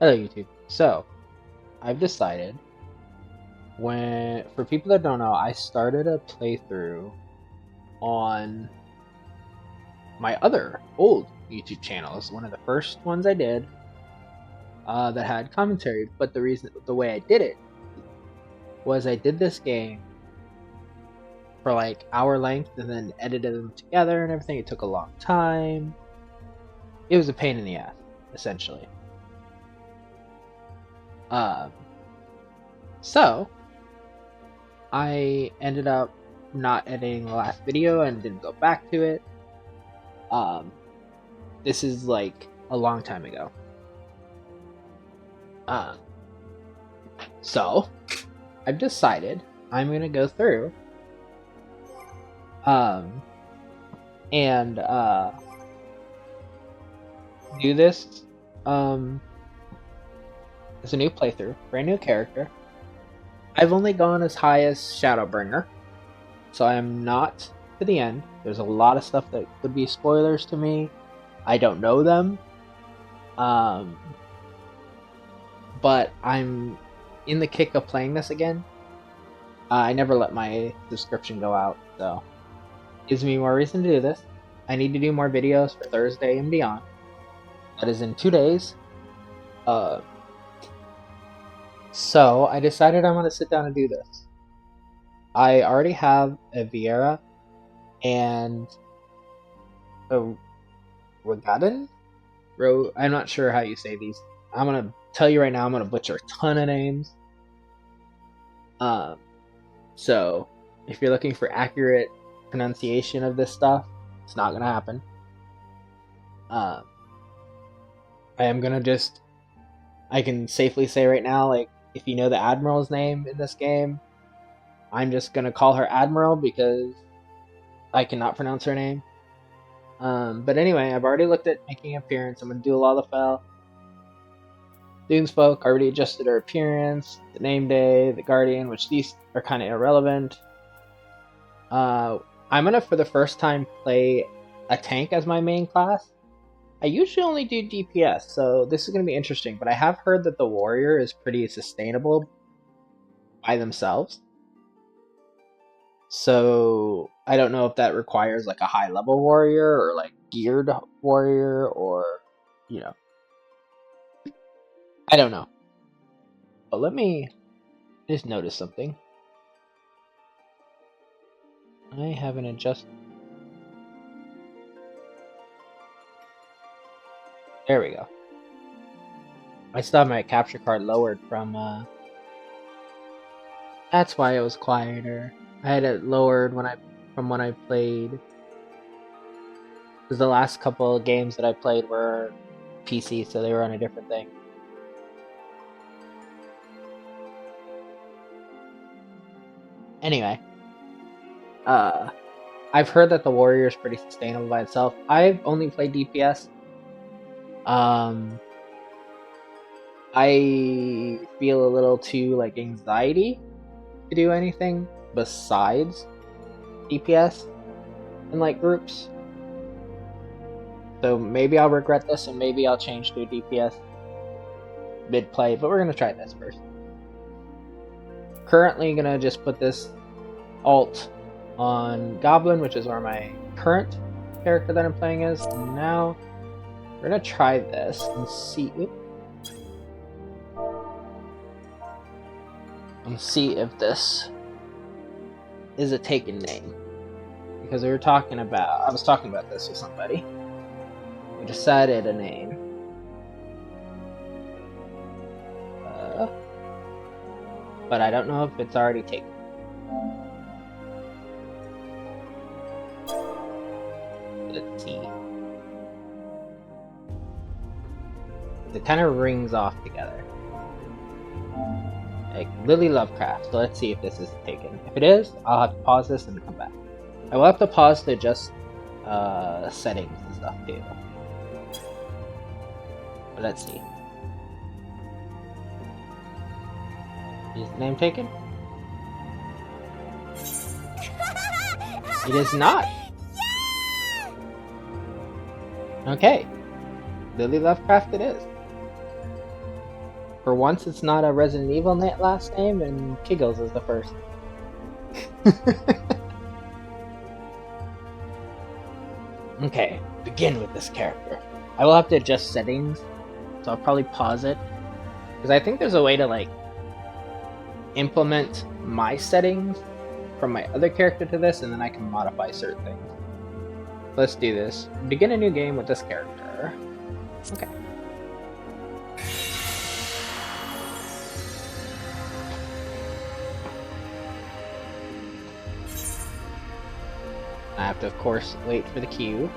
Hello YouTube. So, I've decided for people that don't know, I started a playthrough on my other old YouTube channel. It's one of the first ones I did that had commentary, but the way I did it was I did this game for like hour length and then edited them together and everything. It took a long time. It was a pain in the ass, essentially. So I ended up not editing the last video and didn't go back to it. This is like a long time ago. So I've decided I'm gonna go through and do this as a new playthrough, brand new character. I've only gone as high as Shadowbringer, so I am not to the end. There's a lot of stuff that could be spoilers to me. I don't know them. But I'm in the kick of playing this again. I never let my subscription go out, so it gives me more reason to do this. I need to do more videos for Thursday and beyond. That is in 2 days. So I decided I'm going to sit down and do this. I already have a Viera and a Rogadin? I'm not sure how you say these. I'm going to tell you right now, I'm going to butcher a ton of names. So if you're looking for accurate pronunciation of this stuff, it's not going to happen. I am going to I can safely say right now, like, if you know the Admiral's name in this game, I'm just going to call her Admiral because I cannot pronounce her name. But anyway, I've already looked at making an appearance. I'm going to do a lot of Fell. Dunesfolk already adjusted her appearance, the name day, the Guardian, which these are kind of irrelevant. I'm going to, for the first time, play a tank as my main class. I usually only do DPS, so this is going to be interesting, but I have heard that the warrior is pretty sustainable by themselves. So I don't know if that requires like a high level warrior or like geared warrior or, you know. I don't know. But let me just notice something. I haven't adjusted. There we go. I still have my capture card lowered from, that's why it was quieter. I had it lowered from when I played. Because the last couple of games that I played were PC, so they were on a different thing. Anyway. I've heard that the warrior is pretty sustainable by itself. I've only played DPS. I feel a little too like anxiety to do anything besides DPS in like groups. So maybe I'll regret this and maybe I'll change to a DPS mid-play, but we're gonna try this first. Currently gonna just put this alt on Goblin, which is where my current character that I'm playing is. And now we're gonna try this and see if this is a taken name. Because I was talking about this with somebody. We decided a name. But I don't know if it's already taken. Let's see. It kind of rings off together. Like Lily Lovecraft. So let's see if this is taken. If it is, I'll have to pause this and come back. I will have to pause to adjust settings and stuff too. But let's see. Is the name taken? It is not. Okay. Lily Lovecraft it is. For once, it's not a Resident Evil last name, and Kiggles is the first. Okay, begin with this character. I will have to adjust settings, so I'll probably pause it. Because I think there's a way to, like, implement my settings from my other character to this, and then I can modify certain things. Let's do this. Begin a new game with this character. Okay. I have to, of course, wait for the queue.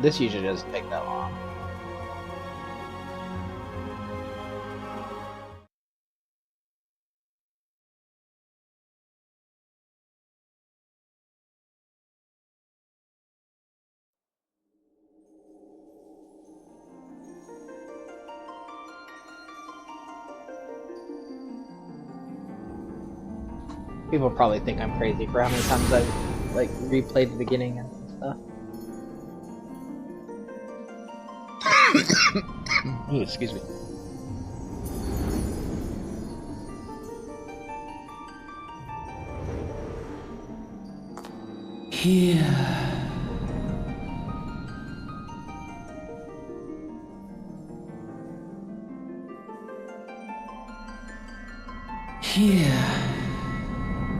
This usually doesn't take that long. People probably think I'm crazy for how many times I've, like, replayed the beginning and stuff. Ooh, excuse me. Here. Here.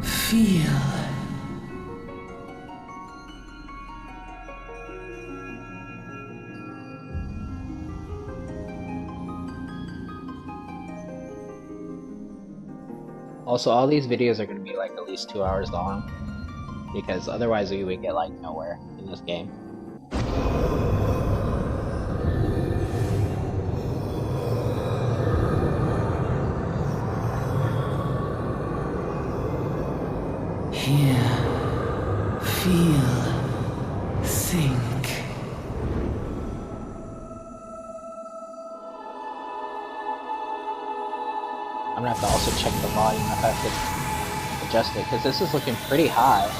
Feel. Also, all these videos are going to be like at least 2 hours long, because otherwise we would get like nowhere in this game. Hear, feel, think. I'm gonna have to also check the volume if I have to adjust it, because this is looking pretty high.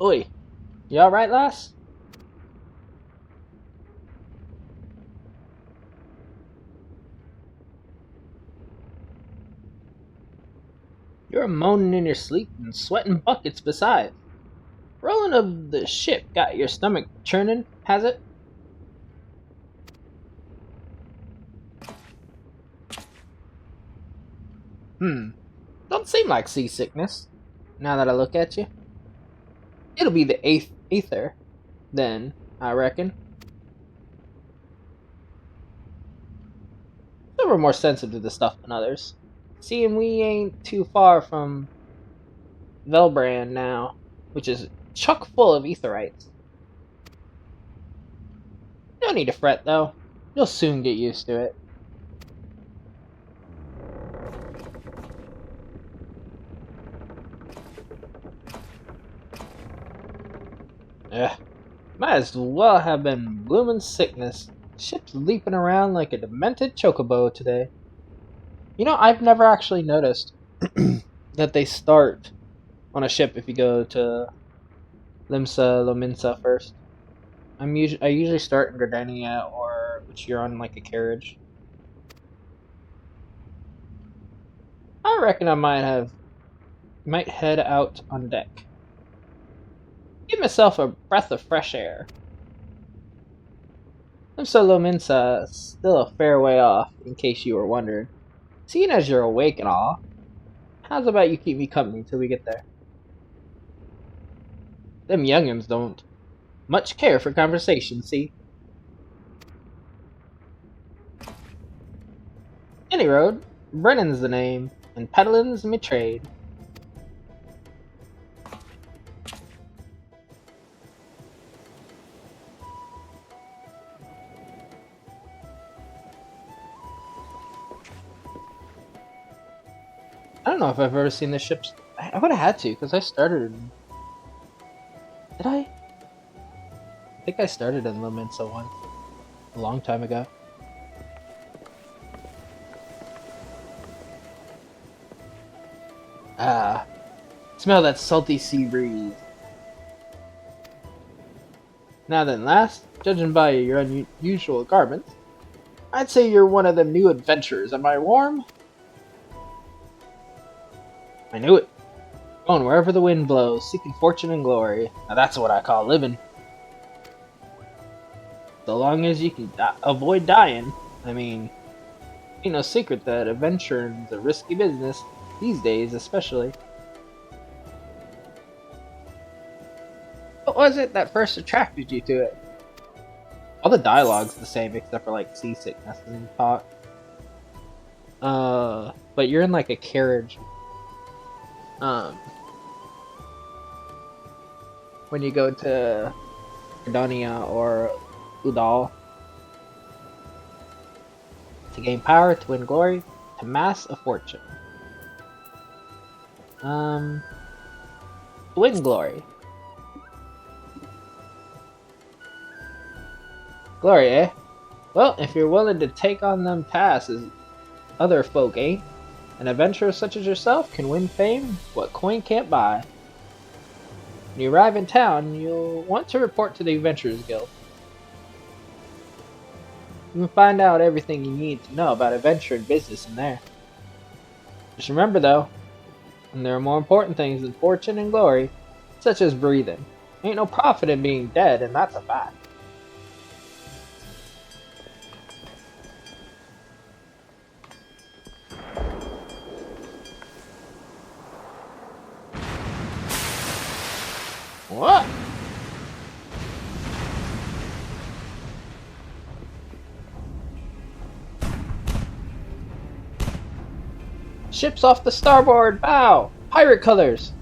Oi, you alright, lass? You're moaning in your sleep and sweating buckets besides. Rolling of the ship got your stomach churning, has it? Don't seem like seasickness, now that I look at you. It'll be the ether, then, I reckon. Some are more sensitive to stuff than others. Seeing we ain't too far from Velbrand now, which is chock full of etherites. No need to fret, though. You'll soon get used to it. Ugh. Might as well have been bloomin' sickness. Ship's leaping around like a demented chocobo today. You know, I've never actually noticed that they start on a ship if you go to Lominsa first. I usually start in Gardenia, or which you're on like a carriage. I reckon I might head out on deck. Give myself a breath of fresh air. Lominsa is still a fair way off, in case you were wondering. Seeing as you're awake and all, how's about you keep me company till we get there? Them young'uns don't much care for conversation, see? Any road, Brennan's the name, and peddlin's me trade. I don't know if I've ever seen the ships. I would have had to, because I started. Did I? I think I started in Lominsa once, a long time ago. Ah, smell that salty sea breeze. Now then, lass, judging by your unusual garments, I'd say you're one of them new adventurers. Am I warm? I knew it. Going wherever the wind blows, seeking fortune and glory. Now that's what I call living. So long as you can avoid dying. I mean, ain't no secret that adventuring's a risky business, these days especially. What was it that first attracted you to it? All the dialogue's the same except for like seasickness and talk. But you're in like a carriage. When you go to Cardonia or Udal. To gain power, to win glory, to mass a fortune. To win glory. Glory, eh? Well, if you're willing to take on them tasks as other folk ain't, an adventurer such as yourself can win fame what coin can't buy. When you arrive in town, you'll want to report to the Adventurers Guild. You can find out everything you need to know about adventure and business in there. Just remember though, there are more important things than fortune and glory, such as breathing. Ain't no profit in being dead, and that's a fact. What? Ship's off the starboard bow! Pirate colors!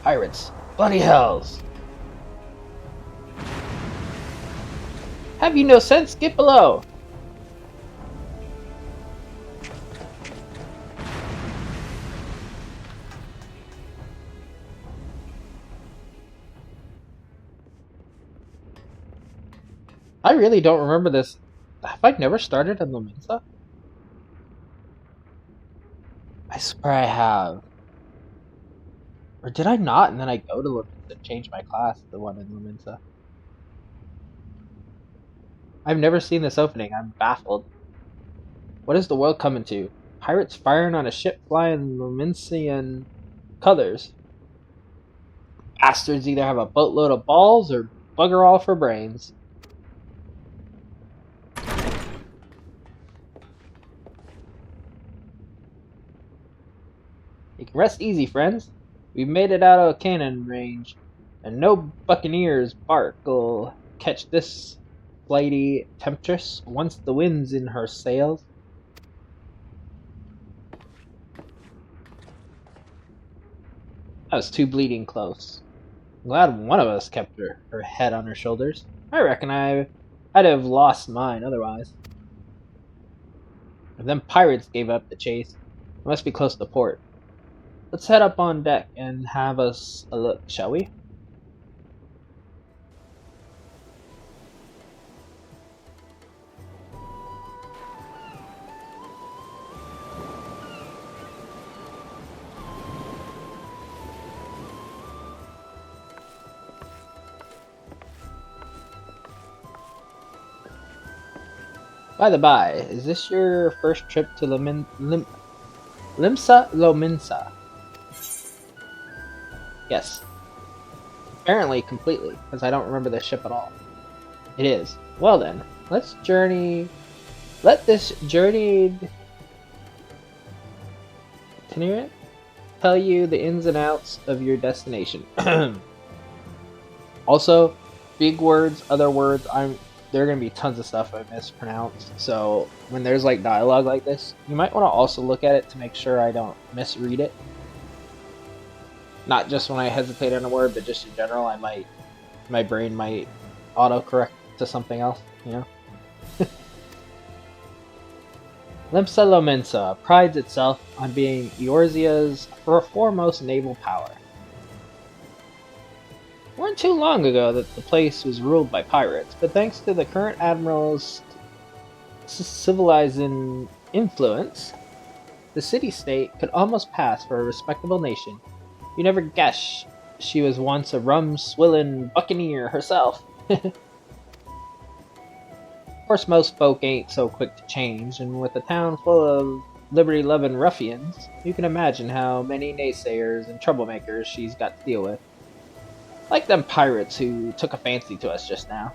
Pirates. Bloody hells! Have you no sense? Get below! I really don't remember this. Have I never started in Lominsa? I swear I have. Or did I not and then I go to Lominsa and change my class to the one in Lominsa? I've never seen this opening. I'm baffled. What is the world coming to? Pirates firing on a ship flying Lominsian colors. Bastards either have a boatload of balls or bugger all for brains. You can rest easy, friends. We've made it out of cannon range, and no buccaneer's bark'll catch this flighty temptress once the wind's in her sails. That was too bleeding close. I'm glad one of us kept her head on her shoulders. I reckon I'd have lost mine otherwise. If them pirates gave up the chase, it must be close to port. Let's head up on deck and have us a look, shall we? By the by, is this your first trip to Limsa Lominsa? Yes. Apparently completely, because I don't remember the ship at all. It is. Well then, let's journey Let this journeyed itinerant tell you the ins and outs of your destination. Also, big words, other words, there are gonna be tons of stuff I mispronounced. So when there's like dialogue like this, you might want to also look at it to make sure I don't misread it. Not just when I hesitate on a word, but just in general, my brain might autocorrect to something else, you know? Limsa Lominsa prides itself on being Eorzea's foremost naval power. It weren't too long ago that the place was ruled by pirates, but thanks to the current admiral's civilizing influence, the city-state could almost pass for a respectable nation. You never guessed she was once a rum-swilling buccaneer herself. Of course, most folk ain't so quick to change, and with a town full of liberty-loving ruffians, you can imagine how many naysayers and troublemakers she's got to deal with. Like them pirates who took a fancy to us just now.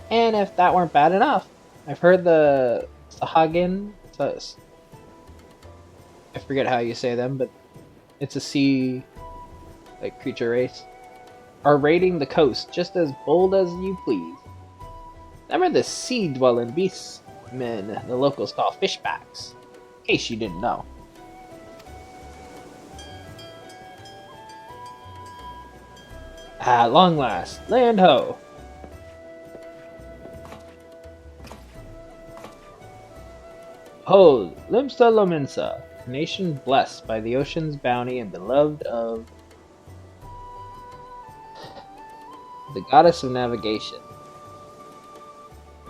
And if that weren't bad enough, I've heard the Sahagin, I forget how you say them, but it's a sea like creature race, are raiding the coast just as bold as you please. Them are the sea-dwelling beast men the locals call fishbacks, in case you didn't know. At long last, land ho! Behold, Limsa Lominsa, a nation blessed by the ocean's bounty and beloved of the goddess of navigation.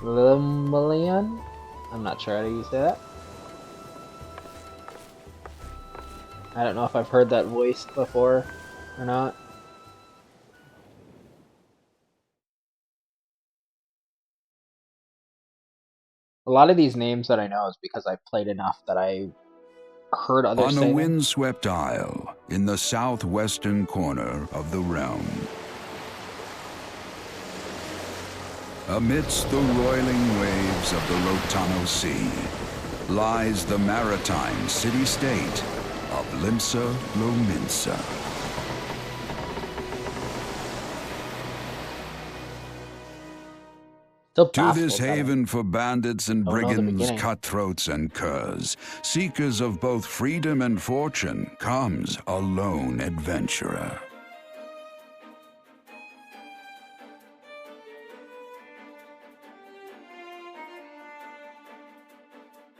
Limalian? I'm not sure how you say that. I don't know if I've heard that voice before or not. A lot of these names that I know is because I played enough that I heard others say On a them. windswept isle in the southwestern corner of the realm, amidst the roiling waves of the Rotano Sea, lies the maritime city-state of Limsa Lominsa. Still To baffled this that I haven for bandits and don't know the brigands, beginning. cutthroats and curs, seekers of both freedom and fortune, comes a lone adventurer.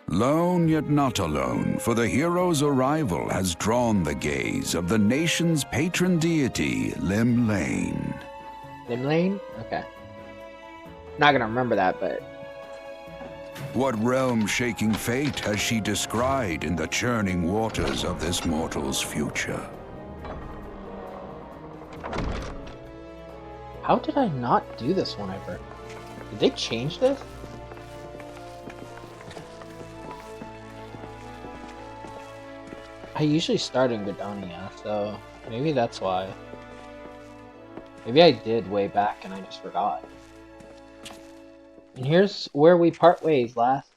Lone yet not alone, for the hero's arrival has drawn the gaze of the nation's patron deity, Limlane. Limlane? Okay. Not gonna remember that, but What realm-shaking fate has she descried in the churning waters of this mortal's future? how did I not do this one ever? Did they change this? I usually start in Gdonia, so maybe that's why. Maybe I did way back and I just forgot. And here's where we part ways, lass.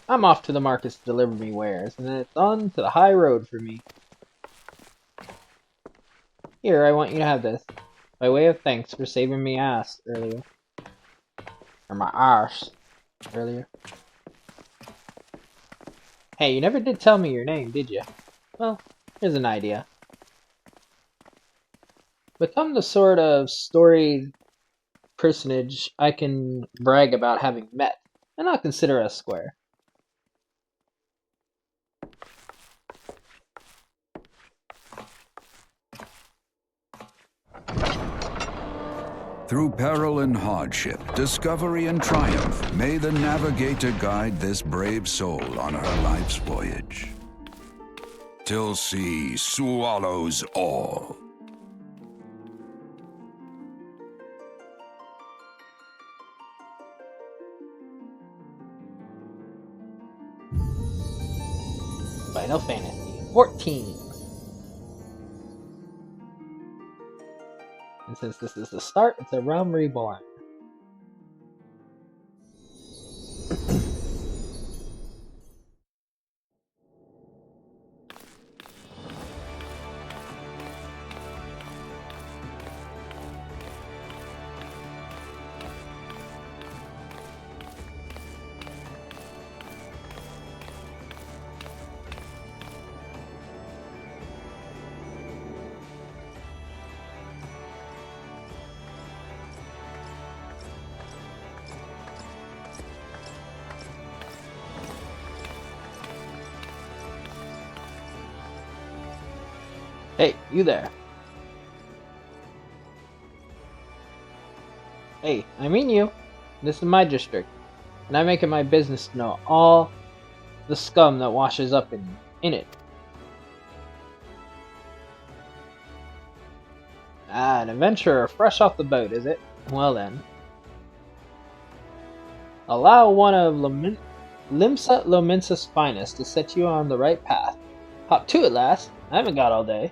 I'm off to the markets to deliver me wares, and then it's on to the high road for me. Here, I want you to have this, by way of thanks for saving me ass earlier. Or my arse earlier. Hey, you never did tell me your name, did you? Well, here's an idea. Become the sort of storied personage I can brag about having met, and I'll consider us square. Through peril and hardship, discovery and triumph, may the navigator guide this brave soul on her life's voyage. Till sea swallows all. Final Fantasy 14. And since this is the start, it's a realm reborn. Hey, you there. Hey, I mean you. This is my district, and I make it my business to know all the scum that washes up in it. Ah, an adventurer fresh off the boat, is it? Well then. Allow one of Limsa Lominsa's finest to set you on the right path. Hop to it, lass. I haven't got all day.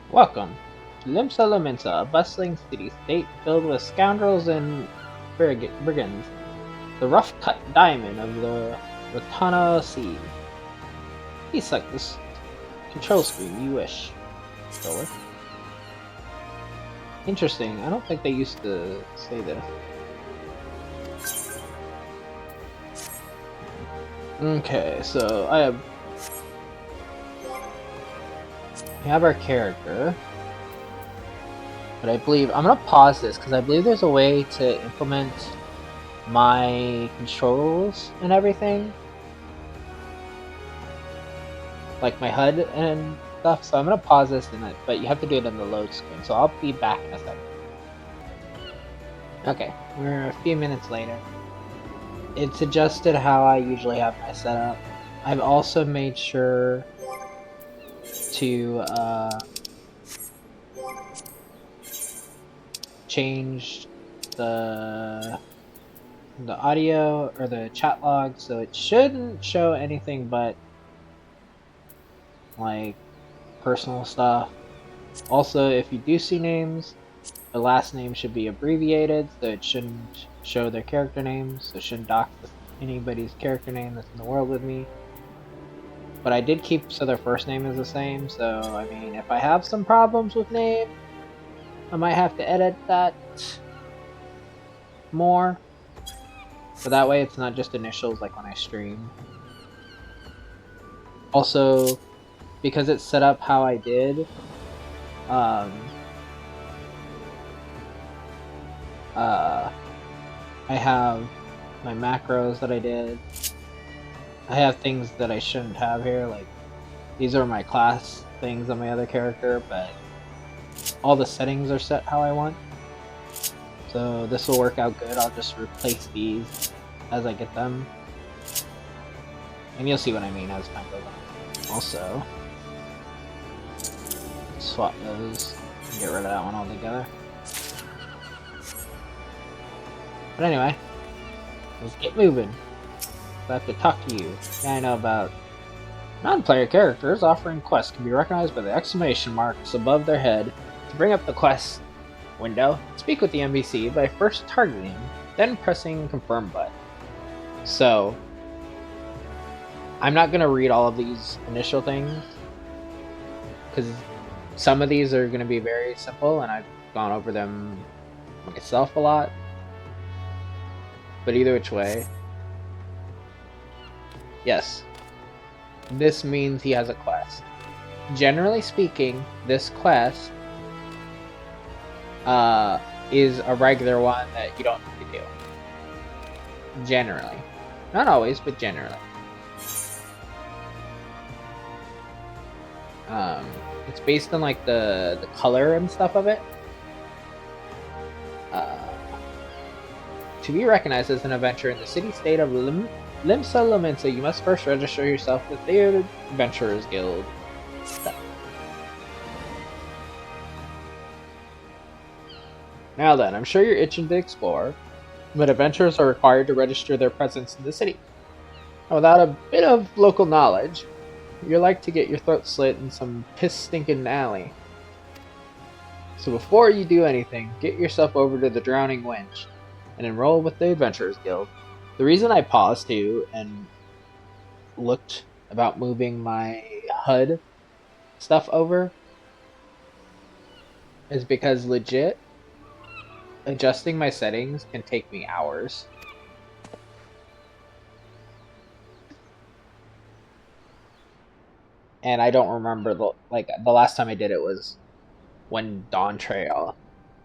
Welcome to Limsa Lominsa, a bustling city-state filled with scoundrels and brigands. The rough-cut diamond of the Rotana Sea. Please select this control screen you wish. Controller. Interesting. I don't think they used to say this. Okay, so we have our character, but I believe I'm gonna pause this because I believe there's a way to implement my controls and everything, like my HUD and stuff. So I'm gonna pause this, but you have to do it in the load screen. So I'll be back in a second. Okay, we're a few minutes later. It's adjusted how I usually have my setup. I've also made sure to change the audio or the chat log, so it shouldn't show anything but like personal stuff. Also, if you do see names, the last name should be abbreviated, so it shouldn't show their character names, so it shouldn't dock anybody's character name that's in the world with me. But I did keep so their first name is the same, so I mean, if I have some problems with name, I might have to edit that more. So that way it's not just initials like when I stream. Also, because it's set up how I did, I have my macros that I did. I have things that I shouldn't have here, like these are my class things on my other character, but all the settings are set how I want. So this will work out good. I'll just replace these as I get them. And you'll see what I mean as time goes on. Also, swap those and get rid of that one altogether. But anyway, let's get moving. I have to talk to you. Yeah, I know about non-player characters offering quests can be recognized by the exclamation marks above their head. To bring up the quest window, speak with the NPC by first targeting, then pressing confirm button. So, I'm not going to read all of these initial things, because some of these are going to be very simple, and I've gone over them myself a lot. But either which way, yes, this means he has a quest. Generally speaking, this quest is a regular one that you don't need to do. Generally. Not always, but generally. It's based on like the color and stuff of it. To be recognized as an adventurer in the city-state of Limsa Lominsa, you must first register yourself with the Adventurers Guild. Now then, I'm sure you're itching to explore, but adventurers are required to register their presence in the city. Without a bit of local knowledge, you're like to get your throat slit in some piss-stinking alley. So before you do anything, get yourself over to the Drowning Wench and enroll with the Adventurers Guild. The reason I paused too and looked about moving my HUD stuff over is because legit adjusting my settings can take me hours. And I don't remember the last time I did it was when Dawn Trail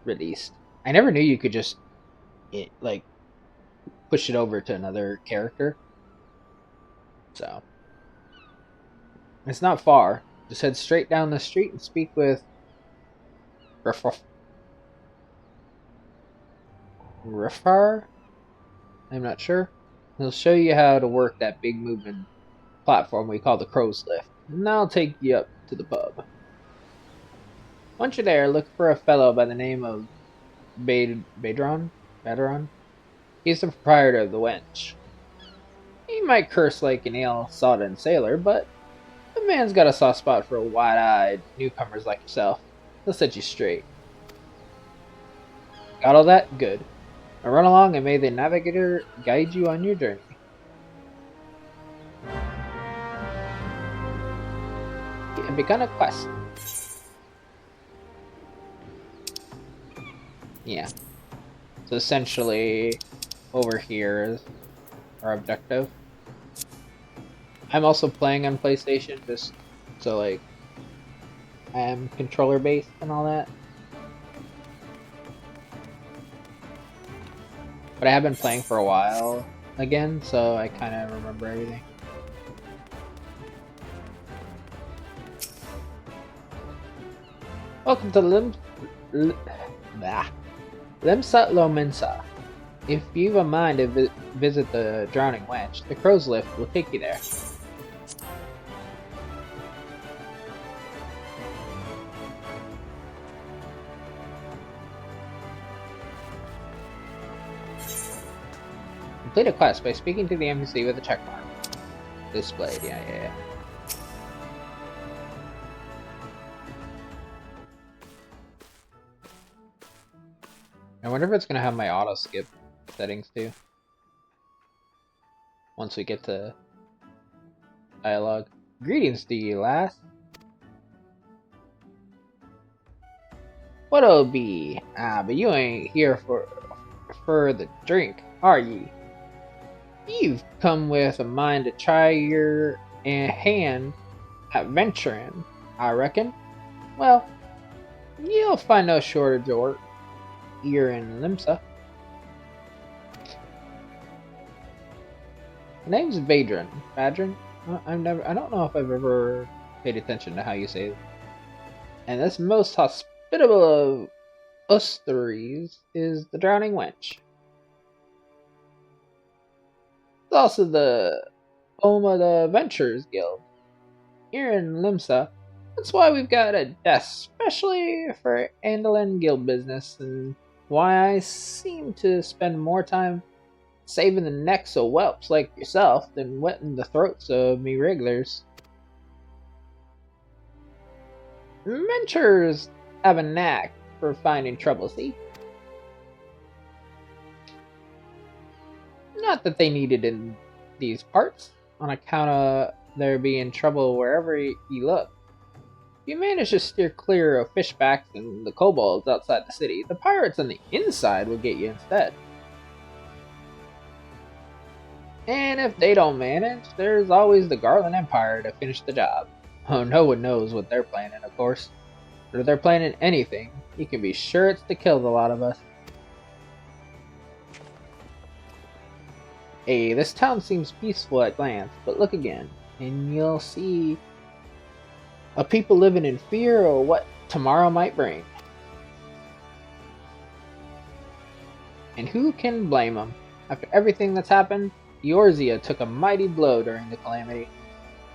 released. I never knew you could just push it over to another character. So it's not far. Just head straight down the street and speak with Rifar? I'm not sure. He'll show you how to work that big moving platform we call the Crow's Lift, and that'll take you up to the pub. Once you're there, look for a fellow by the name of Badron. He's the proprietor of the Wench. He might curse like an ale-sodden sailor, but the man's got a soft spot for wide-eyed newcomers like yourself. He'll set you straight. Got all that? Good. Now run along and may the navigator guide you on your journey. You have begun a quest. Yeah. So essentially, over here is our objective. I'm also playing on PlayStation, just so like I am controller based and all that. But I have been playing for a while again, so I kind of remember everything. Welcome to Limsa Lominsa. If you've a mind to visit the Drowning Wench, the Crow's Lift will take you there. Complete a quest by speaking to the NPC with a checkmark displayed. Yeah. I wonder if it's gonna have my auto skip settings too. Once we get to dialogue. Greetings to you, lass. What'll be? But you ain't here for the drink, are ye? You've come with a mind to try your hand at venturing, I reckon. Well, you'll find no shortage of work here in Limsa. The name's Vadron. Vadron? I don't know if I've ever paid attention to how you say it. And this most hospitable of osteries is the Drowning Wench. It's also the home of the Adventurers Guild here in Limsa. That's why we've got a desk, especially for handling guild business, and why I seem to spend more time saving the necks of whelps like yourself than wetting the throats of me regulars. Adventurers have a knack for finding trouble, see? Not that they need it in these parts, on account of there being trouble wherever you look. If you manage to steer clear of fishbacks and the kobolds outside the city, the pirates on the inside will get you instead. And if they don't manage, there's always the Garland Empire to finish the job. Oh, no one knows what they're planning, of course. But if they're planning anything, you can be sure it's to kill the lot of us. Hey, this town seems peaceful at glance, but look again, and you'll see a people living in fear of what tomorrow might bring. And who can blame them? After everything that's happened, Eorzea took a mighty blow during the calamity.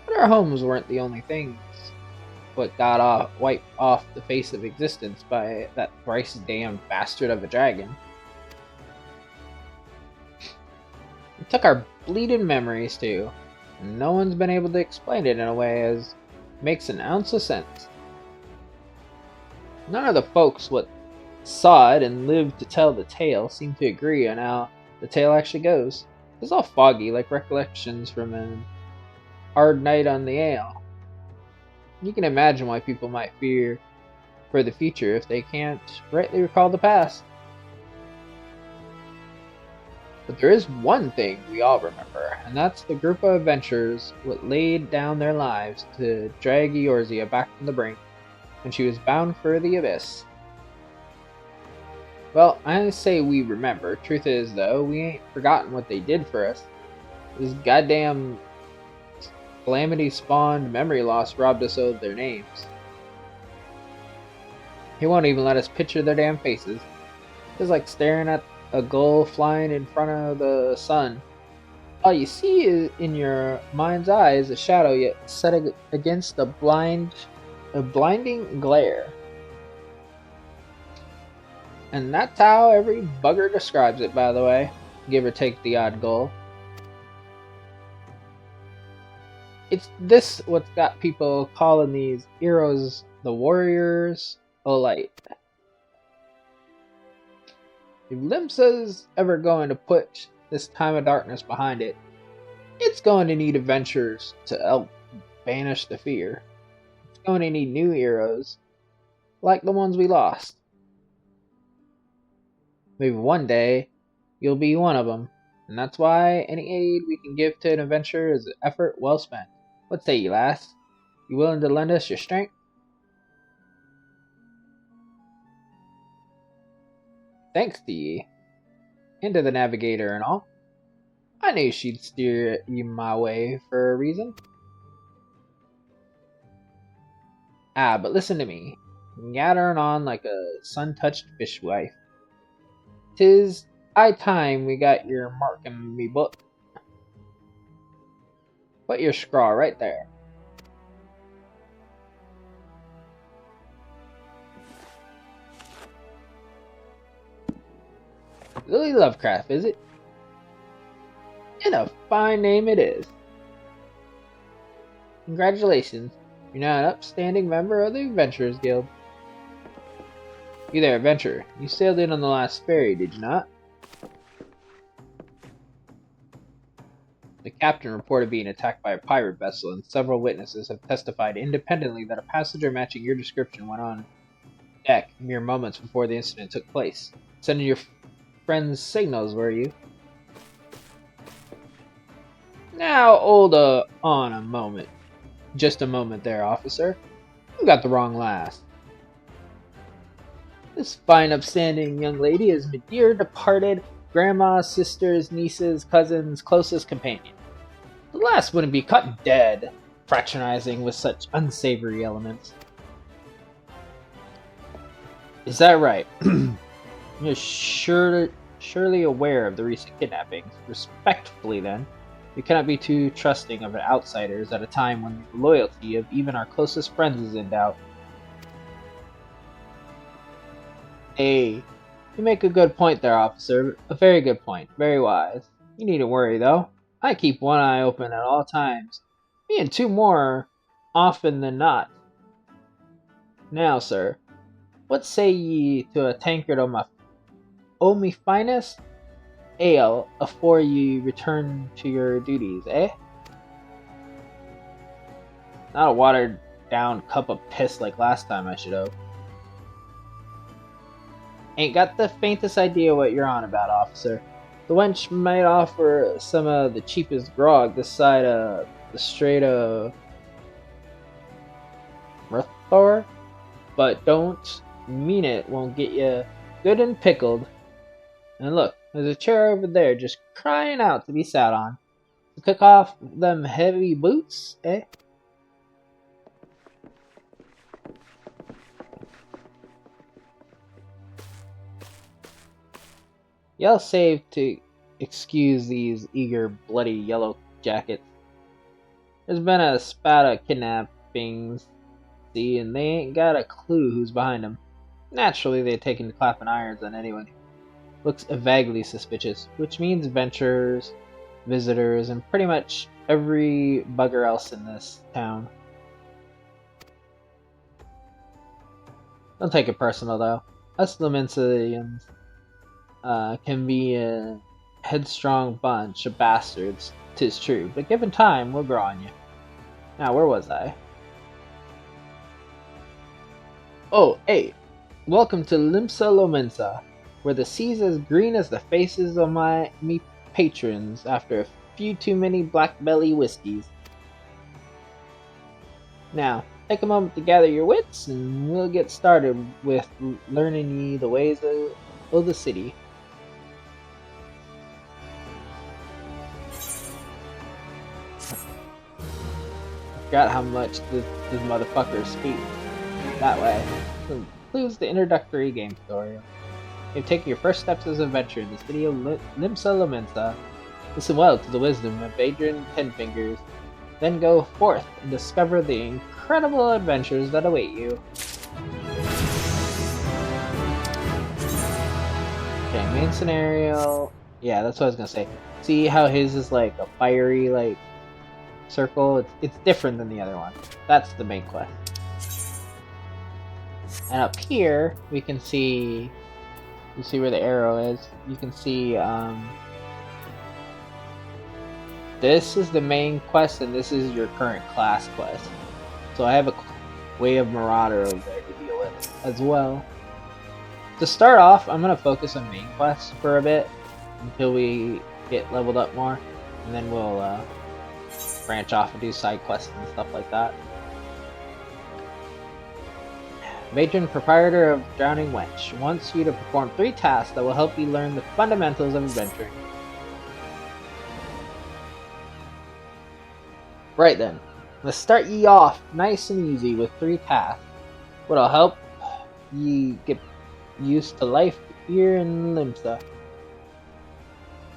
But our homes weren't the only things what got wiped off the face of existence by that thrice damned bastard of a dragon. It took our bleeding memories too, and no one's been able to explain it in a way as makes an ounce of sense. None of the folks what saw it and lived to tell the tale seem to agree on how the tale actually goes. It's all foggy, like recollections from a hard night on the ale. You can imagine why people might fear for the future if they can't rightly recall the past. But there is one thing we all remember, and that's the group of adventurers what laid down their lives to drag Eorzea back from the brink when she was bound for the abyss. Well, I say we remember. Truth is, though, we ain't forgotten what they did for us. This goddamn calamity spawned memory loss robbed us of their names. He won't even let us picture their damn faces. It's like staring at a gull flying in front of the sun. All you see is in your mind's eye is a shadow yet set against a blinding glare. And that's how every bugger describes it, by the way, give or take the odd gull. It's this what's got people calling these heroes the warriors of light. If Limsa's ever going to put this time of darkness behind it, it's going to need adventures to help banish the fear. It's going to need new heroes, like the ones we lost. Maybe one day, you'll be one of them, and that's why any aid we can give to an adventurer is an effort well spent. What say you, lass? You willing to lend us your strength? Thanks to ye. Into the navigator and all. I knew she'd steer you my way for a reason. But listen to me. Gathering on like a sun-touched fishwife. 'Tis high time we got your mark in me book. Put your scrawl right there. Lily Lovecraft, is it? And a fine name it is. Congratulations, you're now an upstanding member of the Adventurers Guild. You there, adventurer. You sailed in on the last ferry, did you not? The captain reported being attacked by a pirate vessel, and several witnesses have testified independently that a passenger matching your description went on deck mere moments before the incident took place. Sending your friend's signals, were you? Now, hold on a moment. Just a moment there, officer. You got the wrong lass. This fine, upstanding young lady is my dear departed grandma, sisters, nieces, cousins, closest companion. The last wouldn't be cut dead, fraternizing with such unsavory elements. Is that right? You're surely aware of the recent kidnappings. Respectfully, then, we cannot be too trusting of outsiders at a time when the loyalty of even our closest friends is in doubt. Hey, you make a good point there, officer. A very good point. Very wise. You needn't worry, though. I keep one eye open at all times. Me and two more often than not. Now, sir, what say ye to a tankard o' me finest ale afore ye return to your duties, eh? Not a watered down cup of piss like last time, I should hope. Ain't got the faintest idea what you're on about, officer. The wench might offer some of the cheapest grog this side of the Strait of Murthor, but don't mean it won't get you good and pickled. And look, there's a chair over there just crying out to be sat on. To kick off them heavy boots, eh? Y'all save to excuse these eager, bloody yellow jackets. There's been a spat of kidnappings, see, and they ain't got a clue who's behind them. Naturally, they're taking to clapping irons on anyone who looks vaguely suspicious, which means adventurers, visitors, and pretty much every bugger else in this town. Don't take it personal, though. Us Lamensians can be a headstrong bunch of bastards, 'tis true, but given time, we'll grow on you. Now, where was I? Oh, hey! Welcome to Limsa Lomensa, where the sea's as green as the faces of me patrons after a few too many black belly whiskeys. Now, take a moment to gather your wits, and we'll get started with learning ye the ways of of the city. Forgot how much this motherfucker speaks that way. This includes the introductory game tutorial. You've taken your first steps as an adventurer in the city of Limsa Lamensa. Listen well to the wisdom of Adrian Tenfingers. Then go forth and discover the incredible adventures that await you. Okay, main scenario. Yeah, that's what I was gonna say. See how his is like a fiery like circle? It's different than the other one. That's the main quest. And up here we can see, you see where the arrow is. You can see this is the main quest and this is your current class quest. So I have a way of Marauder over there to deal with as well. To start off, I'm going to focus on main quests for a bit until we get leveled up more, and then we'll branch off and do side quests and stuff like that. Matron, proprietor of Drowning Wench, wants you to perform 3 tasks that will help you learn the fundamentals of adventuring. Right then, let's start ye off nice and easy with 3 tasks. What'll help ye get used to life here in Limsa.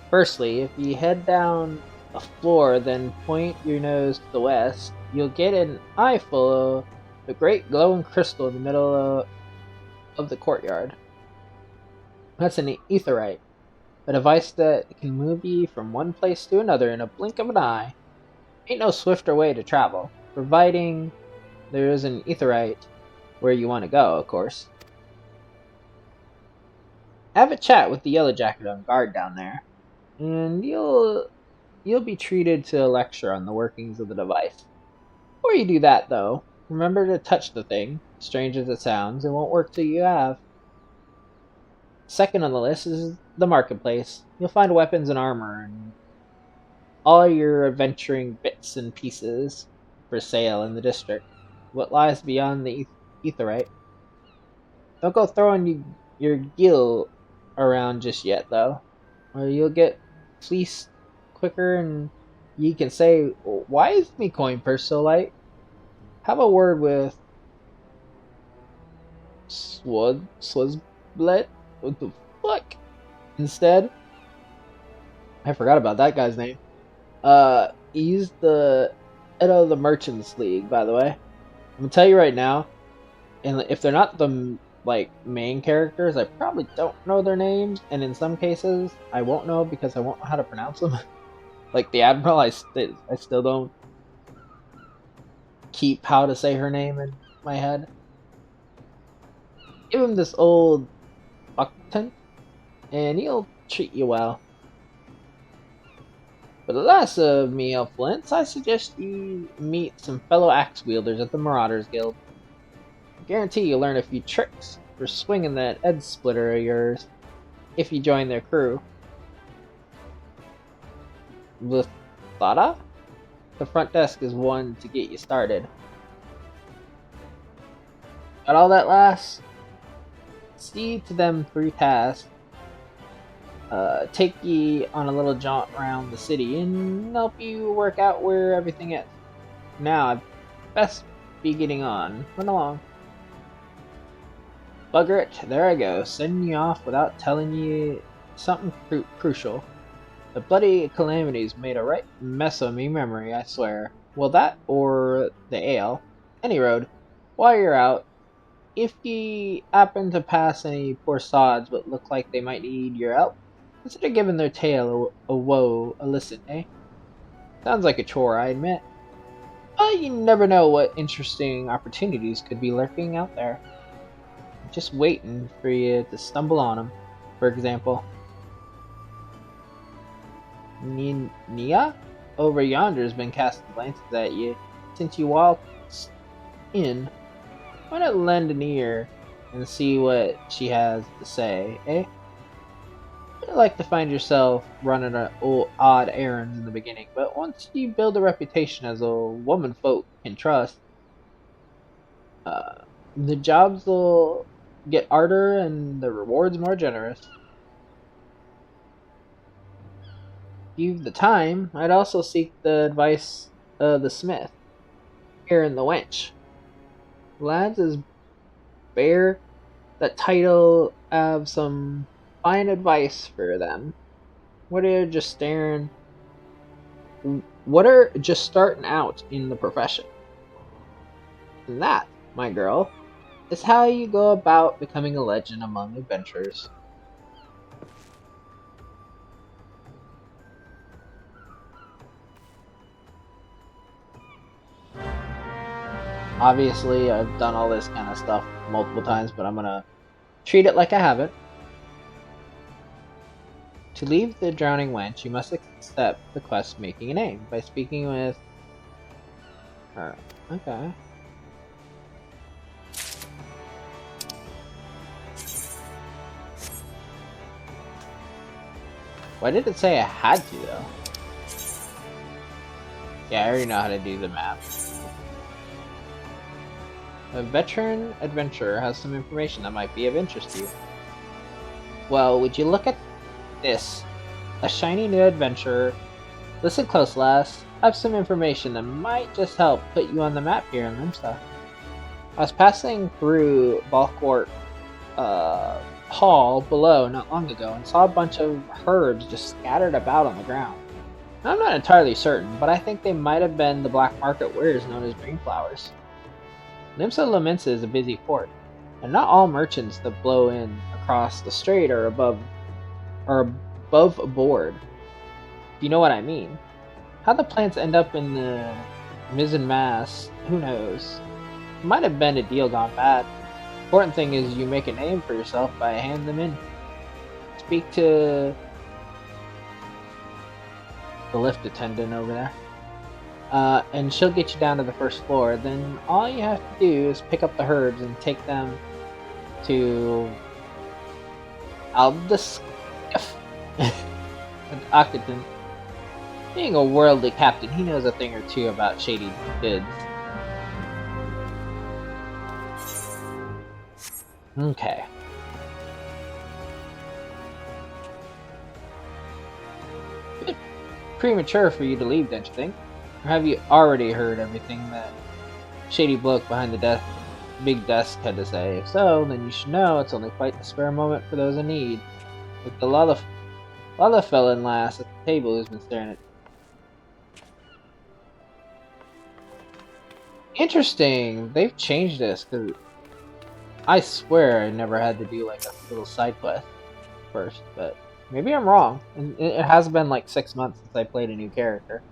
Firstly, if you head down a floor, then point your nose to the west, you'll get an eyeful of the great glowing crystal in the middle of the courtyard. That's an aetherite, a device that can move you from one place to another in a blink of an eye. Ain't no swifter way to travel, providing there is an aetherite where you want to go, of course. Have a chat with the yellow jacket on guard down there, and you'll be treated to a lecture on the workings of the device. Before you do that, though, remember to touch the thing. Strange as it sounds, it won't work till you have. Second on the list is the marketplace. You'll find weapons and armor and all your adventuring bits and pieces for sale in the district. What lies beyond the aetherite? Don't go throwing your gil around just yet, though, or you'll get fleeced quicker and you can say, why is me coin purse so light? Have a word with Swazblet? What the fuck? Instead, I forgot about that guy's name. He's the head of the Merchants League, by the way. I'm gonna tell you right now, and if they're not the main characters, I probably don't know their names, and in some cases I won't know because I won't know how to pronounce them. Like the Admiral, I still don't keep how to say her name in my head. Give him this old buckton and he'll treat you well. For the last of me flints, I suggest you meet some fellow axe wielders at the Marauders Guild. I guarantee you'll learn a few tricks for swinging that edge splitter of yours if you join their crew. Thada? The front desk is one to get you started. Got all that, lass? See to them 3 tasks. Take ye on a little jaunt around the city and help you work out where everything is. Now, I'd best be getting on. Run along. Bugger it, there I go, sending you off without telling you something crucial. The bloody calamities made a right mess of me memory, I swear. Well, that or the ale. Any road. While you're out, if ye happen to pass any poor sods what look like they might need your help, consider giving their tale a woe a listen, eh? Sounds like a chore, I admit. But you never know what interesting opportunities could be lurking out there. Just waiting for you to stumble on them, for example. Nia? Over yonder's been casting glances at you since you walked in. Why not lend an ear and see what she has to say, eh? You like to find yourself running odd errands in the beginning, but once you build a reputation as a woman folk can trust, the jobs'll get arter and the rewards more generous. If you've the time, I'd also seek the advice of the smith here in the wench. Lads is bear that title of some fine advice for them. What are just staring? What are just starting out in the profession? And that, my girl, is how you go about becoming a legend among adventurers. Obviously, I've done all this kind of stuff multiple times, but I'm gonna treat it like I haven't. To leave the drowning wench, you must accept the quest making a name by speaking with her. Okay. Why did it say I had to, though? Yeah, I already know how to do the map. A veteran adventurer has some information that might be of interest to you. Well, would you look at this? A shiny new adventurer. Listen close, lass. I have some information that might just help put you on the map here in Limsa. I was passing through Balcourt Hall below not long ago and saw a bunch of herbs just scattered about on the ground. Now, I'm not entirely certain, but I think they might have been the black market wares known as green flowers. Limsa Lamensa is a busy port, and not all merchants that blow in across the strait are above board. Do you know what I mean? How the plants end up in the mizzen mast, who knows? It might have been a deal gone bad. Important thing is you make a name for yourself by handing them in. Speak to the lift attendant over there. And she'll get you down to the first floor. Then all you have to do is pick up the herbs and take them to Aldous Octagon. Being a worldly captain, he knows a thing or two about shady goods. Okay. Bit premature for you to leave, don't you think? Or have you already heard everything that shady bloke behind the big desk had to say? If so, then you should know it's only quite the spare moment for those in need. Like the Lullafellan lass at the table who's been staring at. Interesting. They've changed this, because I swear I never had to do like a little side quest first, but maybe I'm wrong. And it has been like 6 months since I played a new character.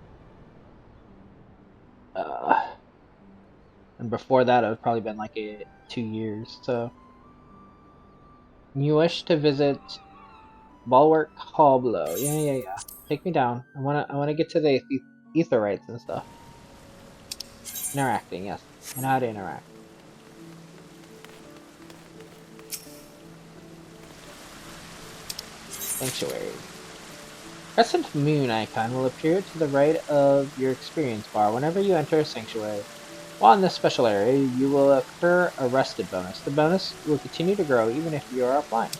And before that, it would probably been like 2 years. So, you wish to visit Bulwark Hall below? Yeah. Take me down. I wanna get to the Aetherytes and stuff. Interacting, yes. I know how to interact. Sanctuary. Crescent moon icon will appear to the right of your experience bar whenever you enter a sanctuary. While in this special area, you will occur a rested bonus. The bonus will continue to grow even if you are offline.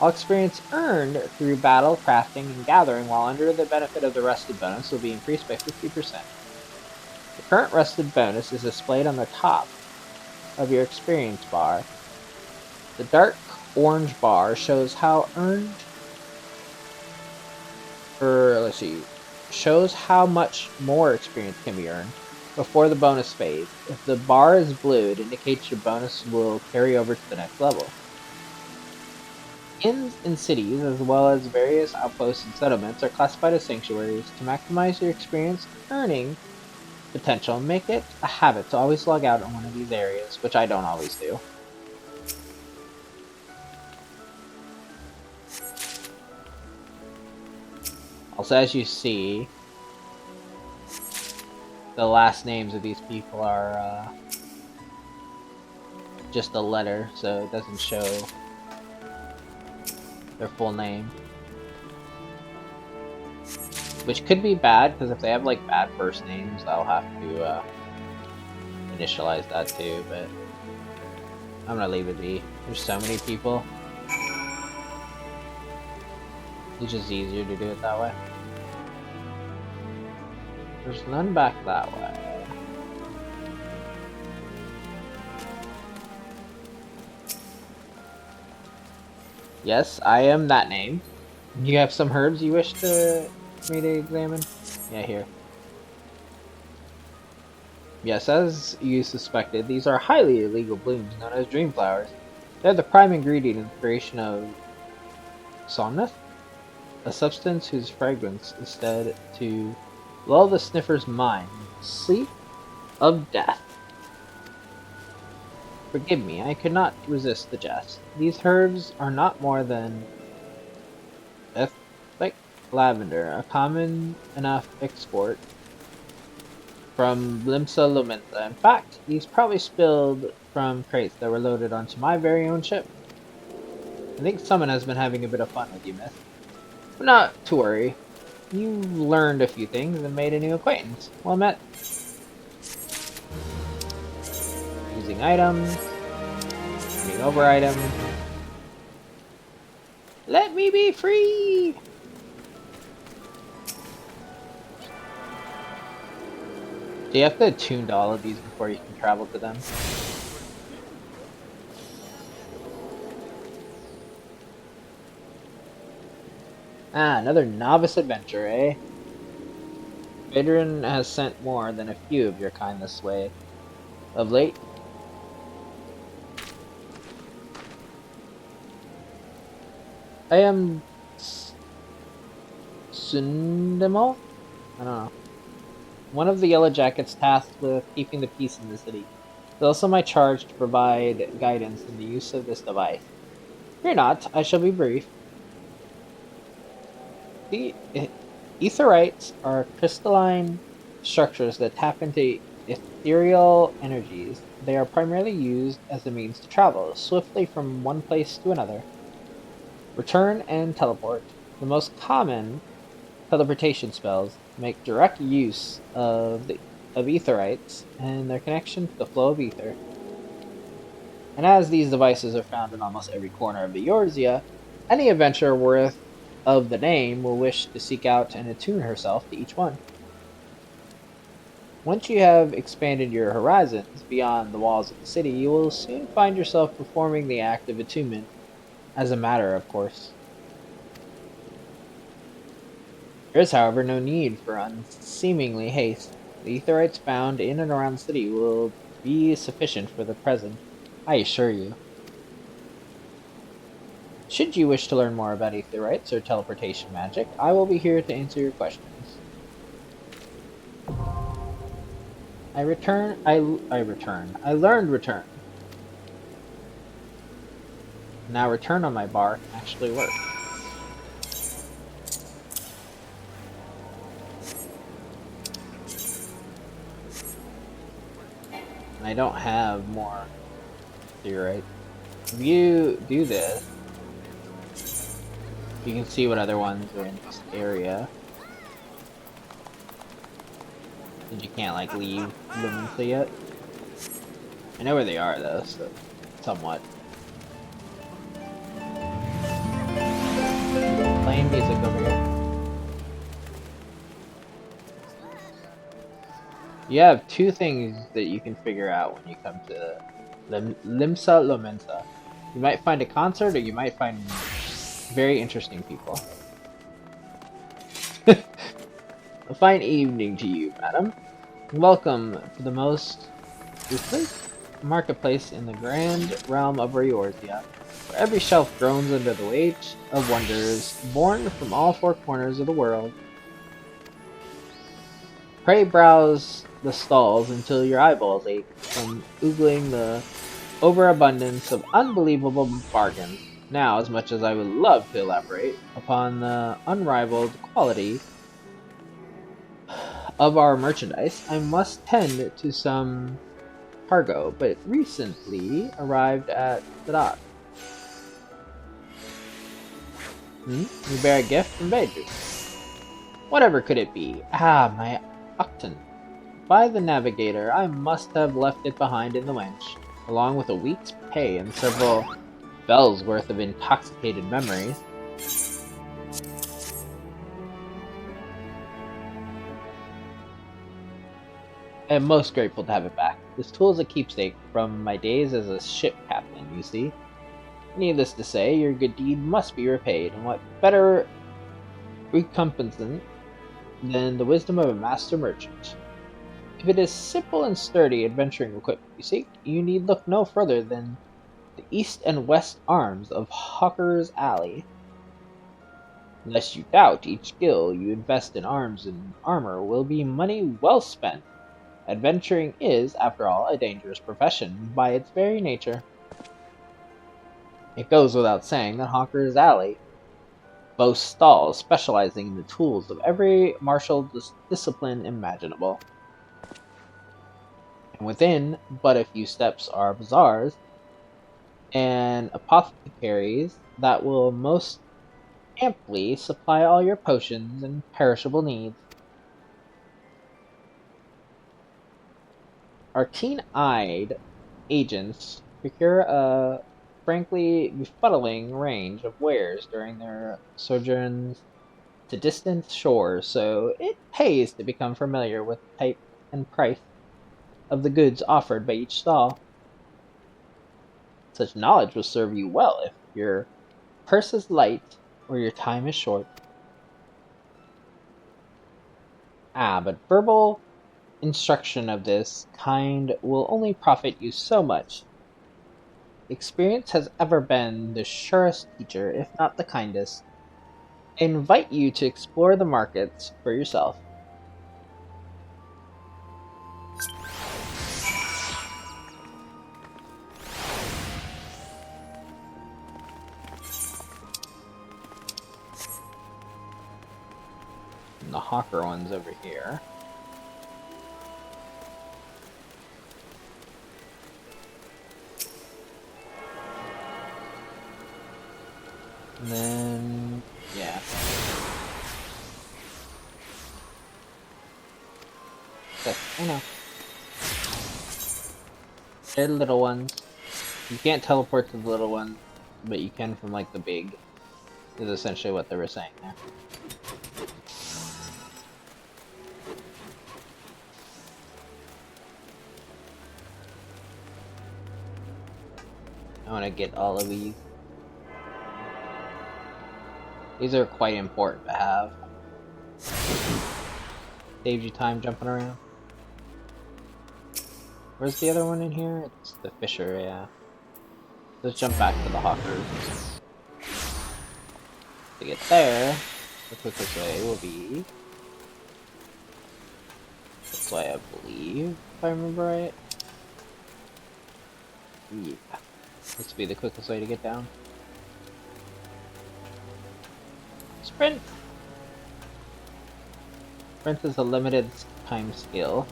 All experience earned through battle, crafting, and gathering while under the benefit of the rested bonus will be increased by 50%. The current rested bonus is displayed on the top of your experience bar. The dark orange bar shows how shows how much more experience can be earned before the bonus phase. If the bar is blue, it indicates your bonus will carry over to the next level. Inns and cities, as well as various outposts and settlements, are classified as sanctuaries. To maximize your experience earning potential, make it a habit to always log out in one of these areas, which I don't always do. Also, as you see, the last names of these people are just a letter, so it doesn't show their full name. Which could be bad, because if they have like bad first names, I'll have to initialize that too, but I'm gonna leave it be. There's so many people. It's just easier to do it that way. There's none back that way. Yes, I am that name. You have some herbs you wish me to examine? Yeah, here. Yes, as you suspected, these are highly illegal blooms known as dream flowers. They're the prime ingredient in the creation of somnus, a substance whose fragrance is said to lull the sniffer's mind into sleep of death. Forgive me, I could not resist the jest. These herbs are not more than ethnic lavender, a common enough export from Limsa Lumensa. In fact, these probably spilled from crates that were loaded onto my very own ship. I think someone has been having a bit of fun with you, miss. But not to worry. You learned a few things and made a new acquaintance. Well met. Using items. Turning over items. Let me be free! Do you have to attune to all of these before you can travel to them? Ah, another novice adventure, eh? Vedran has sent more than a few of your kind this way. Of late, I am Sundemo? I don't know. One of the Yellow Jackets tasked with keeping the peace in the city. It's also my charge to provide guidance in the use of this device. Fear not, I shall be brief. The etherites are crystalline structures that tap into ethereal energies. They are primarily used as a means to travel swiftly from one place to another. Return and teleport. The most common teleportation spells make direct use of etherites and their connection to the flow of ether. And as these devices are found in almost every corner of the Eorzea, any adventurer worth of the name will wish to seek out and attune herself to each one. Once you have expanded your horizons beyond the walls of the city, you will soon find yourself performing the act of attunement, as a matter of course. There is, however, no need for unseemly haste. The etherites found in and around the city will be sufficient for the present, I assure you. Should you wish to learn more about etherites or teleportation magic, I will be here to answer your questions. I learned return. Now return on my bar can actually work. And I don't have more etherites. If you do this, you can see what other ones are in this area. And you can't like leave Lumensa yet. I know where they are though, so somewhat. Playing music over here. You have two things that you can figure out when you come to Limsa Lumensa. You might find a concert or you might find very interesting people. A fine evening to you, madam. Welcome to the most ruthless marketplace in the grand realm of Eorzea, where every shelf groans under the weight of wonders born from all four corners of the world. Pray browse the stalls until your eyeballs ache from oogling the overabundance of unbelievable bargains. Now, as much as I would love to elaborate upon the unrivaled quality of our merchandise, I must tend to some cargo, but recently arrived at the dock. You bear a gift from Beidris. Whatever could it be? Ah, my Octon. By the navigator, I must have left it behind in the winch. along with a week's pay and several bells worth of intoxicated memories. I am most grateful to have it back. This tool is a keepsake from my days as a ship captain, you see. Needless to say, your good deed must be repaid, and what better recompense than the wisdom of a master merchant? If it is simple and sturdy adventuring equipment you seek, you need look no further than the east and west arms of Hawker's Alley. Lest you doubt, each skill you invest in arms and armor will be money well spent. Adventuring is, after all, a dangerous profession by its very nature. It goes without saying that Hawker's Alley boasts stalls specializing in the tools of every martial discipline imaginable. And within but a few steps are bazaars and apothecaries that will most amply supply all your potions and perishable needs. Our keen-eyed agents procure a frankly befuddling range of wares during their sojourns to distant shores, so it pays to become familiar with the type and price of the goods offered by each stall. Such knowledge will serve you well if your purse is light or your time is short. But verbal instruction of this kind will only profit you so much. Experience has ever been the surest teacher, if not the kindest. I invite you to explore the markets for yourself. And the hawker one's over here. And then, yeah. Okay, I know. They're the little ones. You can't teleport to the little ones, but you can from, like, the big. Is essentially what they were saying there. I want to get all of these. These are quite important to have. Saves you time jumping around. Where's the other one in here? It's the fisher, yeah. Let's jump back to the hawkers. To get there, the quickest way will be this way, I believe, if I remember right. Yeah. This would be the quickest way to get down. Sprint! Sprint is a limited time skill.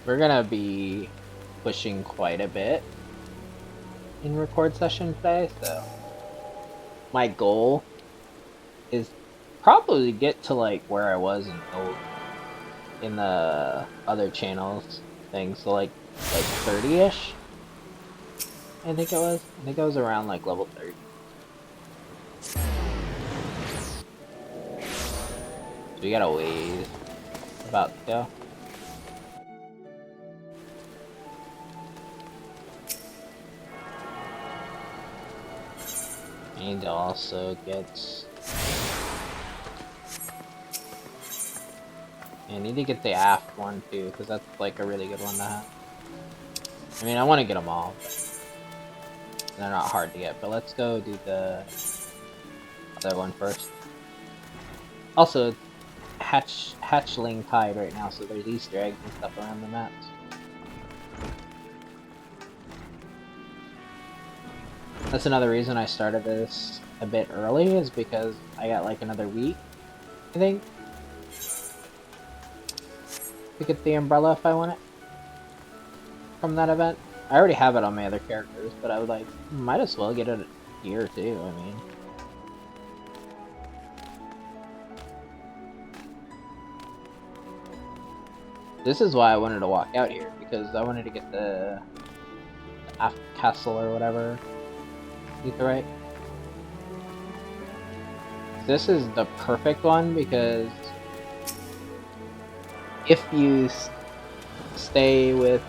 We're gonna be pushing quite a bit in record session today, so my goal is probably to get to like where I was in the other channels thing, so like 30-ish. I think it was. I think I was around like level 30. So we got a ways about to go. I need to also get... I need to get the aft one too, because that's like a really good one to have. I mean, I want to get them all, but they're not hard to get. But let's go do the other one first. Also, hatchling tide right now, so there's Easter eggs and stuff around the maps. That's another reason I started this a bit early, is because I got like another week, I think, to get the umbrella if I want it from that event. I already have it on my other characters, but I would like, might as well get it here too, I mean. This is why I wanted to walk out here, because I wanted to get the castle or whatever. Etherite. This is the perfect one because if you stay with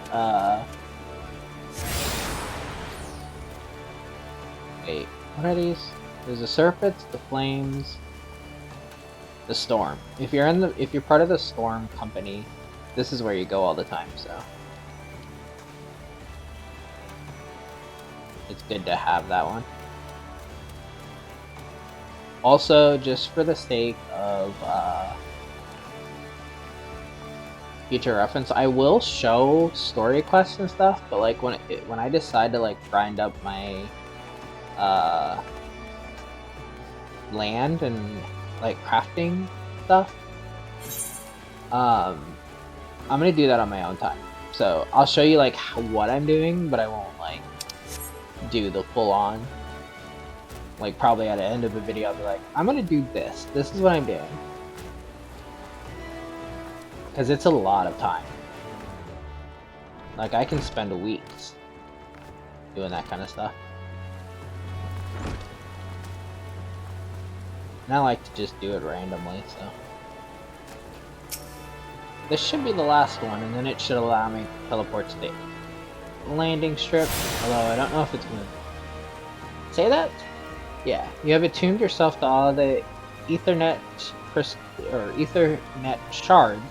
wait, what are these? There's the Serpents, the Flames, the Storm. If you're part of the Storm company, this is where you go all the time, so it's good to have that one. Also, just for the sake of future reference, I will show story quests and stuff, but like when I decide to like grind up my land and like crafting stuff, I'm gonna do that on my own time. So I'll show you like what I'm doing, but I won't like do the full on. Like probably at the end of the video, I'll be like, I'm gonna do this. This is what I'm doing. Because it's a lot of time. Like I can spend weeks doing that kind of stuff. And I like to just do it randomly, so. This should be the last one, and then it should allow me to teleport to the landing strip. Although I don't know if it's gonna say that. Yeah, you have attuned yourself to all the Ethernet shards,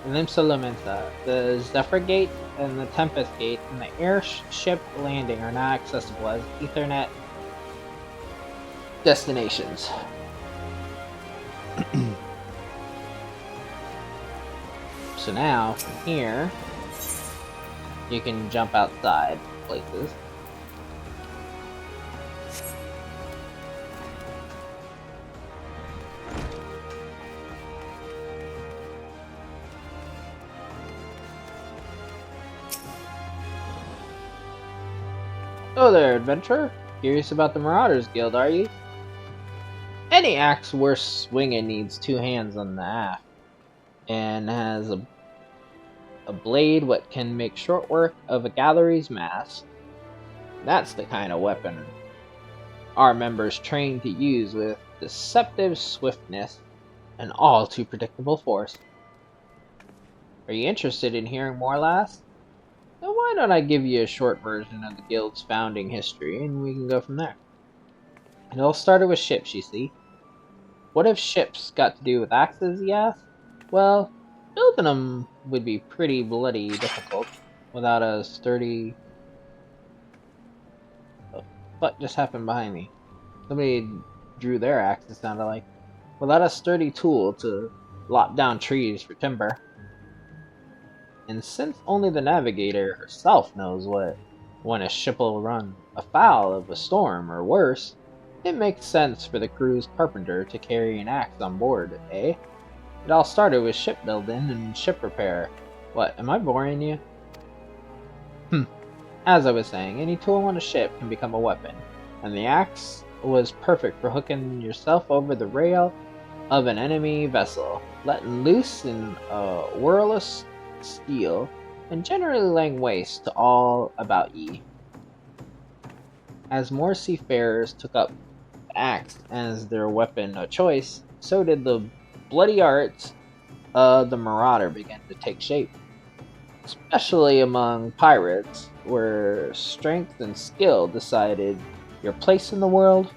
the Limsa, the Zephyr Gate, and the Tempest Gate, and the airship landing are not accessible as Ethernet destinations. So now, from here, you can jump outside places. Hello there, adventurer. Curious about the Marauders Guild, are you? Any axe worth swinging needs two hands on the aft, and has a blade what can make short work of a gallery's mass. That's the kind of weapon our members train to use with deceptive swiftness and all too predictable force. Are you interested in hearing more, lass? Then why don't I give you a short version of the guild's founding history, and we can go from there. It all started with ships, you see. What have ships got to do with axes, you ask? Well, building them would be pretty bloody difficult without a sturdy... What just happened behind me? Somebody drew their axe, it sounded like. Without a sturdy tool to lop down trees for timber. And since only the navigator herself knows when a ship will run afoul of a storm or worse, it makes sense for the crew's carpenter to carry an axe on board, eh? It all started with shipbuilding and ship repair. What, am I boring you? As I was saying, any tool on a ship can become a weapon, and the axe was perfect for hooking yourself over the rail of an enemy vessel, letting loose in a whirl of steel, and generally laying waste to all about ye. As more seafarers took up the axe as their weapon of choice, so did the bloody arts of the marauder began to take shape, especially among pirates, where strength and skill decided your place in the world.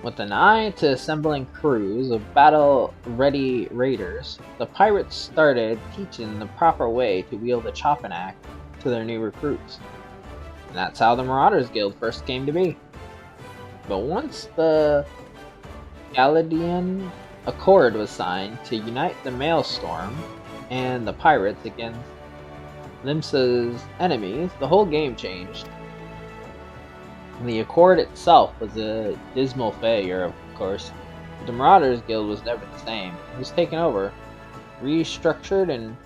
With an eye to assembling crews of battle-ready raiders, the pirates started teaching the proper way to wield a chopping axe to their new recruits. And that's how the Marauders Guild first came to be. But once the Galadian Accord was signed to unite the Maelstrom and the pirates against Limsa's enemies, the whole game changed. The Accord itself was a dismal failure, of course. The Marauders Guild was never the same. It was taken over, restructured, and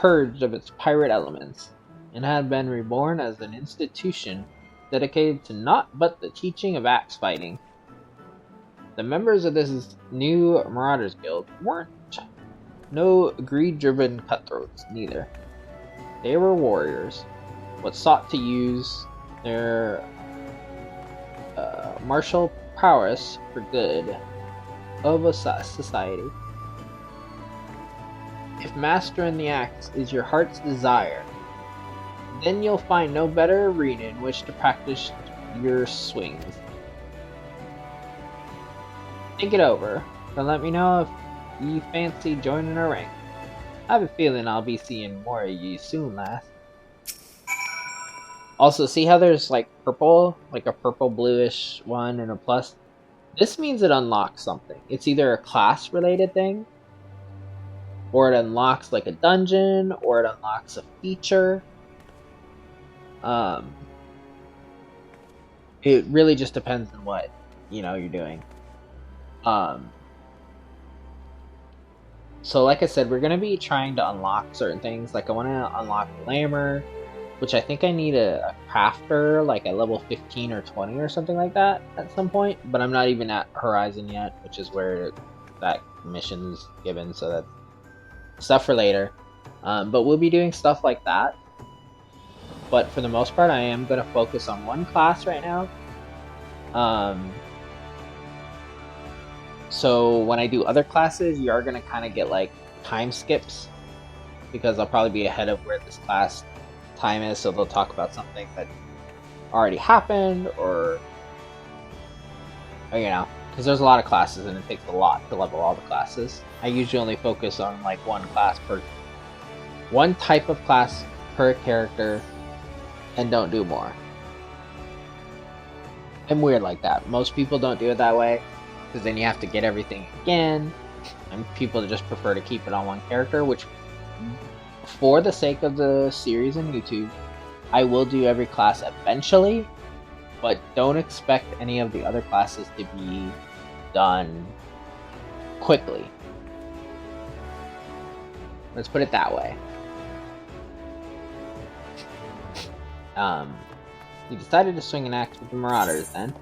purged of its pirate elements and had been reborn as an institution dedicated to naught but the teaching of axe fighting. The members of this new Marauders Guild weren't no greed-driven cutthroats, neither. They were warriors, but sought to use their martial prowess for good of a society. If mastering the axe is your heart's desire, then you'll find no better arena in which to practice your swings. Think it over, and let me know if you fancy joining our rank. I have a feeling I'll be seeing more of you soon, lass. Also, see how there's like purple, like a purple bluish one and a plus? This means it unlocks something. It's either a class related thing, or it unlocks like a dungeon, or it unlocks a feature. It really just depends on what, you're doing. So like I said, we're going to be trying to unlock certain things. Like I want to unlock Glamour, which I think I need a crafter, like at level 15 or 20 or something like that at some point. But I'm not even at Horizon yet, which is where that mission's given, so that's stuff for later. But we'll be doing stuff like that. But for the most part, I am going to focus on one class right now. So when I do other classes, you are going to kind of get like time skips, because I'll probably be ahead of where this class time is, so they'll talk about something that already happened, or because there's a lot of classes and it takes a lot to level all the classes. I usually only focus on like one type of class per character, and don't do more. I'm weird like that. Most people don't do it that way, because then you have to get everything again, and people just prefer to keep it on one character, which, for the sake of the series and YouTube, I will do every class eventually, but don't expect any of the other classes to be done quickly. Let's put it that way. You decided to swing an axe with the Marauders, then.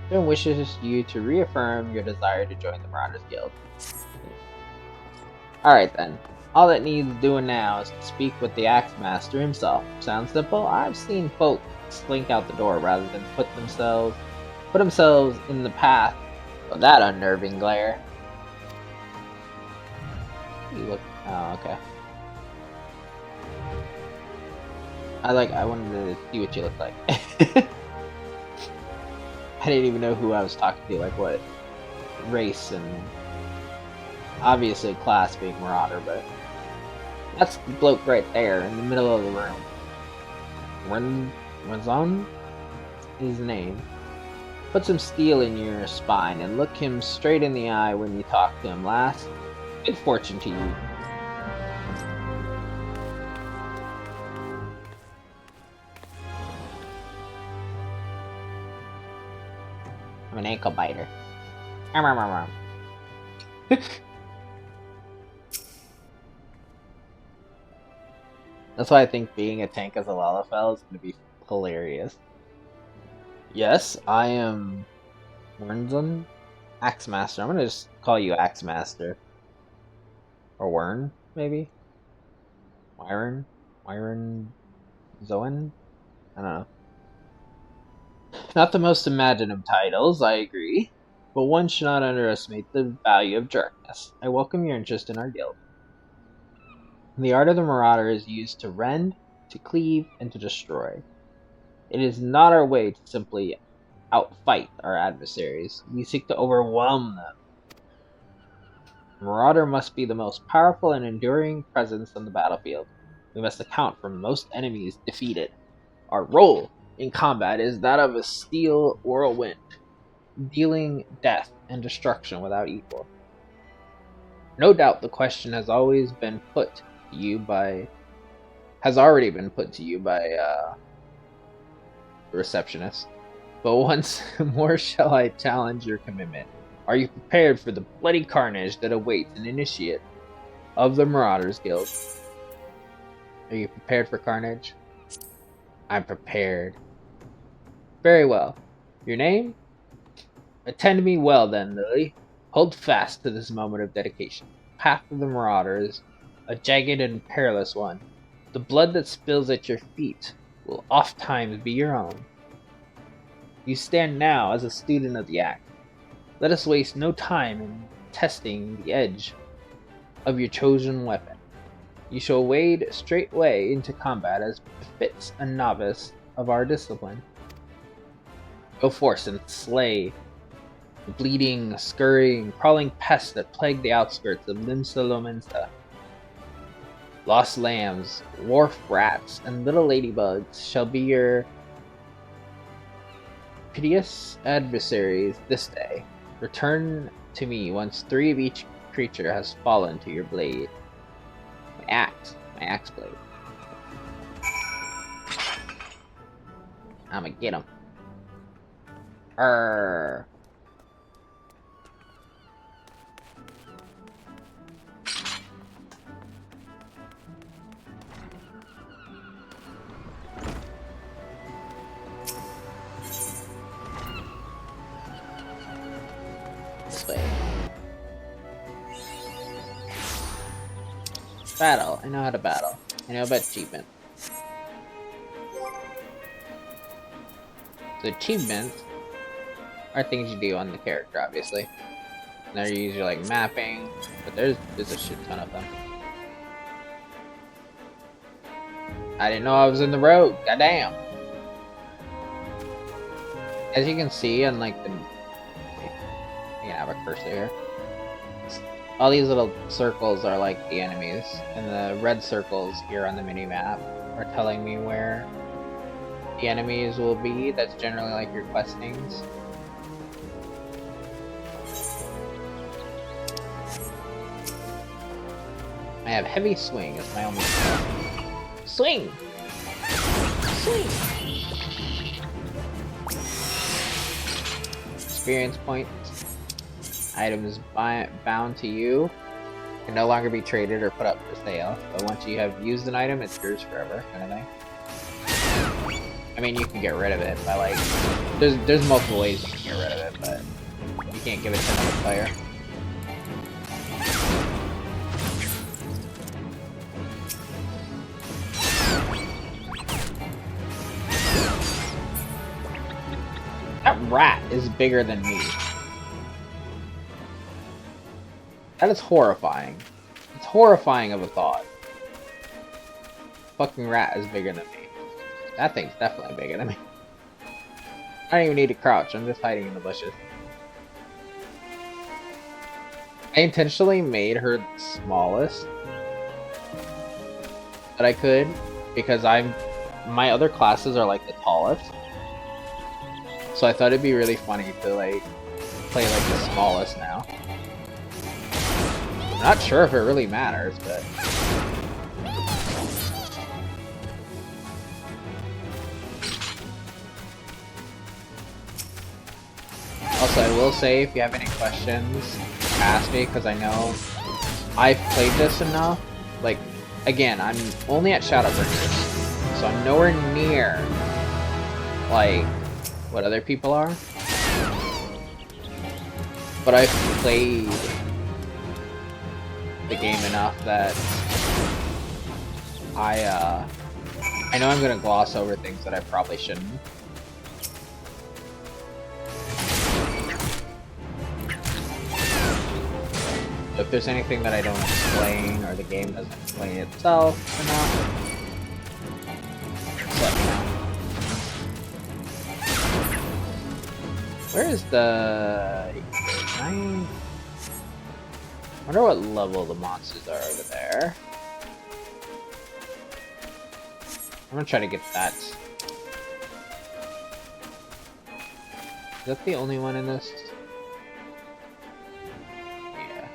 Jim wishes you to reaffirm your desire to join the Marauders Guild. Alright then. All that needs doing now is to speak with the Axe Master himself. Sounds simple? I've seen folks slink out the door rather than put themselves in the path of that unnerving glare. You look... Oh, okay. I wanted to see what you look like. I didn't even know who I was talking to, like what race, and obviously class being Marauder, but that's the bloke right there in the middle of the room. Wenzon is his name. Put some steel in your spine and look him straight in the eye when you talk to him, lass. Good fortune to you. I'm an ankle biter. That's why I think being a tank as a Lalafell is going to be hilarious. Yes, I am Wernzon, Axe Master. I'm going to just call you Axe Master. Or Wern, maybe? Wyron? Zoan? I don't know. Not the most imaginative titles, I agree, but one should not underestimate the value of darkness. I welcome your interest in our guild. The art of the Marauder is used to rend, to cleave, and to destroy. It is not our way to simply outfight our adversaries. We seek to overwhelm them. The Marauder must be the most powerful and enduring presence on the battlefield. We must account for most enemies defeated. Our role in combat is that of a steel whirlwind, dealing death and destruction without equal. No doubt the question has already been put to you by the receptionist. But once more shall I challenge your commitment. Are you prepared for the bloody carnage that awaits an initiate? of the Marauders Guild. Are you prepared for carnage? I'm prepared. Very well. Your name? Attend me well then, Lily. Hold fast to this moment of dedication. The path of the Marauders, a jagged and perilous one. The blood that spills at your feet will oft-times be your own. You stand now as a student of the Act. Let us waste no time in testing the edge of your chosen weapon. You shall wade straightway into combat as befits a novice of our discipline. Go forth and slay the bleeding, scurrying, crawling pests that plague the outskirts of Limsa Lominsa. Lost lambs, wharf rats, and little ladybugs shall be your piteous adversaries this day. Return to me once 3 of each creature has fallen to your blade. My axe blade. I'ma get him. Arrgh. This way. Battle. I know how to battle. I know about achievement. So achievements are things you do on the character, obviously. And they're usually like mapping, but there's a shit ton of them. I didn't know I was in the road. Goddamn. As you can see on like the, I can have a cursor here. All these little circles are like the enemies, and the red circles here on the mini-map are telling me where the enemies will be. That's generally like your questings. I have heavy swing as my only skill. Swing! Swing! Experience points. Items bound to you can no longer be traded or put up for sale, but once you have used an item, it's yours forever, kind of thing. I mean, you can get rid of it by like, there's multiple ways you can get rid of it, but you can't give it to another player. That rat is bigger than me. That is horrifying. It's horrifying of a thought. Fucking rat is bigger than me. That thing's definitely bigger than me. I don't even need to crouch, I'm just hiding in the bushes. I intentionally made her the smallest that I could, because my other classes are like the tallest. So I thought it'd be really funny to like play like the smallest now. I'm not sure if it really matters, but also I will say, if you have any questions, ask me, because I know I've played this enough. Like, again, I'm only at Shadowbringers, so I'm nowhere near like what other people are. But I've played the game enough that I know I'm gonna gloss over things that I probably shouldn't. So if there's anything that I don't explain, or the game doesn't explain itself enough, just let me know. Where is the... I wonder what level the monsters are over there. I'm gonna try to get that. Is that the only one in this? Yeah.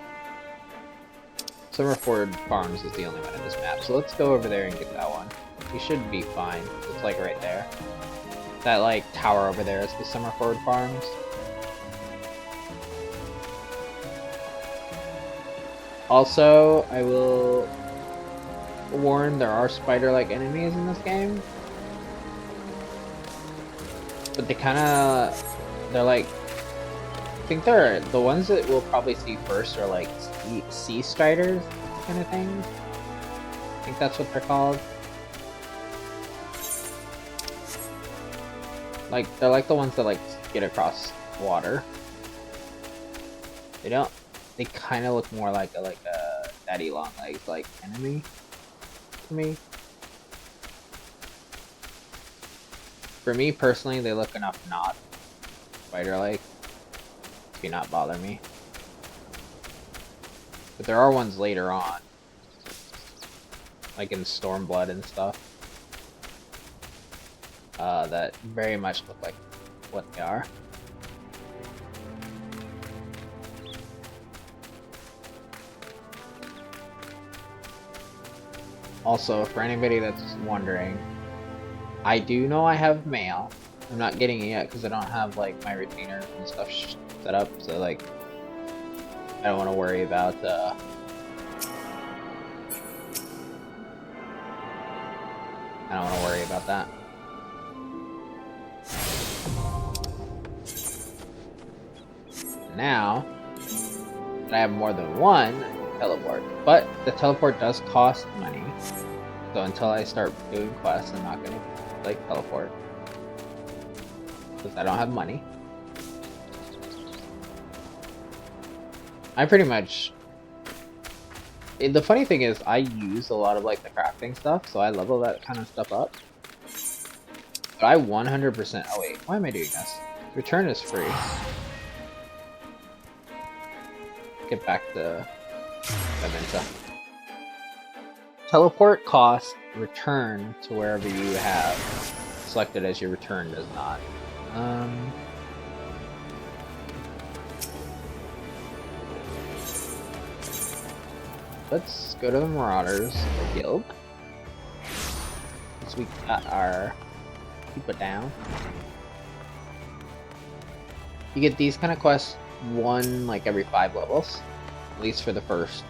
Summerford Farms is the only one in this map, so let's go over there and get that one. We should be fine. It's like right there. That like tower over there is the Summerford Farms. Also, I will warn, there are spider-like enemies in this game. But they're like, I think they're, the ones that we'll probably see first are like sea striders kind of things. I think that's what they're called. Like, they're like the ones that like get across water. They kind of look more like a daddy long legs like enemy to me. For me personally, they look enough not spider-like to not bother me. But there are ones later on, like in Stormblood and stuff, that very much look like what they are. Also, for anybody that's wondering, I do know I have mail. I'm not getting it yet because I don't have like my retainer and stuff set up, so like I don't want to worry about that. Now that I have more than one, I can teleport. But the teleport does cost money. So until I start doing quests, I'm not gonna like teleport. Because I don't have money. I pretty much... The funny thing is, I use a lot of like the crafting stuff, so I level that kind of stuff up. But I 100%... Oh wait, why am I doing this? Return is free. Get back to Memento. Teleport costs return to wherever you have selected as your return does not. Let's go to the Marauders Guild. Since we got our people down. You get these kind of quests one like every 5 levels. At least for the first.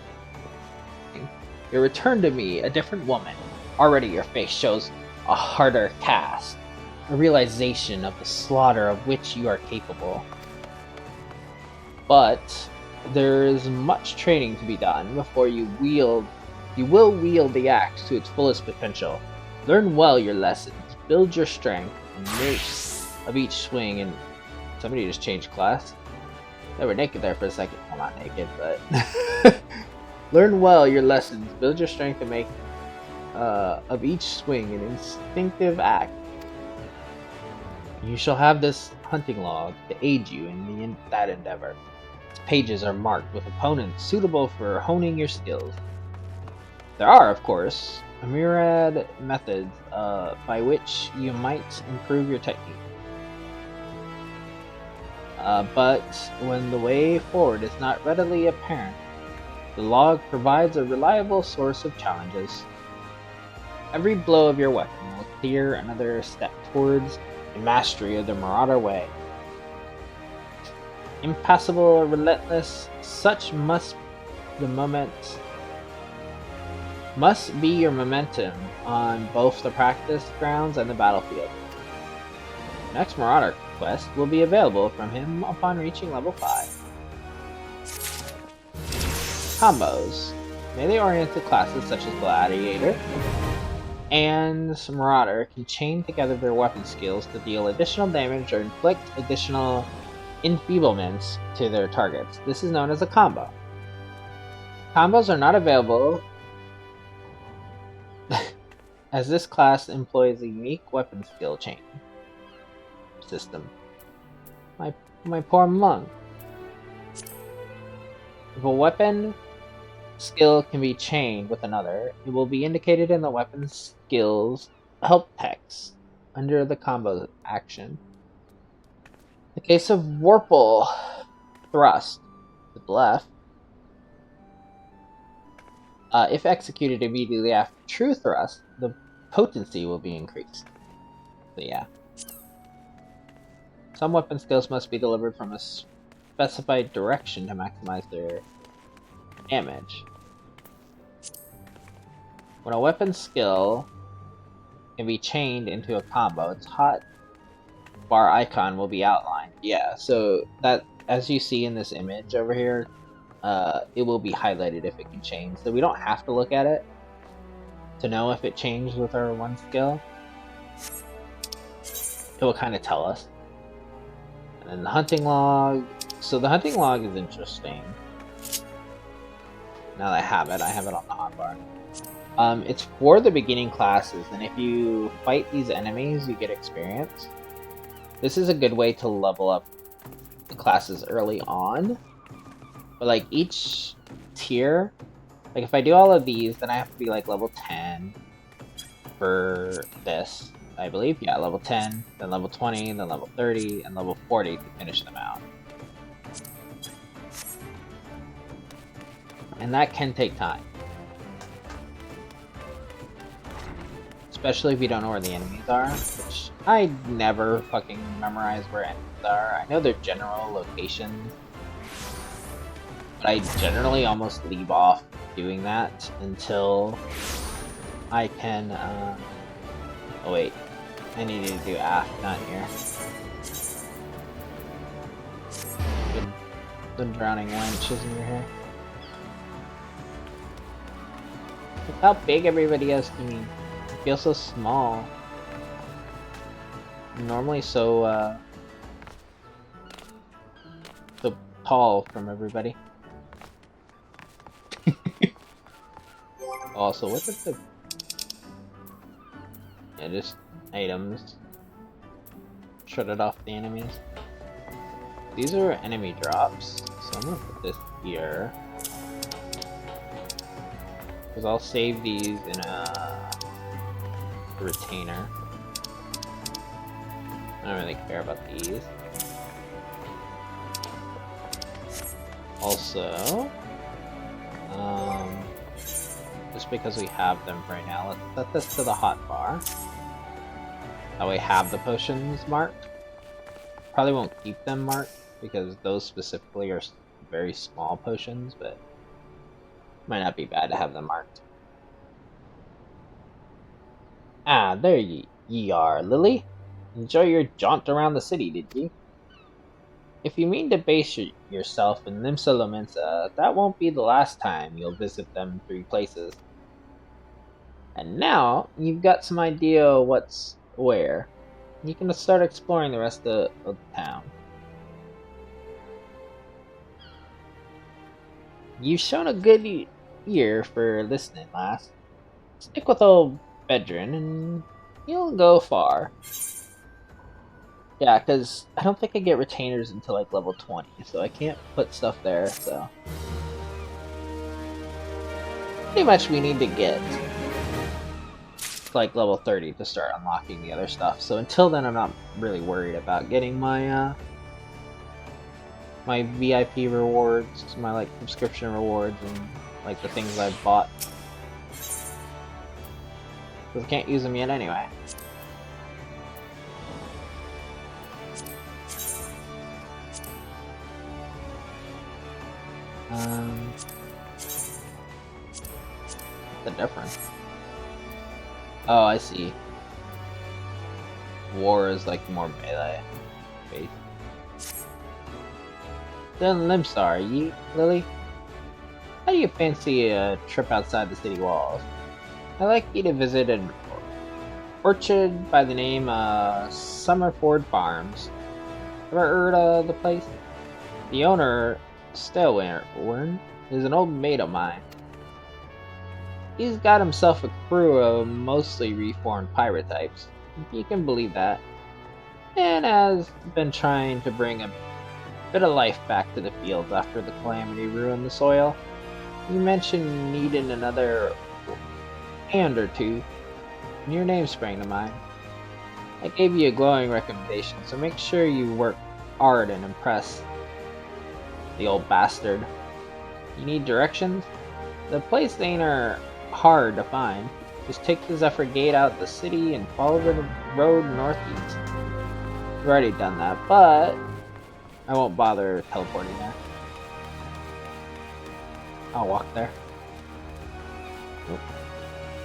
You return to me, a different woman. Already your face shows a harder cast, a realization of the slaughter of which you are capable. But there is much training to be done before you will wield the axe to its fullest potential. Learn well your lessons, build your strength, and make of each swing. And somebody just changed class. They were naked there for a second. Well, not naked, but learn well your lessons, build your strength, and make of each swing an instinctive act. You shall have this hunting log to aid you in that endeavor. Its pages are marked with opponents suitable for honing your skills. There are, of course, a myriad methods by which you might improve your technique. But when the way forward is not readily apparent, the log provides a reliable source of challenges. Every blow of your weapon will clear another step towards a mastery of the Marauder way. Impassable, relentless, such must be your momentum on both the practice grounds and the battlefield. The next Marauder quest will be available from him upon reaching level 5. Combos. Melee oriented classes such as Gladiator and Marauder can chain together their weapon skills to deal additional damage or inflict additional enfeeblements to their targets. This is known as a combo. Combos are not available as this class employs a unique weapon skill chain system. My poor monk. If a weapon skill can be chained with another, it will be indicated in the weapon skills help text under the combo action. In the case of Warple Thrust to the left, if executed immediately after True Thrust, the potency will be increased. So yeah. Some weapon skills must be delivered from a specified direction to maximize their damage. When a weapon skill can be chained into a combo, its hot bar icon will be outlined. Yeah, so that, as you see in this image over here, it will be highlighted if it can change. So we don't have to look at it to know if it changed with our one skill. It will kind of tell us. And then the hunting log. So the hunting log is interesting. Now that I have it on the hotbar. It's for the beginning classes, and if you fight these enemies, you get experience. This is a good way to level up the classes early on. But like each tier, like if I do all of these, then I have to be like level 10 for this, I believe. Yeah, level 10, then level 20, then level 30, and level 40 to finish them out. And that can take time. Especially if you don't know where the enemies are, which I never fucking memorize where enemies are. I know their general locations, but I generally almost leave off doing that until I can, oh wait, I needed to do aft, not here. The drowning wench is in your hair. Look how big everybody is to me. I feel so small. I'm normally so tall from everybody. Also, what is the... Yeah, just items. Shut it off the enemies. These are enemy drops, so I'm gonna put this here. Because I'll save these in a retainer. I don't really care about these. Also, just because we have them right now, let's set this to the hotbar. That way we have the potions marked. Probably won't keep them marked because those specifically are very small potions, but might not be bad to have them marked. Ah, there ye are, Lily. Enjoy your jaunt around the city, did you? If you mean to base yourself in Limsa Lominsa, that won't be the last time you'll visit them 3 places. And now, you've got some idea what's where. You can start exploring the rest of the town. You've shown a good ear for listening, lass. Stick with old Bedrin and you'll go far. Yeah, because I don't think I get retainers until like level 20, so I can't put stuff there, so... Pretty much we need to get like level 30 to start unlocking the other stuff, so until then I'm not really worried about getting my my VIP rewards, my like subscription rewards, and like the things I've bought. Because I can't use them yet anyway. The difference. Oh, I see. War is like more melee based. Then Limsar, ye, Lily? How do you fancy a trip outside the city walls? I'd like you to visit an orchard by the name Summerford Farms. Ever heard of the place? The owner, Stelwern, is an old mate of mine. He's got himself a crew of mostly reformed pirate types, if you can believe that, and has been trying to bring a bit of life back to the fields after the calamity ruined the soil. You mentioned needing another hand or two, and your name sprang to mind. I gave you a glowing recommendation, so make sure you work hard and impress the old bastard. You need directions? The place ain't hard to find. Just take the Zephyr Gate out the city and follow the road northeast. We've already done that, but I won't bother teleporting there. I'll walk there. Oop.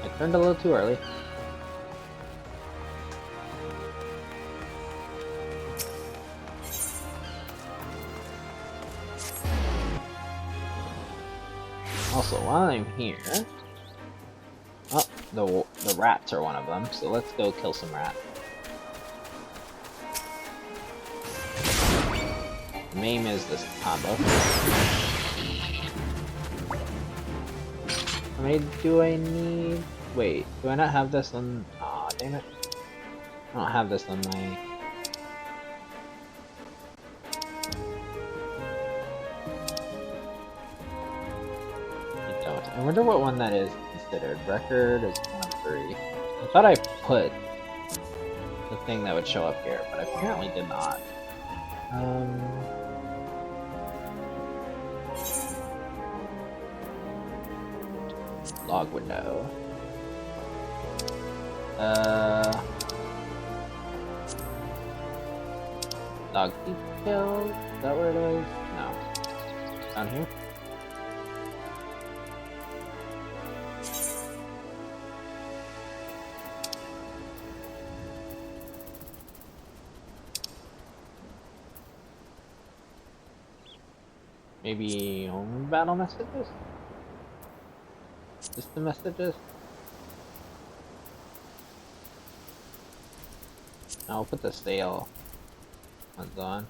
I turned a little too early. Also, while I'm here... Oh, the rats are one of them, so let's go kill some rats. Maim is this combo. How many do I need? Wait, do I not have this on... Aw, dang it. I don't have this on my... I don't. I wonder what one that is considered. Record is 1 of 3. I thought I put the thing that would show up here, but I apparently did not. Log window. Log details. Is that where it is? No. Down here? Maybe only battle messages? Just the messages? I'll put the sale ones on.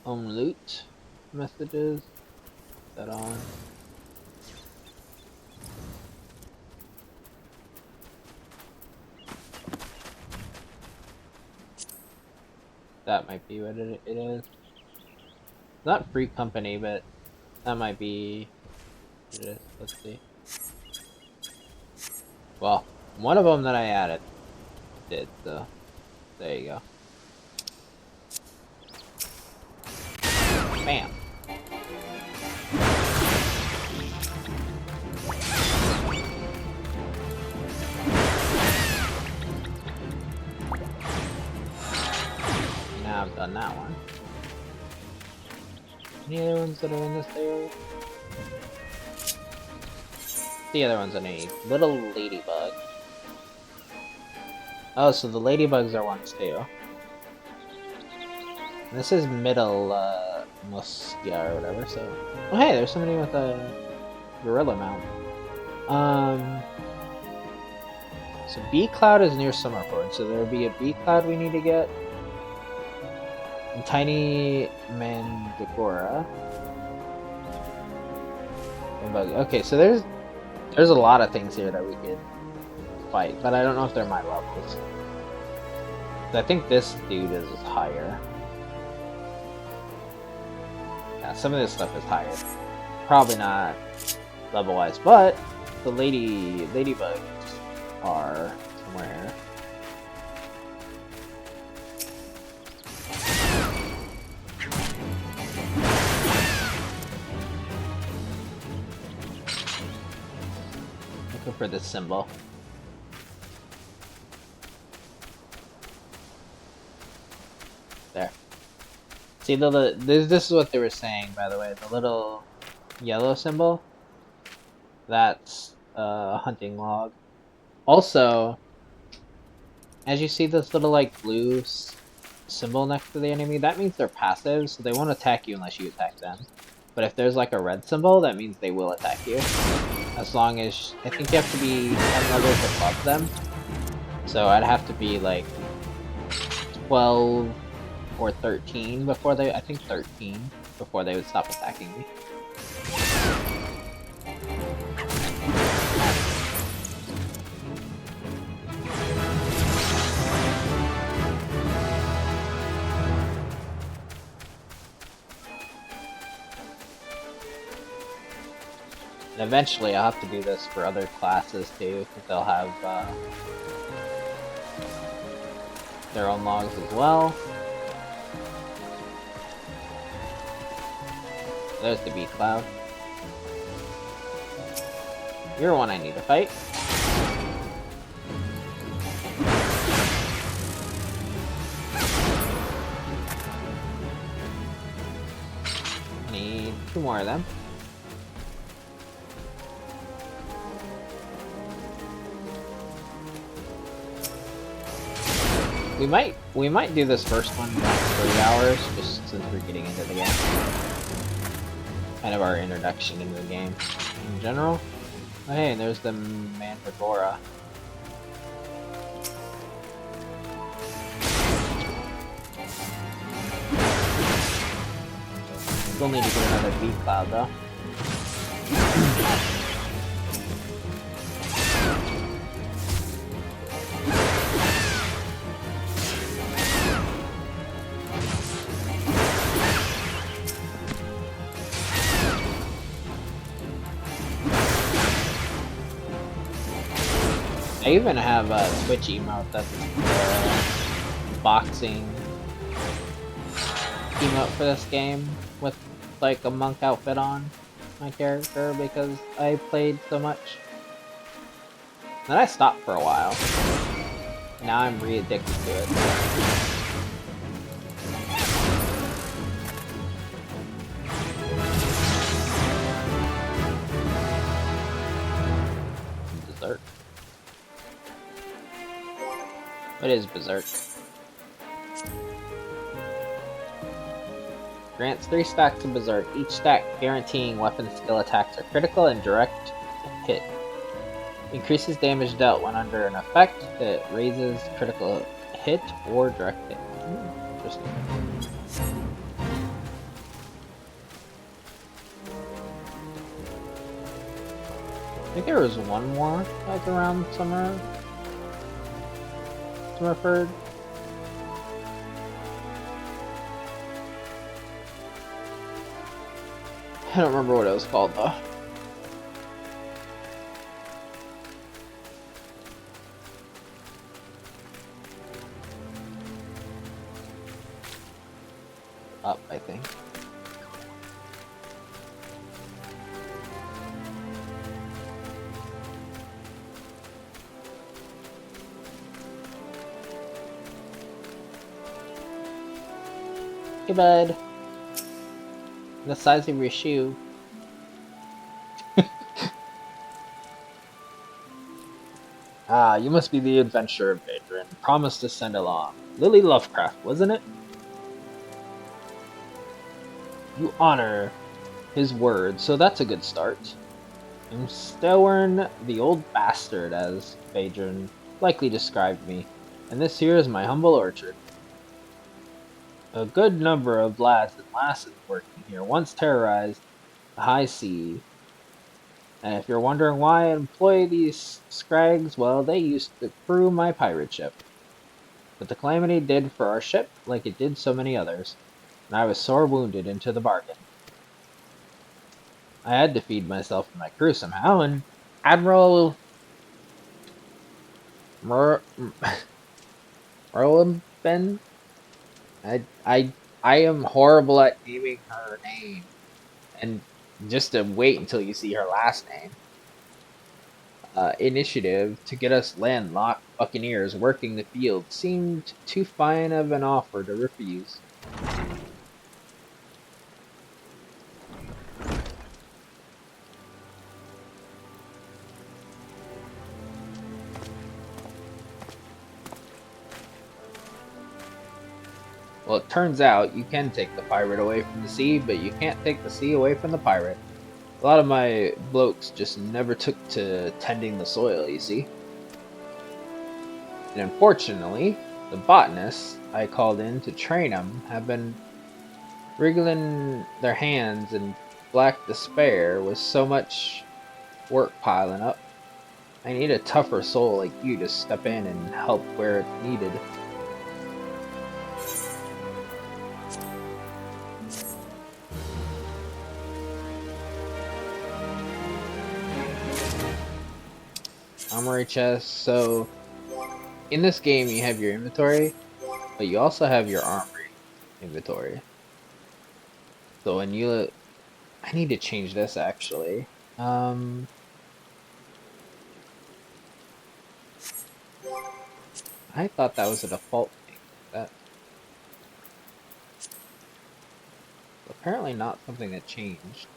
Loot messages. Is that on? That might be what it is. Not free company, but that might be what it is. Let's see. Well, one of them that I added did, so there you go. Bam. Now I've done that one. Any other ones that are in this area? The other one's a little ladybug. Oh, so the ladybugs are ones too. And this is middle Muskia or whatever, so... Oh hey, there's somebody with a gorilla mount. So B-Cloud is near Summerford, so there'll be a B-Cloud we need to get. And Tiny Mandragora. Okay, so there's a lot of things here that we could fight, but I don't know if they're my levels. I think this dude is higher. Yeah, some of this stuff is higher. Probably not level-wise, but the ladybugs are somewhere here. Looking for this symbol. There. See, this is what they were saying, by the way. The little yellow symbol, that's a hunting log. Also, as you see this little like blue symbol next to the enemy, that means they're passive, so they won't attack you unless you attack them. But if there's like a red symbol, that means they will attack you. As long as, I think you have to be 10 levels above them. So I'd have to be like 12 or 13 before they, I think 13, before they would stop attacking me. And eventually I'll have to do this for other classes too, because they'll have their own logs as well. There's the B-Cloud. You're one I need to fight. Need 2 more of them. we might do this first one in like 3 hours, just since we're getting into the game. Kind of our introduction into the game in general. Oh, hey, and there's the Mandragora. Still need to get another V cloud though. I even have a Twitch emote that's boxing emote for this game with like a monk outfit on my character because I played so much. Then I stopped for a while. Now I'm re-addicted to it. Berserk. What is Berserk? Grants 3 stacks of Berserk, each stack guaranteeing weapon skill attacks are critical and direct hit. Increases damage dealt when under an effect that raises critical hit or direct hit. Interesting. I think there was one more that was around Summerford. I don't remember what it was called though. Up, I think. Hey bud. The size of your shoe. Ah, you must be the adventurer, Adrian. Promised to send along. Lily Lovecraft, wasn't it? You honor his word, so that's a good start. I'm Stowern, the old bastard, as Adrian likely described me, and this here is my humble orchard. A good number of lads and lasses working here once terrorized the high sea. And if you're wondering why I employ these scrags, well, they used to crew my pirate ship. But the calamity did for our ship like it did so many others, and I was sore wounded into the bargain. I had to feed myself and my crew somehow, and Admiral Merlin, I am horrible at naming her name, and just to wait until you see her last name. Initiative to get us landlocked buccaneers working the field seemed too fine of an offer to refuse. Well, it turns out you can take the pirate away from the sea, but you can't take the sea away from the pirate. A lot of my blokes just never took to tending the soil, you see. And unfortunately, the botanists I called in to train them have been wriggling their hands in black despair with so much work piling up. I need a tougher soul like you to step in and help where it's needed. Armory chest. So in this game you have your inventory, but you also have your armory inventory. So when you I need to change this actually. I thought that was a default thing. That apparently not something that changed.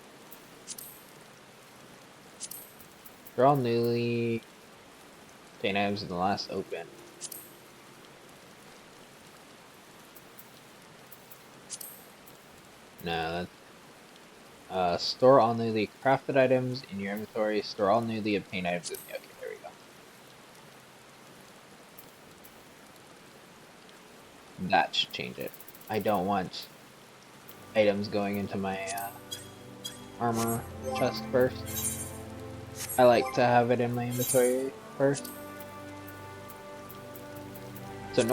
Draw newly obtain items in the last open. No, that's store all newly crafted items in your inventory. Store all newly obtained items. Okay, there we go. That should change it. I don't want items going into my armor chest first. I like to have it in my inventory first. So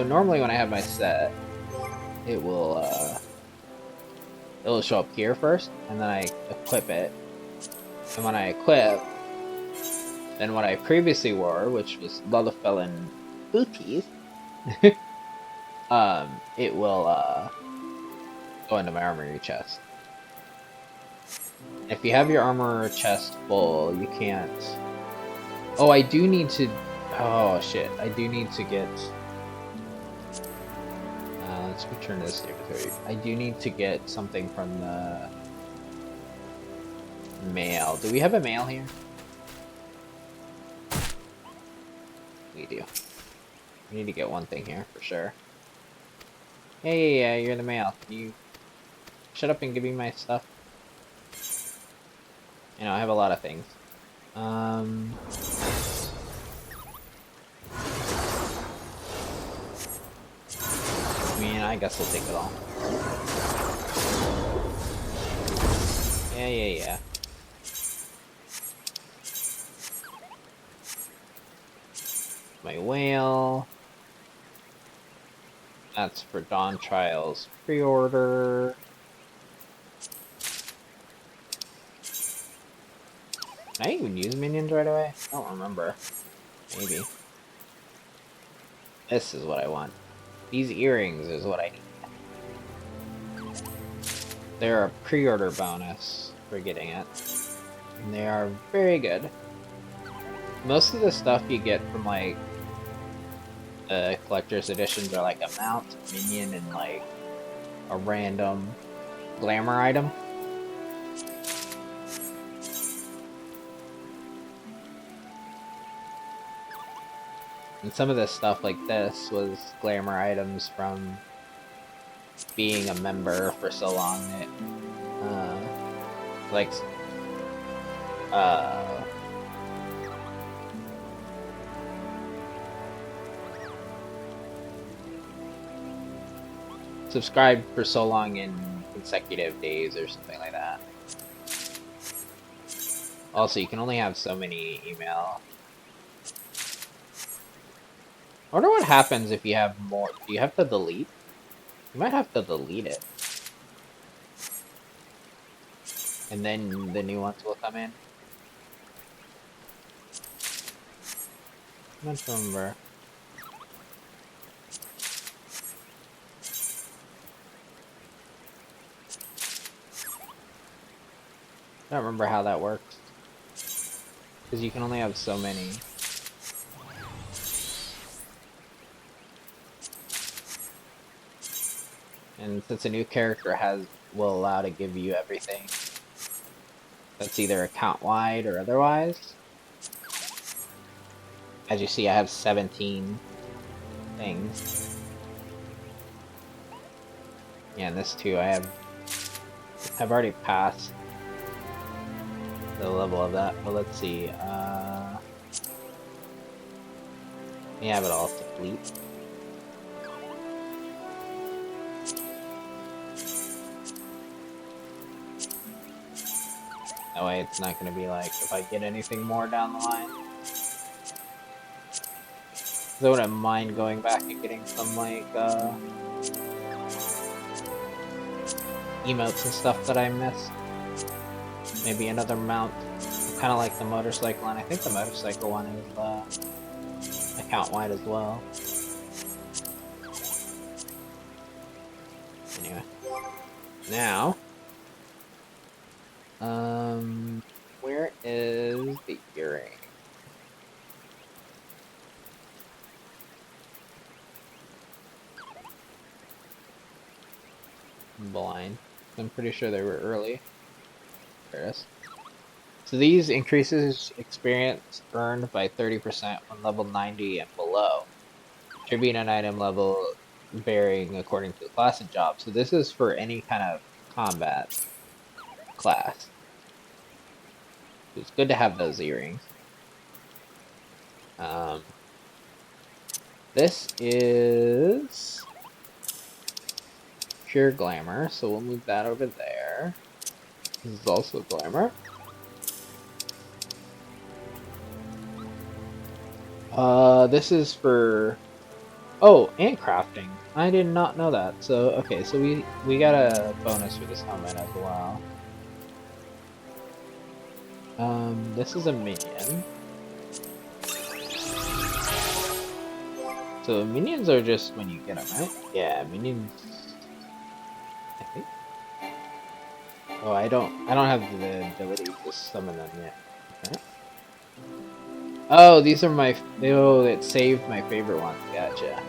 normally when I have my set, it will show up here first, and then I equip it. And when I equip, then what I previously wore, which was Lullafelin booties, it will go into my armory chest. If you have your armor chest full, you can't. Oh, I do need to. Oh shit! I do need to get. Let's return to this inventory. I do need to get something from the mail. Do we have a mail here? We do. We need to get one thing here for sure. Yeah, you're the mail. Can you shut up and give me my stuff? You know, I have a lot of things. I mean, I guess we'll take it all. Yeah. My whale. That's for Dawn Trials pre-order. Can I even use minions right away? I don't remember. Maybe. This is what I want. These earrings is what I need. They're a pre-order bonus for getting it. And they are very good. Most of the stuff you get from like the collector's editions are like a mount, minion, and like a random glamour item. And some of this stuff like this was glamour items from being a member for so long that like subscribed for so long in consecutive days or something like that. Also, you can only have so many email. I wonder what happens if you have more. Do you have to delete? You might have to delete it. And then the new ones will come in. I don't remember. I don't remember how that works. Because you can only have so many. And since a new character will allow to give you everything, that's either account-wide or otherwise. As you see, I have 17 things. Yeah, and this too, I've already passed the level of that, but let's see, we have it all to complete. That way it's not going to be like, if I get anything more down the line. I wouldn't mind going back and getting some, like, emotes and stuff that I missed. Maybe another mount. Kind of like the motorcycle, and I think the motorcycle one is, account-wide as well. Anyway. Now... where is the earring? I'm blind. I'm pretty sure they were early. There it is. So these increases experience earned by 30% when level 90 and below. Attribute an item level varying according to the class and job. So this is for any kind of combat class. It's good to have those earrings. This is pure glamour, so we'll move that over there. This is also glamour. This is for... Oh, and crafting. I did not know that. So, okay, so we got a bonus for this helmet as well. This is a minion. So minions are just when you get them, right? Yeah, minions. I think. Oh, I don't have the ability to summon them yet. Okay. Oh, these are my. Oh, it saved my favorite ones. Gotcha.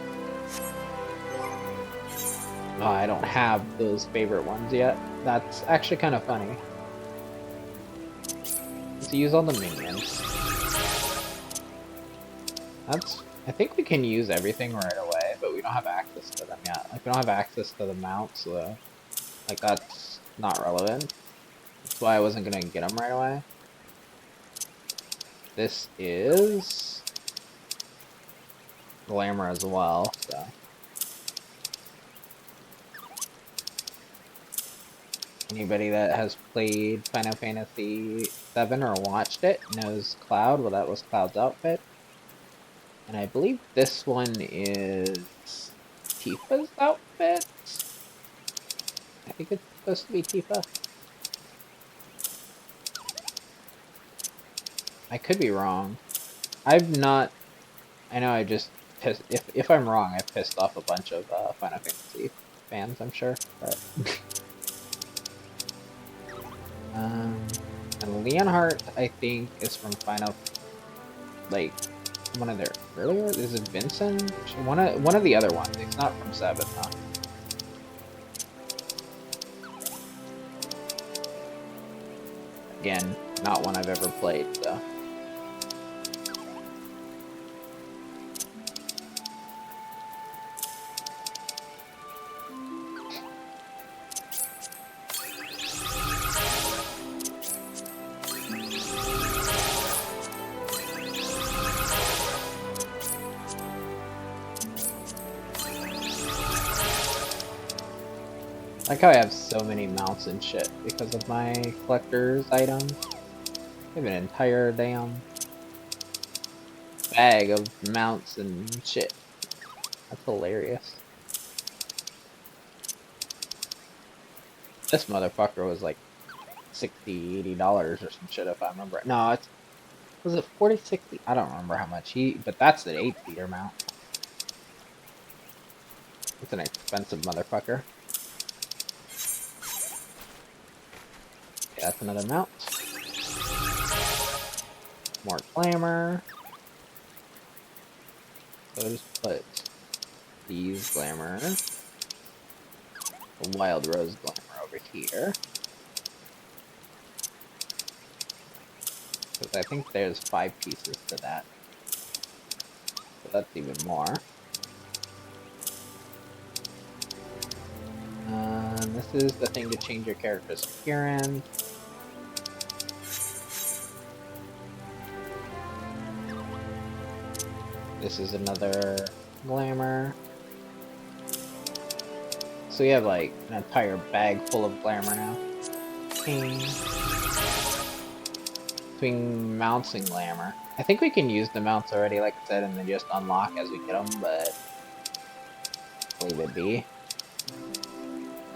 Oh, I don't have those favorite ones yet. That's actually kind of funny. Let's use all the minions. I think we can use everything right away, but we don't have access to them yet. Like, we don't have access to the mounts, so... Like, that's not relevant. That's why I wasn't gonna get them right away. This is... glamour as well, so... Anybody that has played Final Fantasy VII or watched it knows Cloud. Well, that was Cloud's outfit. And I believe this one is Tifa's outfit? I think it's supposed to be Tifa. I could be wrong. I've not... I know I just pissed... If I'm wrong, I've pissed off a bunch of Final Fantasy fans, I'm sure. But... and Leonhardt, I think, is from Final... Like... one of their earlier? Is it Vincent? One of the other ones. It's not from 7, though. Again, not one I've ever played, so. I like how I have so many mounts and shit because of my collector's items. I have an entire damn bag of mounts and shit. That's hilarious. This motherfucker was like $60, $80 or some shit if I remember. No, was it 40, 60? I don't remember how much but that's the 8-seater mount. It's an expensive motherfucker. That's another mount. More glamour. So just put these glamour. The Wild Rose glamour over here. Because I think there's 5 pieces to that. So that's even more. This is the thing to change your character's appearance. This is another glamour. So we have like an entire bag full of glamour now. Between mounts and glamour. I think we can use the mounts already, like I said, and then just unlock as we get them, but leave it be.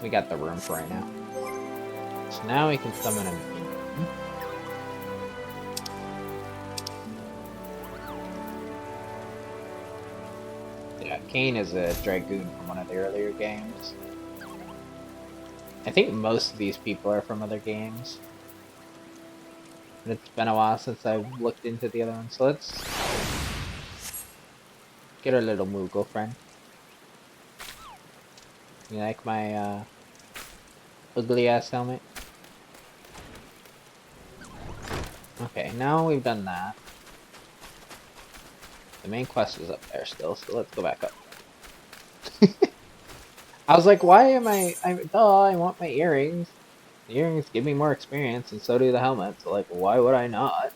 We got the room for right now. So now we can summon a minion. Yeah, Kane is a Dragoon from one of the earlier games. I think most of these people are from other games. But it's been a while since I've looked into the other ones, so let's get our little Moogle friend. You like my ugly ass helmet? Okay, now we've done that. The main quest is up there still, so let's go back up. I was like, why am I want my earrings. The earrings give me more experience, and so do the helmets. So, like, why would I not?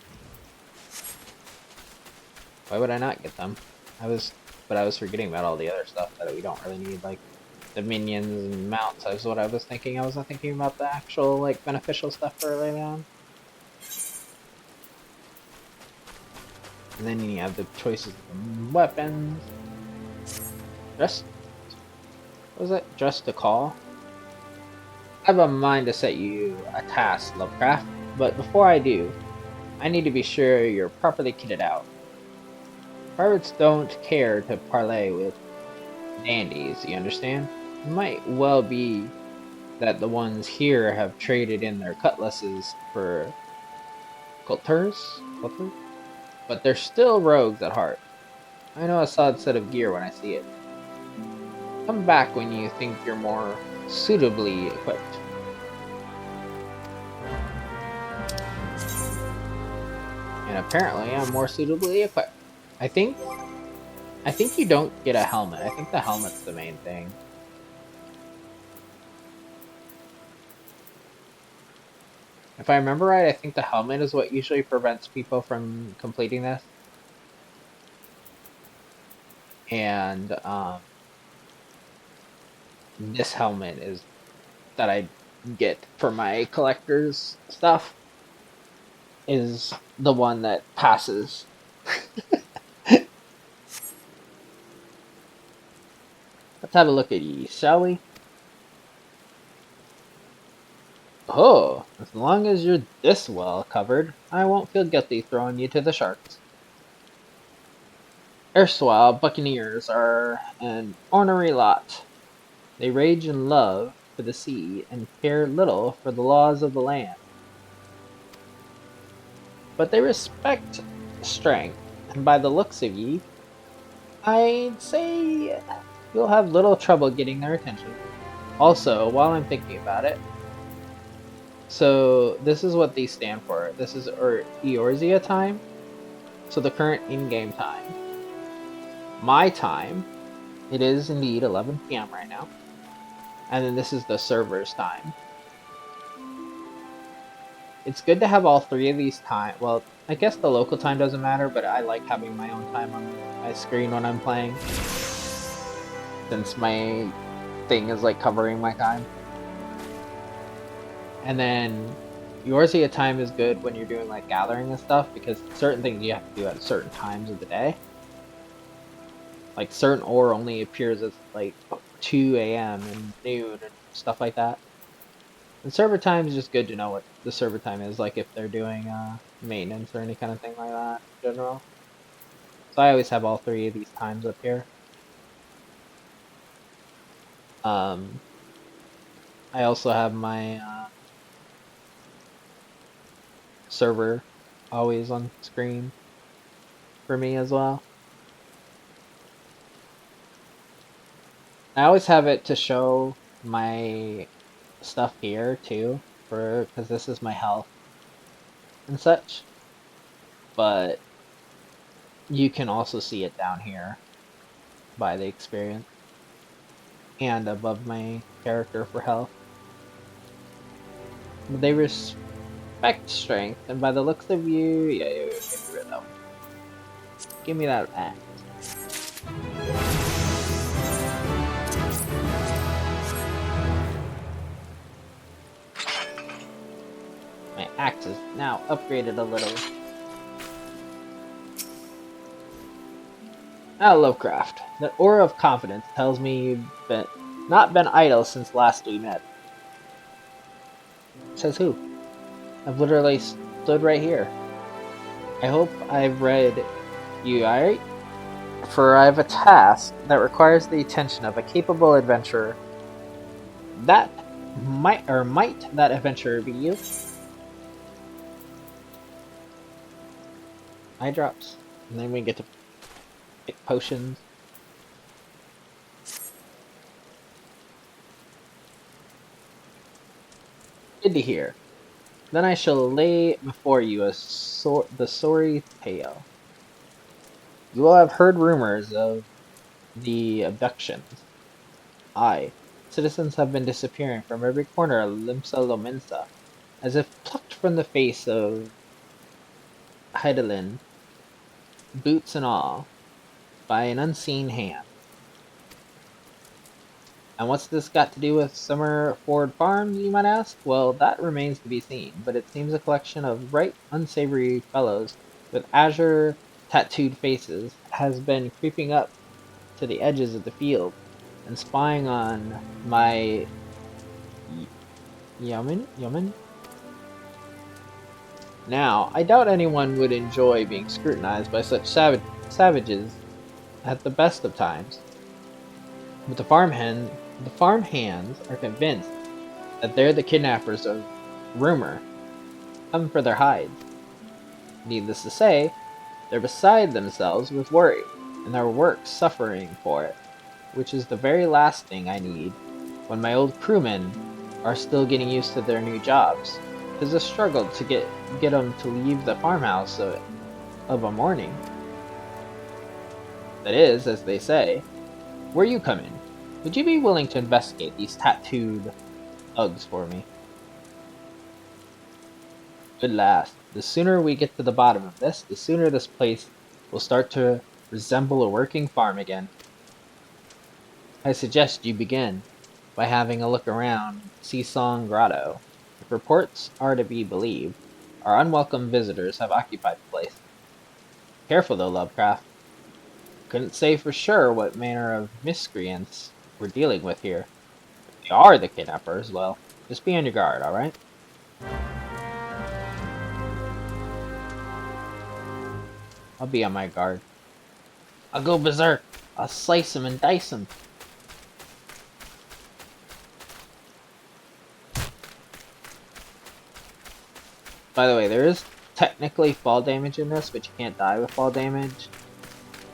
Why would I not get them? But I was forgetting about all the other stuff that we don't really need, like the minions and mounts. That's what I was thinking. I wasn't thinking about the actual, like, beneficial stuff for later on. And then you have the choices of weapons. Just, what was it? Just a call? I have a mind to set you a task, Lovecraft, but before I do, I need to be sure you're properly kitted out. Pirates don't care to parley with dandies, you understand? It might well be that the ones here have traded in their cutlasses for culters, but they're still rogues at heart. I know a solid set of gear when I see it. Come back when you think you're more suitably equipped. And apparently I'm more suitably equipped. I think you don't get a helmet. I think the helmet's the main thing. If I remember right, I think the helmet is what usually prevents people from completing this. And this helmet is that I get for my collector's stuff is the one that passes. Let's have a look at ye, shall we? Oh, as long as you're this well covered, I won't feel guilty throwing you to the sharks. Erstwhile buccaneers are an ornery lot. They rage in love for the sea and care little for the laws of the land. But they respect strength, and by the looks of ye, I'd say you'll have little trouble getting their attention. Also, while I'm thinking about it, so this is what these stand for. This is Eorzea time, so the current in-game time. My time, it is indeed 11 p.m. right now, and then this is the server's time. It's good to have all three of these time. Well, I guess the local time doesn't matter, but I like having my own time on my screen when I'm playing, since my thing is like covering my time. And then Eorzea time is good when you're doing like gathering and stuff, because certain things you have to do at certain times of the day. Like certain ore only appears at like 2 a.m. and noon and stuff like that. And server time is just good to know what the server time is, like if they're doing maintenance or any kind of thing like that in general. So I always have all three of these times up here. I also have my server always on screen for me as well. I always have it to show my stuff here too, because this is my health and such. But you can also see it down here by the experience and above my character for health. But they respect strength, and by the looks of you, yeah, get rid of that. Give me that axe. My axe is now upgraded a little. Now, Lovecraft, that aura of confidence tells me you've not been idle since last we met. Says who? I've literally stood right here. I hope I've read you alright? For I have a task that requires the attention of a capable adventurer. That might that adventurer be you? Eye drops. And then we get to pick potions. Good to hear. Then I shall lay before you the sorry tale. You will have heard rumors of the abductions. Aye, citizens have been disappearing from every corner of Limsa Lominsa, as if plucked from the face of Heidelin, boots and all, by an unseen hand. And what's this got to do with Summerford Farms, you might ask? Well, that remains to be seen, but it seems a collection of right unsavory fellows with azure tattooed faces has been creeping up to the edges of the field and spying on my Yeoman? Now, I doubt anyone would enjoy being scrutinized by such savages at the best of times, but the farm hands are convinced that they're the kidnappers of rumor, come for their hides. Needless to say, they're beside themselves with worry, and their work suffering for it, which is the very last thing I need when my old crewmen are still getting used to their new jobs. 'Tis a struggle to get 'em to leave the farmhouse of a morning. That is, as they say. Where you come in, would you be willing to investigate these tattooed thugs for me? Good lass. The sooner we get to the bottom of this, the sooner this place will start to resemble a working farm again. I suggest you begin by having a look around Seasong Grotto. If reports are to be believed, our unwelcome visitors have occupied the place. Careful though, Lovecraft. Couldn't say for sure what manner of miscreants we're dealing with here. If they are the kidnappers, well, just be on your guard, alright? I'll be on my guard. I'll go berserk. I'll slice him and dice him. By the way, there is technically fall damage in this, but you can't die with fall damage.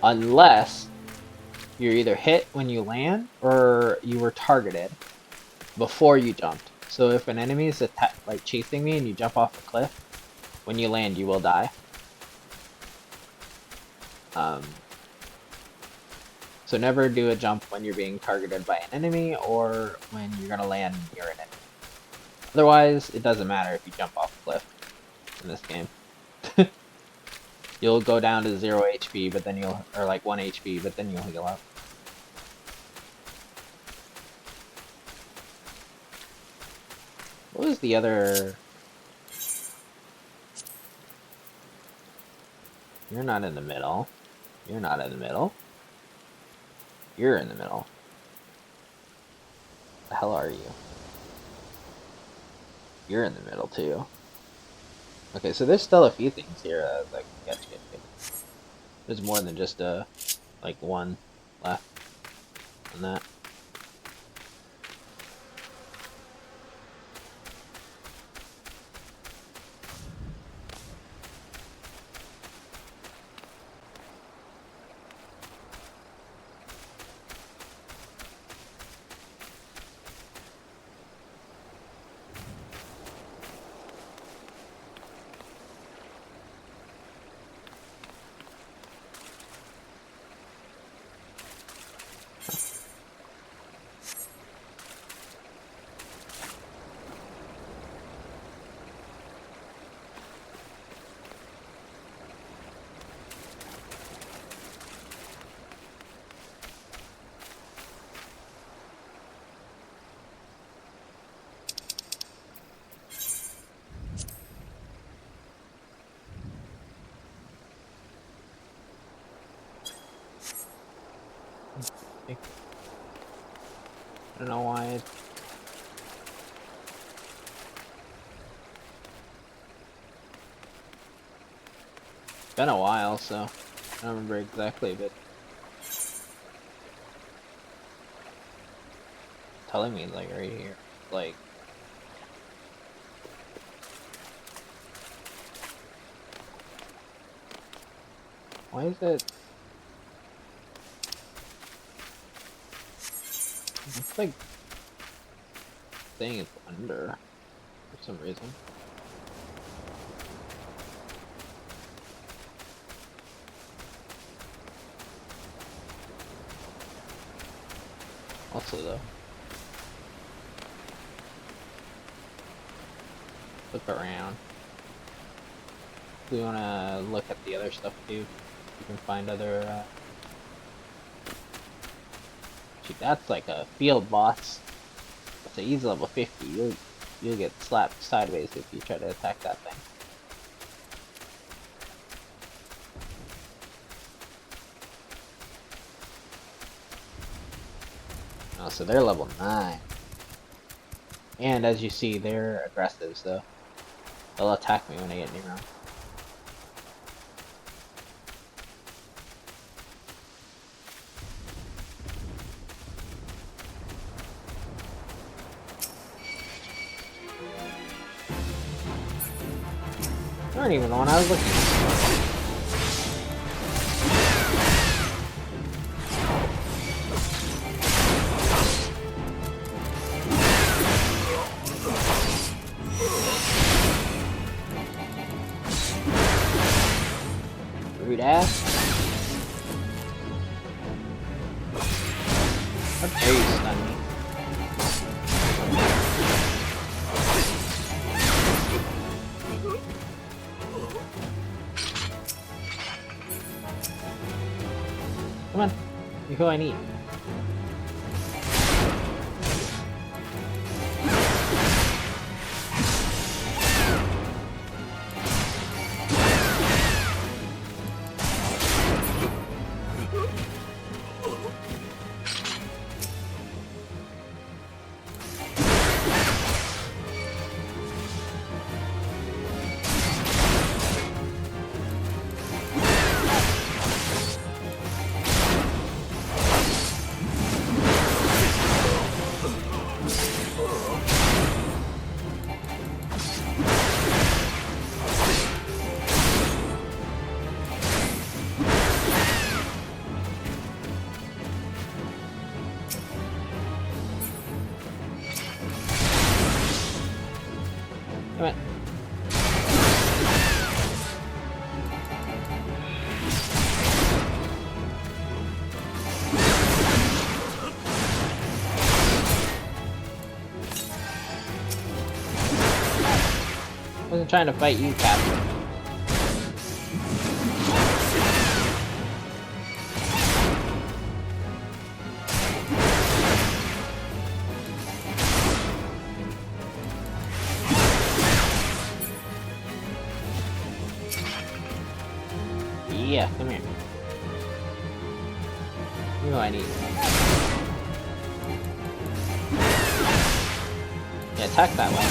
Unless you're either hit when you land, or you were targeted before you jumped. So if an enemy is like chasing me and you jump off a cliff, when you land you will die. So never do a jump when you're being targeted by an enemy, or when you're gonna land near an enemy. Otherwise, it doesn't matter if you jump off a cliff in this game. You'll go down to 0 HP, but then or like 1 HP, but then you'll heal up. What was the other? You're not in the middle. You're not in the middle. You're in the middle. The hell are you? You're in the middle too. Okay, so there's still a few things here that I can get. There's more than just like one left on that. I don't know why it's been a while, so I don't remember exactly, but telling me like right here, like why is it? It's like saying it's under for some reason. Also though, look around. We want to look at the other stuff too. You can find other. Gee, that's like a field boss. So he's level 50. You'll get slapped sideways if you try to attack that thing. Oh, so they're level 9. And as you see, they're aggressive, so they'll attack me when they get near them. They weren't even the one I was looking for. Rude ass. How dare you stun me? Come on, you're who I need. Come on. I wasn't trying to fight you, Captain. Yeah, come here. You know I need. Yeah, attack that one.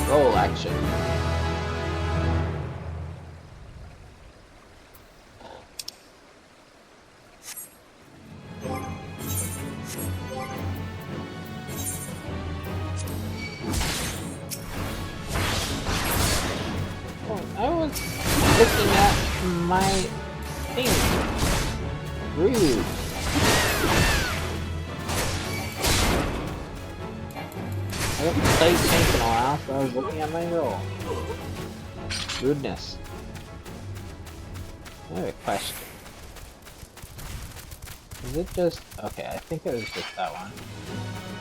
Roll action. I was looking at my thing. Rude. I haven't played tank in a while, so I was looking at my roll. Rudeness. I have a question. Is it just... Okay, I think it was just that one.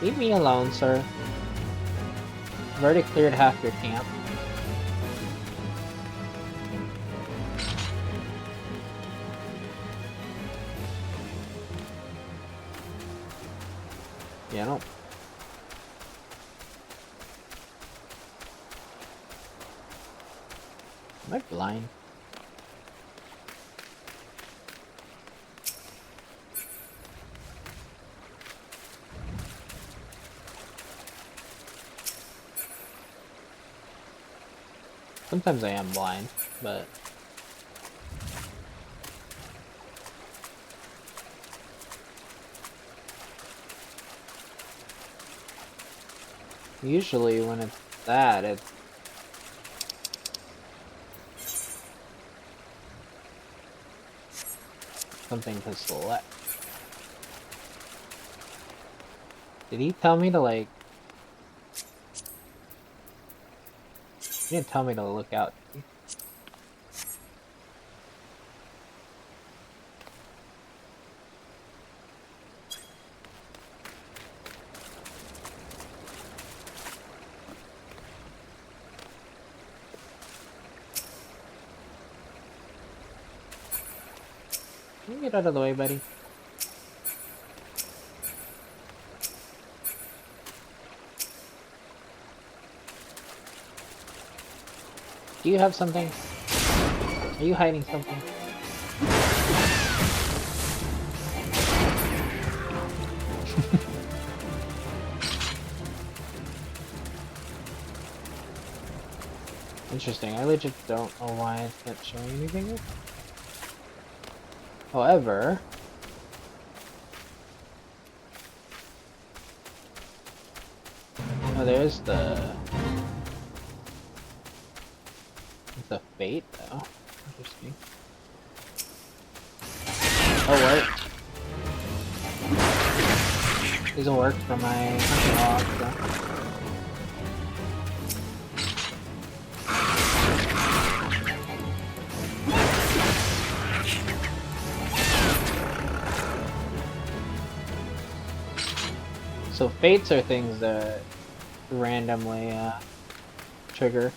Leave me alone, sir. I've already cleared half your camp. Yeah, I don't... Am I blind? Sometimes I am blind, but... Usually when it's that, it's... something to select. Did he tell me to, like... He didn't tell me to look out. Can you get out of the way, buddy? Do you have something? Are you hiding something? Interesting, I legit don't know why it's not showing anything. However... Oh, there's the fate, though. Interesting. Oh, work. These will work for my hunting log, so. So fates are things that randomly trigger.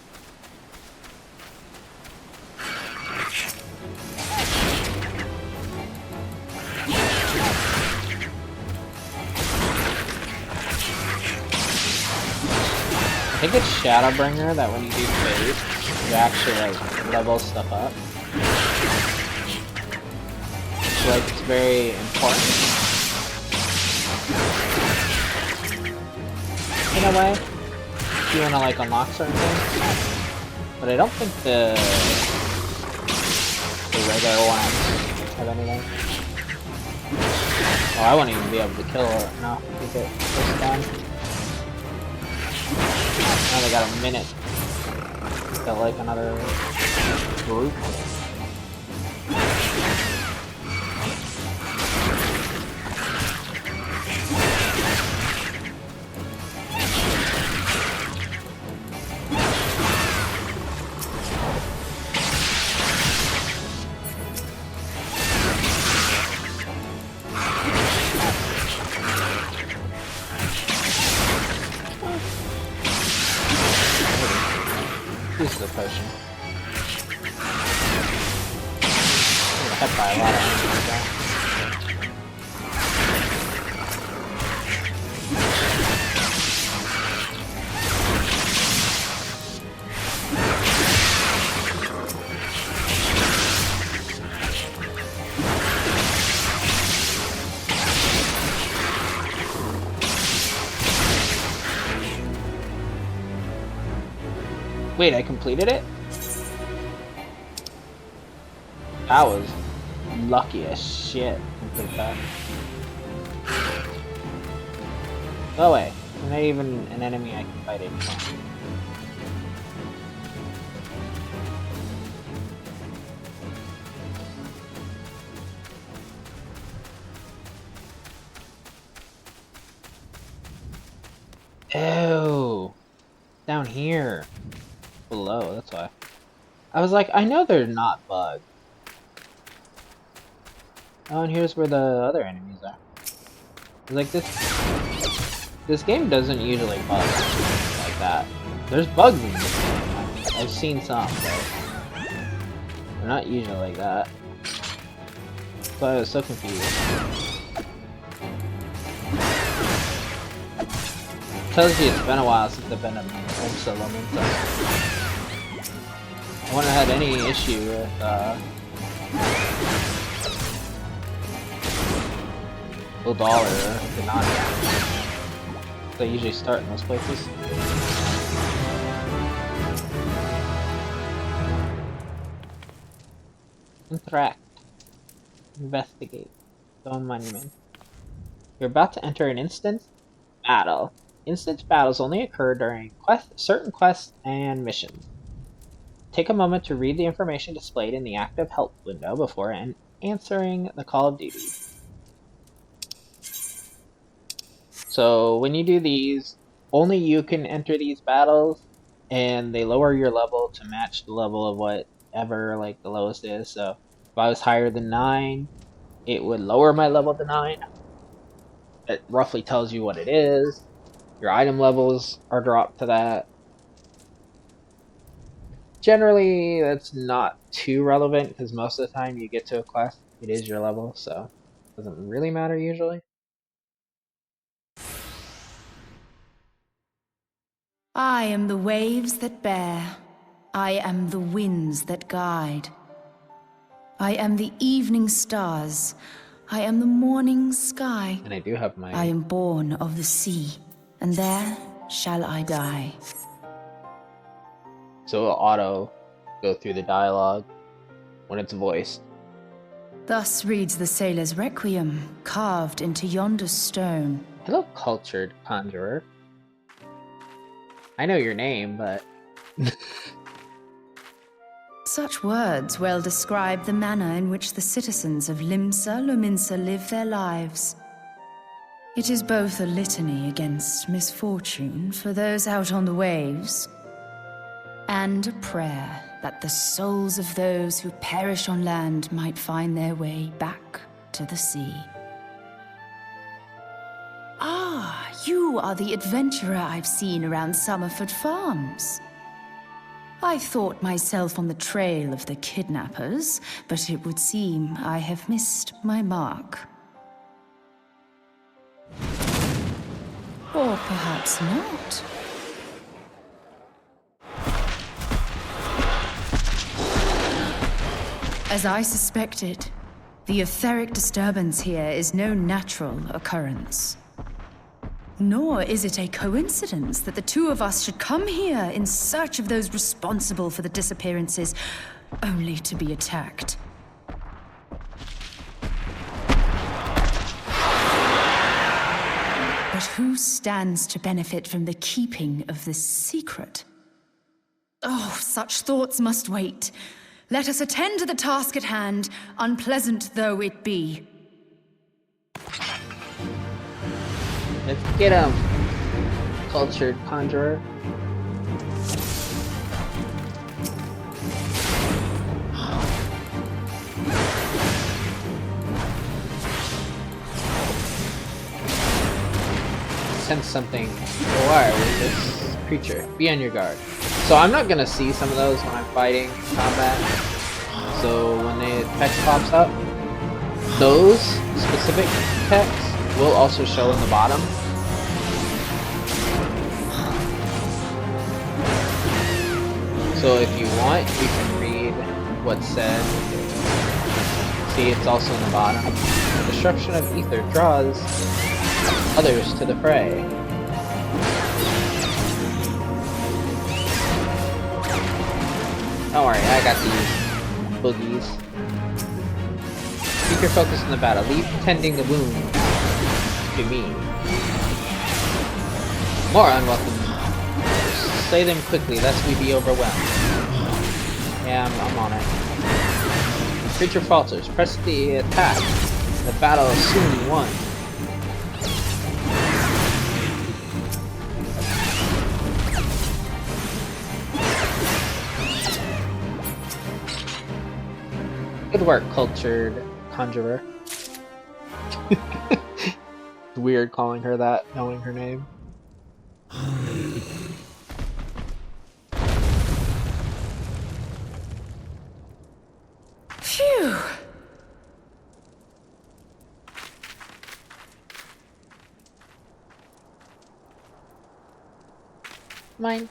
I think it's Shadowbringer that when you do fate, you actually like level stuff up. So like it's very important. In a way, if you want to like unlock certain things, but I don't think the regular ones have anything. Oh, I won't even be able to kill her. No, keep it this time. Now they got a minute. Got like another group. Use the potion. I'm hit by a lot of enemies. Wait, I completed it? That was lucky as shit to complete that. No way. There's not even an enemy I can fight anymore. Ew. Down here. Below, that's why. I was like, I know they're not bugged. Oh, and here's where the other enemies are. Like this game doesn't usually bug like that. There's bugs in this game. I've seen some, but they're not usually like that. So I was so confused. Tells you it's been a while since I've been in home settlement, so I wouldn't have had any issue with $1 or not. They usually start in those places. Interact. Investigate. Stone Monument. You're about to enter an instance battle. Instance battles only occur during certain quests and missions. Take a moment to read the information displayed in the active help window before answering the call of duty. So when you do these, only you can enter these battles, and they lower your level to match the level of whatever like the lowest is. So if I was higher than 9, it would lower my level to 9. It roughly tells you what it is. Your item levels are dropped to that. Generally, that's not too relevant because most of the time you get to a quest it is your level, so it doesn't really matter usually. I am the waves that bear. I am the winds that guide. I am the evening stars. I am the morning sky. And I do have my... I am born of the sea, and there shall I die. So it'll auto go through the dialogue when it's voiced. Thus reads the sailor's requiem, carved into yonder stone. Hello, cultured conjurer. I know your name, but... Such words well describe the manner in which the citizens of Limsa Lominsa live their lives. It is both a litany against misfortune for those out on the waves, and a prayer that the souls of those who perish on land might find their way back to the sea. Ah, you are the adventurer I've seen around Summerford Farms. I thought myself on the trail of the kidnappers, but it would seem I have missed my mark. Or perhaps not. As I suspected, the etheric disturbance here is no natural occurrence. Nor is it a coincidence that the two of us should come here in search of those responsible for the disappearances, only to be attacked. But who stands to benefit from the keeping of this secret? Oh, such thoughts must wait. Let us attend to the task at hand, unpleasant though it be. Let's get him, cultured conjurer. Sense something aware with this creature. Be on your guard. So I'm not gonna see some of those when I'm fighting combat. So when the text pops up, those specific texts will also show in the bottom. So if you want, you can read what's said. See, it's also in the bottom. The destruction of ether draws others to the fray. Don't worry, I got these boogies. Keep your focus on the battle. Leave tending the wound to me. More unwelcome. Slay them quickly, lest we be overwhelmed. Yeah, I'm on it. Creature falters. Press the attack. The battle is soon won. Good work, cultured conjurer. It's weird calling her that, knowing her name. Phew! Mine.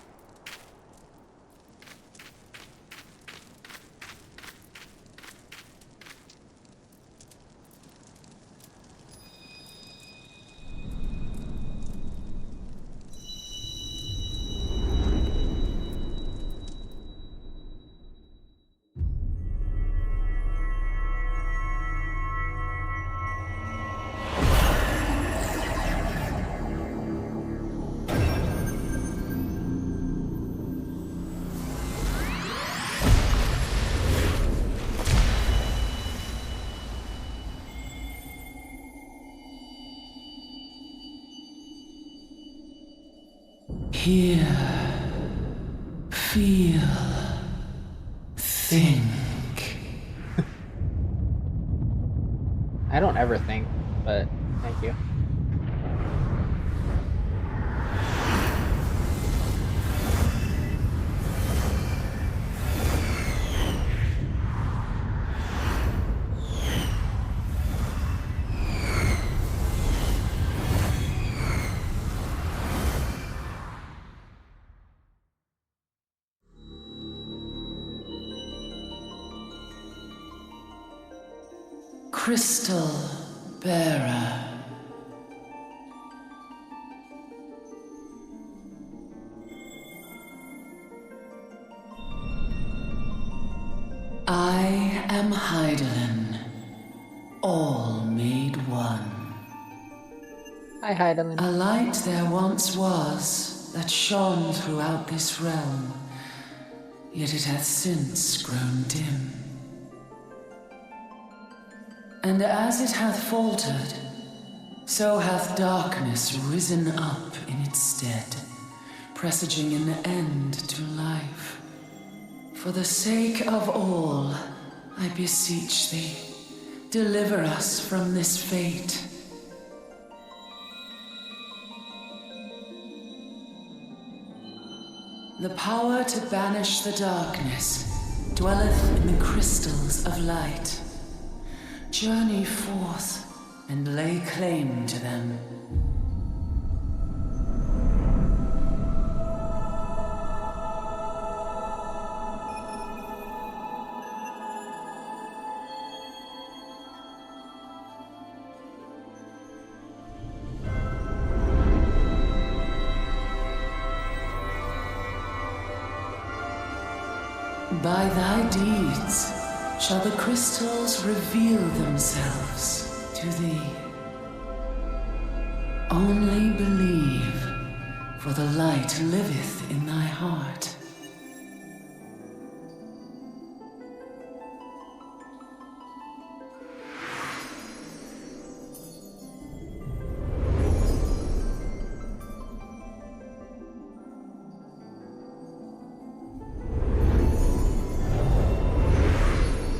Hear, feel, think. I don't ever think, but thank you. Crystal Bearer. I am Heidelin, all made one. Hi, Heidelin. A light there once was that shone throughout this realm, yet it hath since grown dim. And as it hath faltered, so hath darkness risen up in its stead, presaging an end to life. For the sake of all, I beseech thee, deliver us from this fate. The power to banish the darkness dwelleth in the crystals of light. Journey forth and lay claim to them. By thy deeds shall the crystals reveal themselves to thee. Only believe, for the light liveth in thy heart.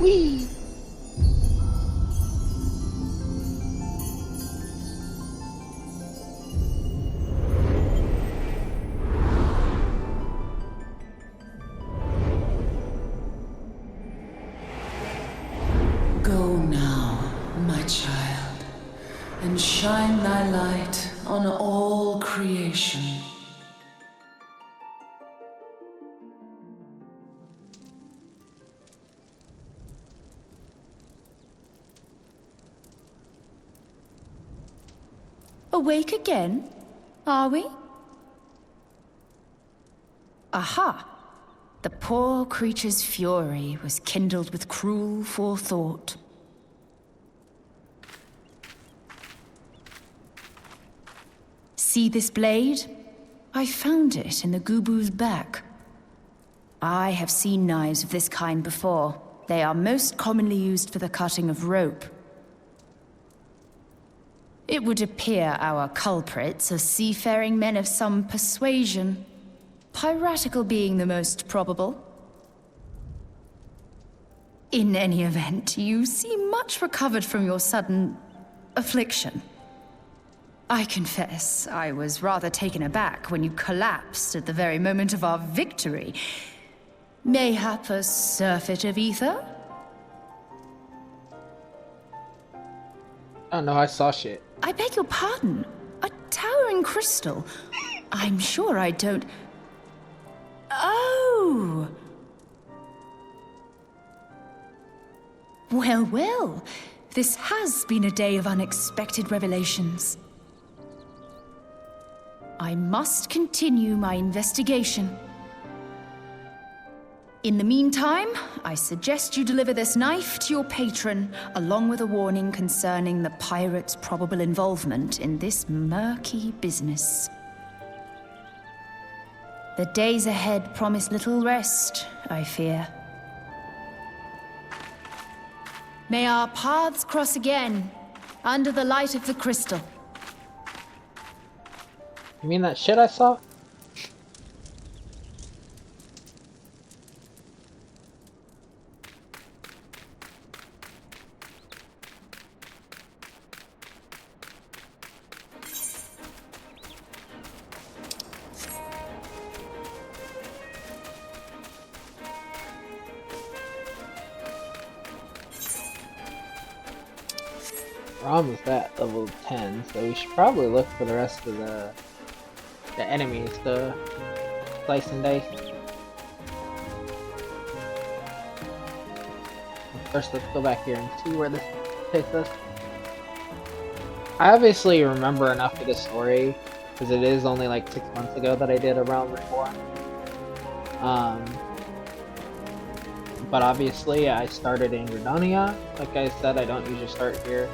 Whee! Go now, my child, and shine thy light on all creation. Awake again, are we? Aha! The poor creature's fury was kindled with cruel forethought. See this blade? I found it in the Gubu's back. I have seen knives of this kind before. They are most commonly used for the cutting of rope. It would appear our culprits are seafaring men of some persuasion, piratical being the most probable. In any event, you seem much recovered from your sudden affliction. I confess, I was rather taken aback when you collapsed at the very moment of our victory. Mayhap a surfeit of ether? Oh no, I saw shit. I beg your pardon. A towering crystal. I'm sure I don't... Oh! Well, well. This has been a day of unexpected revelations. I must continue my investigation. In the meantime, I suggest you deliver this knife to your patron, along with a warning concerning the pirate's probable involvement in this murky business. The days ahead promise little rest, I fear. May our paths cross again, under the light of the crystal. You mean that shit I saw? We're almost at level 10, so we should probably look for the rest of the enemies to slice and dice. First, let's go back here and see where this take this. I obviously remember enough of the story, because it is only like 6 months ago that I did A Realm Reborn. But obviously I started in Redonia. Like I said, I don't usually start here.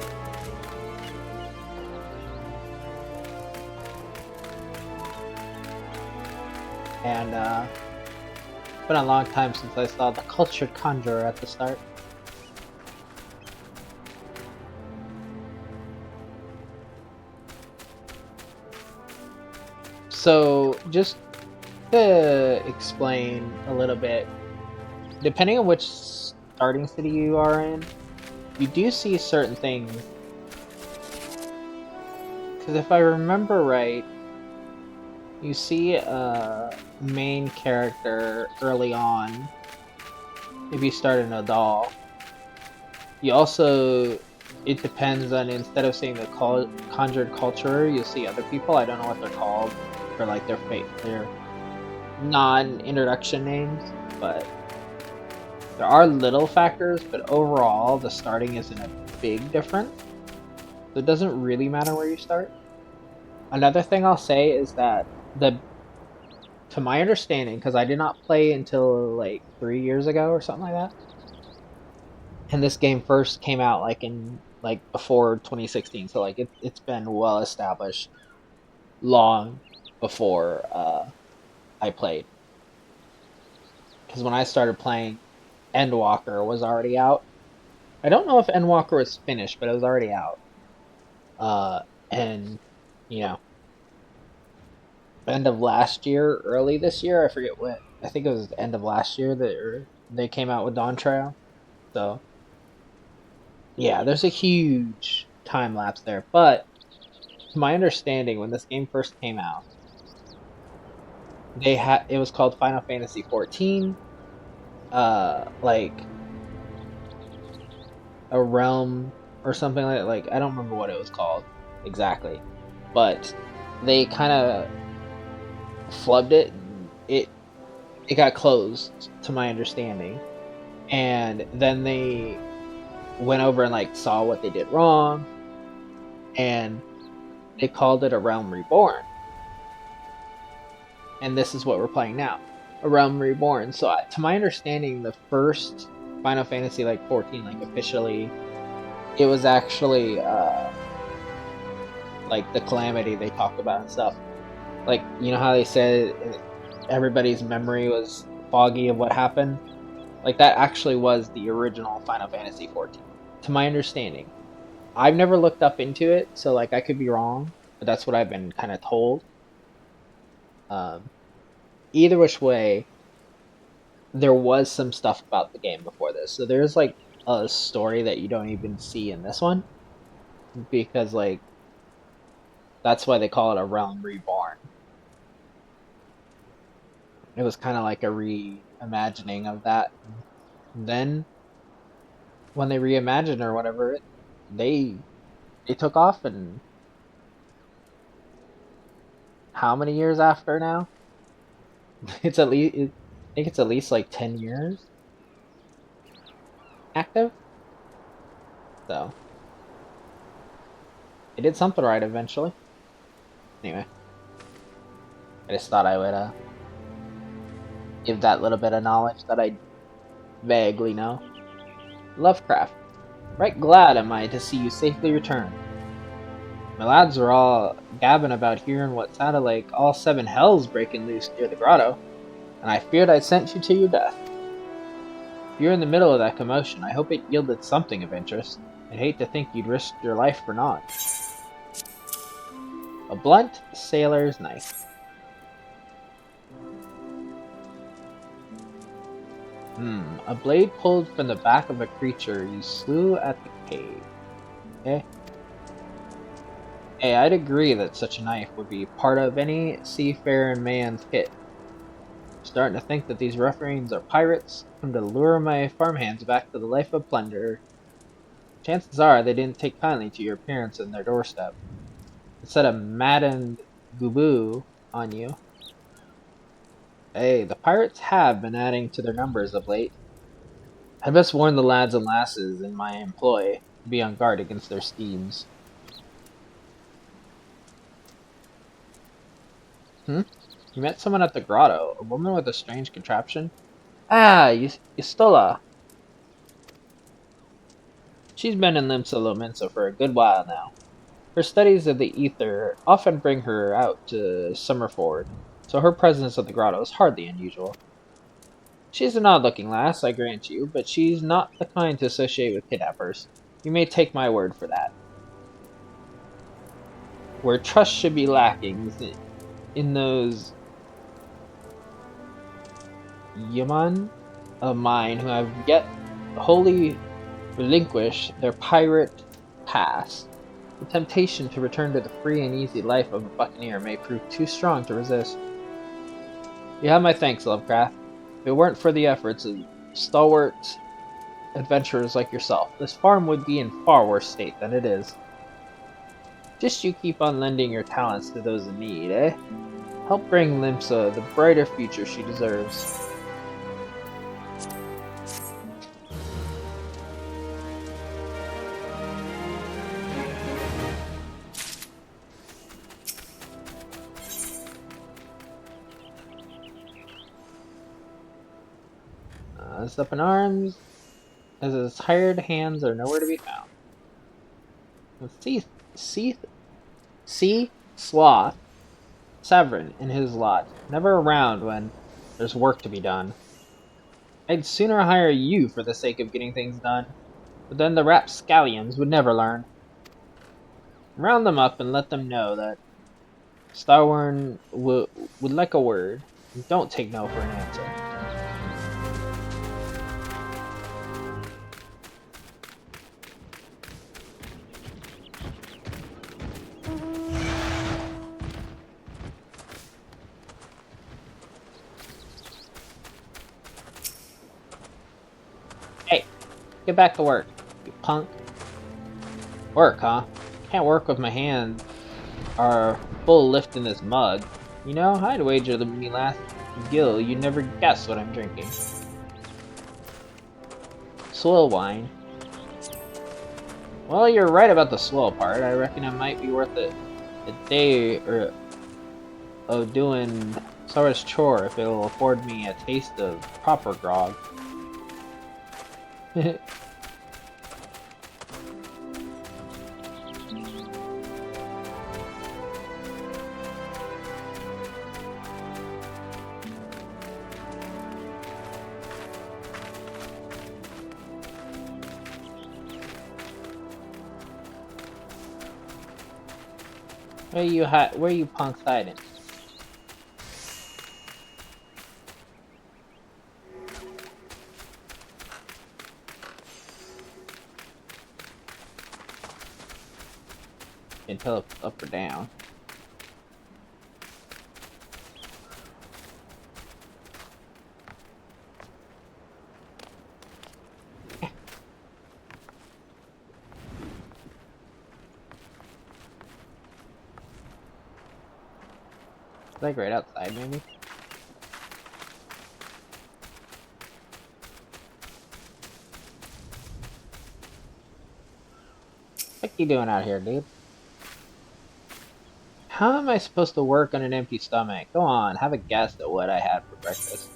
And it's been a long time since I saw the Cultured Conjurer at the start. So, just to explain a little bit, depending on which starting city you are in, you do see certain things. Because if I remember right, you see a main character early on, if you start in a doll. You also, it depends on, instead of seeing the Conjured Culturer, you'll see other people. I don't know what they're called, for like their non-introduction names, but there are little factors, but overall the starting isn't a big difference, so it doesn't really matter where you start. Another thing I'll say is that to my understanding, because I did not play until like 3 years ago or something like that, and this game first came out like in like before 2016, so like it's been well established long before I played. Because when I started playing, Endwalker was already out. I don't know if Endwalker was finished, but it was already out. And, you know, end of last year, early this year, I forget what. I think it was the end of last year that they came out with Dawn Trail. So, yeah, there's a huge time lapse there. But, to my understanding, when this game first came out, it was called Final Fantasy XIV. Like a realm or something like that. Like, I don't remember what it was called exactly, but they kind of flubbed it. It got closed, to my understanding, and then they went over and like saw what they did wrong, and they called it A Realm Reborn. And this is what we're playing now, A Realm Reborn. So, to my understanding, the first Final Fantasy like 14, like officially, it was actually like the calamity they talk about and stuff. Like, you know how they said everybody's memory was foggy of what happened? Like, that actually was the original Final Fantasy 14, to my understanding. I've never looked up into it, so like I could be wrong, but that's what I've been kind of told. Either which way, there was some stuff about the game before this. So there's like a story that you don't even see in this one, because like that's why they call it A Realm Reborn. It was kind of like a reimagining of that. And then when they reimagined or whatever, they took off, and how many years after now? It's at least, I think it's at least like 10 years active. So they did something right eventually. Anyway, I just thought I would give that little bit of knowledge that I vaguely know. Lovecraft, right glad am I to see you safely return. My lads were all gabbing about hearing what sounded like all 7 hells breaking loose near the grotto, and I feared I'd sent you to your death. If you're in the middle of that commotion, I hope it yielded something of interest. I'd hate to think you'd risk your life for naught. A blunt sailor's knife. A blade pulled from the back of a creature you slew at the cave. Eh? Hey, I'd agree that such a knife would be part of any seafaring man's kit. I'm starting to think that these ruffians are pirates, come to lure my farmhands back to the life of plunder. Chances are they didn't take kindly to your appearance on their doorstep. It set a maddened gooboo on you. Hey, the pirates have been adding to their numbers of late. I'd best warn the lads and lasses in my employ. be on guard against their schemes. You met someone at the grotto, a woman with a strange contraption? Ah, Yustola. She's been in Limsa Lominsa for a good while now. Her studies of the ether often bring her out to Summerford, so her presence at the grotto is hardly unusual. She's an odd-looking lass, I grant you, but she's not the kind to associate with kidnappers. You may take my word for that. Where trust should be lacking is in those Yaman of mine who have yet wholly relinquished their pirate past. The temptation to return to the free and easy life of a buccaneer may prove too strong to resist. You have my thanks, Lovecraft. If it weren't for the efforts of stalwart adventurers like yourself, this farm would be in far worse state than it is. Just you keep on lending your talents to those in need, eh? Help bring Limsa the brighter future she deserves. Is up in arms, as his hired hands are nowhere to be found. See, Sloth, Severin in his lot, never around when there's work to be done. I'd sooner hire you for the sake of getting things done, but then the rapscallions would never learn. Round them up and let them know that Starwern would like a word, and don't take no for an answer. Hey, get back to work, you punk. Work, huh? Can't work with my hands are full lifting this mug. You know, I'd wager the me last gill you'd never guess what I'm drinking. Swill wine. Well, you're right about the swill part. I reckon it might be worth it a day or of doing Sarah's chore if it'll afford me a taste of proper grog. Where you punks hiding? Can tell if up or down. Like right outside, maybe? What you doing out here, dude? How am I supposed to work on an empty stomach? Go on, have a guess at what I had for breakfast.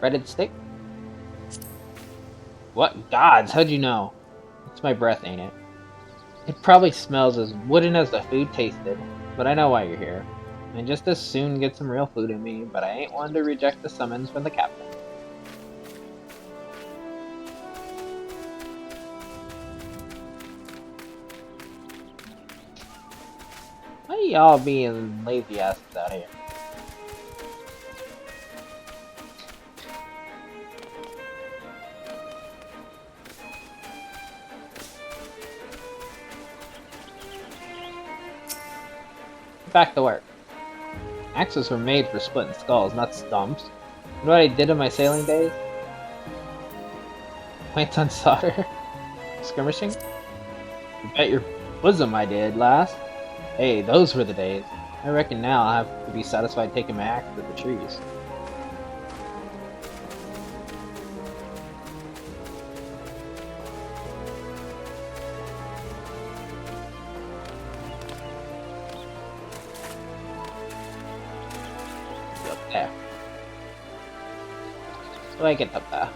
Breaded stick? What gods? How'd you know? It's my breath, ain't it? It probably smells as wooden as the food tasted, but I know why you're here. And just as soon get some real food in me, but I ain't one to reject the summons from the captain. Why y'all being lazy asses out here? Back to work. Axes were made for splitting skulls, not stumps. You know what I did in my sailing days? Went on solder? Skirmishing? You bet your bosom I did, lass. Hey, those were the days. I reckon now I'll have to be satisfied taking my axe to the trees. There. So I get up there.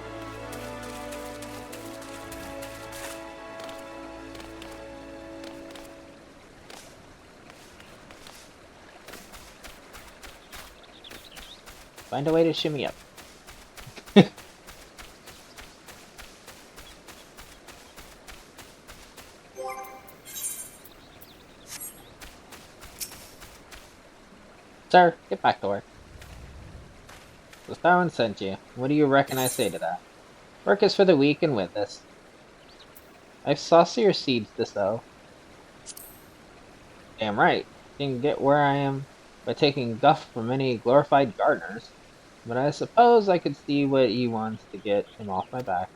Find a way to shimmy up. Sir, get back to work. The Starman sent you. What do you reckon I say to that? Work is for the weak and with us. I've saucier seeds to sow. Damn right. Didn't get where I am by taking guff from any glorified gardeners. But I suppose I could see what he wants to get him off my back.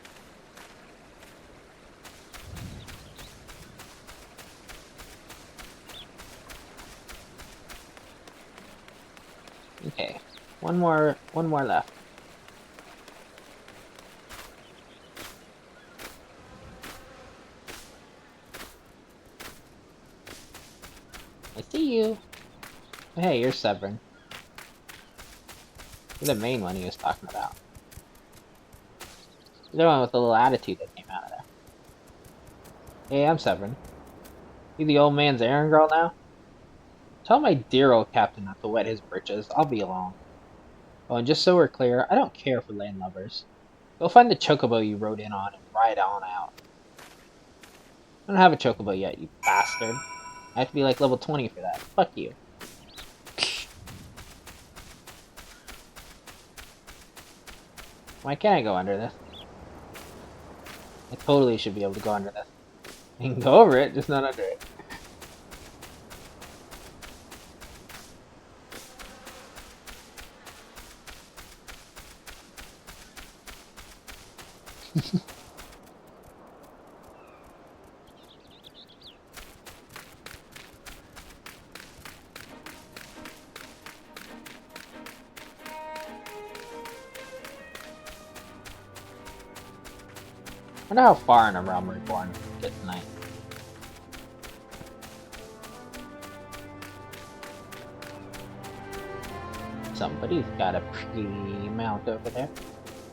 Okay. One more left. I see you. Hey, you're Severin. You're the main one he was talking about. You're the one with the little attitude that came out of there. Hey, I'm Severin. You the old man's errand girl now? Tell my dear old captain not to wet his britches. I'll be along. Oh, and just so we're clear, I don't care for landlubbers. Go find the chocobo you rode in on and ride on out. I don't have a chocobo yet, you bastard. I have to be like level 20 for that. Fuck you. Why can't I go under this? I totally should be able to go under this. I can go over it, just not under it. I wonder how far in a realm reborn we can get tonight. Somebody's got a pretty mount over there.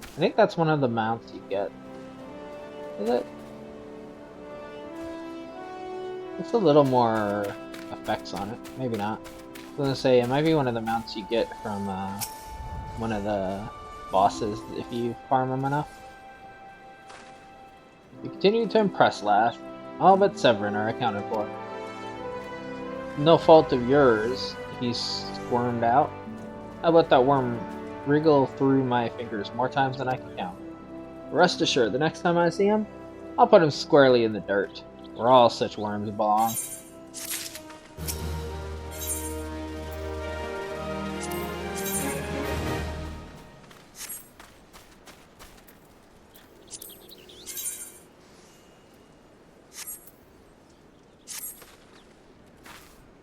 I think that's one of the mounts you get. Is it? It's a little more effects on it. Maybe not. I was gonna say, it might be one of the mounts you get from one of the bosses if you farm them enough. You continue to impress, lass. All but Severin are accounted for. No fault of yours, he squirmed out. How about that worm wriggle through my fingers more times than I can count? Rest assured, the next time I see him, I'll put him squarely in the dirt, where all such worms belong.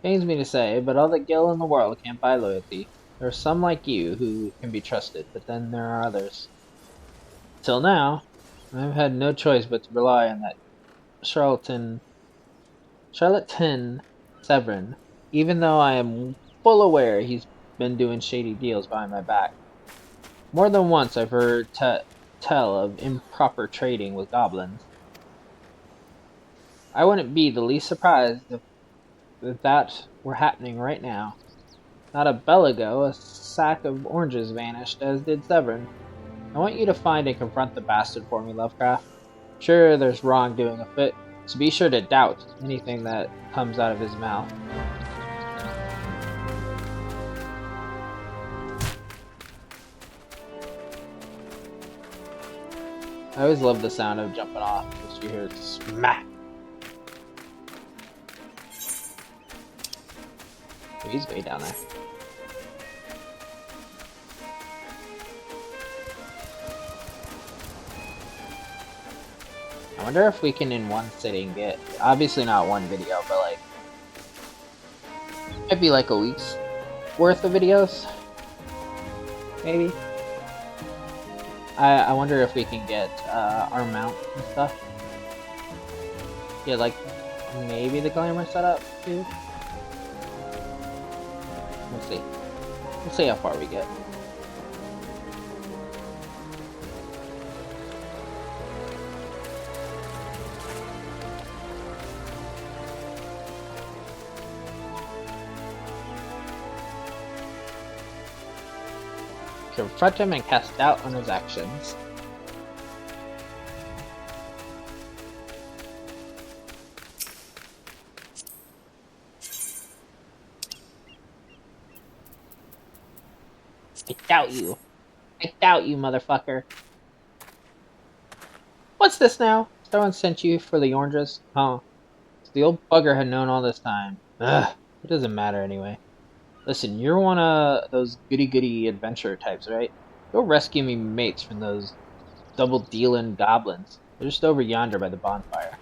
Pains me to say, but all the gil in the world can't buy loyalty. There are some like you who can be trusted, but then there are others. Till now, I've had no choice but to rely on that charlatan Severin, even though I am full aware he's been doing shady deals behind my back. More than once I've heard tell of improper trading with goblins. I wouldn't be the least surprised if that were happening right now. Not a bell ago, a sack of oranges vanished, as did Severin. I want you to find and confront the bastard for me, Lovecraft. Sure, there's wrongdoing afoot, so be sure to doubt anything that comes out of his mouth. I always love the sound of jumping off, because you hear it smack. He's way down there. I wonder if we can in one sitting get, obviously not one video, but like, might be like a week's worth of videos, maybe. I wonder if we can get our mount and stuff. Get like maybe the glamour setup too. We'll see. We'll see how far we get. Confront him and cast doubt on his actions. I doubt you. I doubt you, motherfucker. What's this now? Someone sent you for the oranges? Huh. So the old bugger had known all this time. Ugh. It doesn't matter anyway. Listen, you're one of those goody-goody adventurer types, right? Go rescue me mates from those double-dealing goblins. They're just over yonder by the bonfire.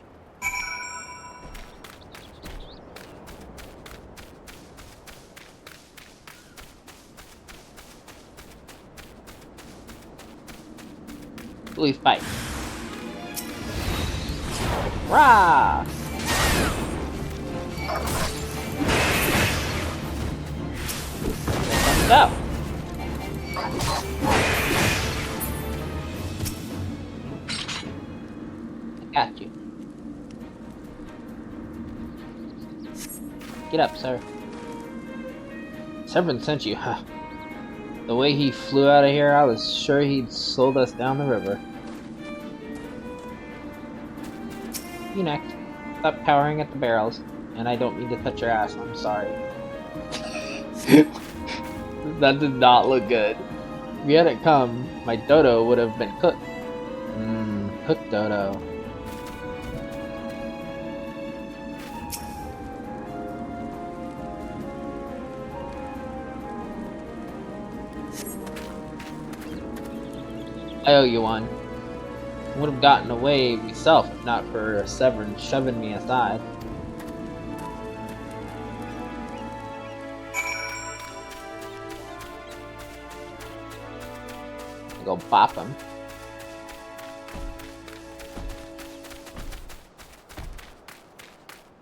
Please fight. Rah! Let's go. I got you. Get up, sir. Servant sent you, huh? The way he flew out of here, I was sure he'd sold us down the river. You next. Stop cowering at the barrels. And I don't mean to touch your ass, I'm sorry. That did not look good. If you hadn't come, my dodo would have been cooked. Cooked dodo. I owe you one. I would have gotten away myself if not for Severin shoving me aside. I go bop him.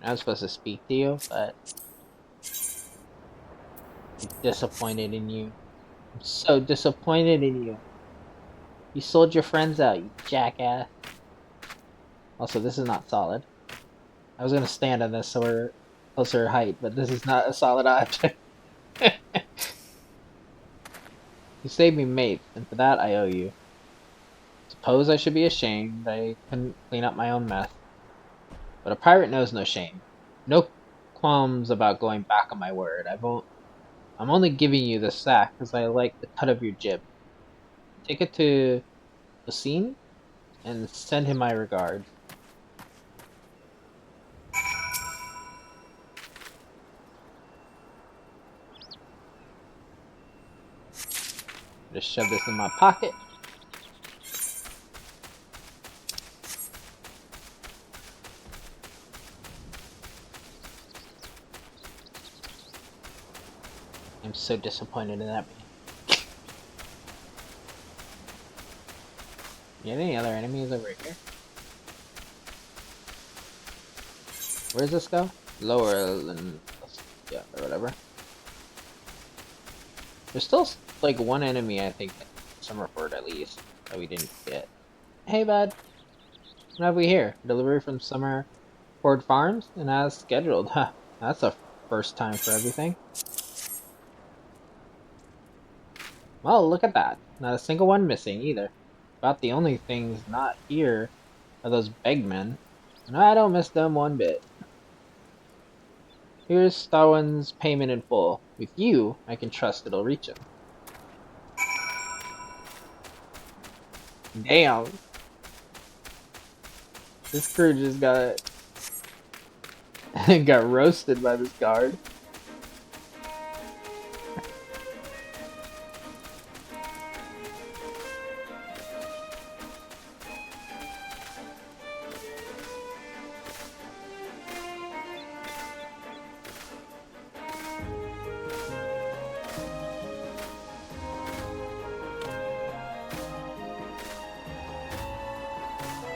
I was supposed to speak to you, but I'm disappointed in you. I'm so disappointed in you. You sold your friends out, you jackass. Also, this is not solid. I was gonna stand on this so we're closer height, but this is not a solid object. You saved me mates, and for that I owe you. Suppose I should be ashamed I couldn't clean up my own mess. But a pirate knows no shame. No qualms about going back on my word. I'm only giving you the sack because I like the cut of your jib. Take it to Lucine and send him my regards. Just shove this in my pocket. I'm so disappointed in that man. You have any other enemies over here? Where does this go? Lower than... yeah, or whatever. There's still, like, one enemy, I think, Summerford at least, that we didn't get. Hey, bud. What have we here? Delivery from Summerford Farms? And as scheduled. Huh. That's a first time for everything. Well, look at that. Not a single one missing, either. About the only things not here are those begmen. And I don't miss them one bit. Here's Starwin's payment in full. With you, I can trust it'll reach him. Damn. This crew just got got roasted by this guard.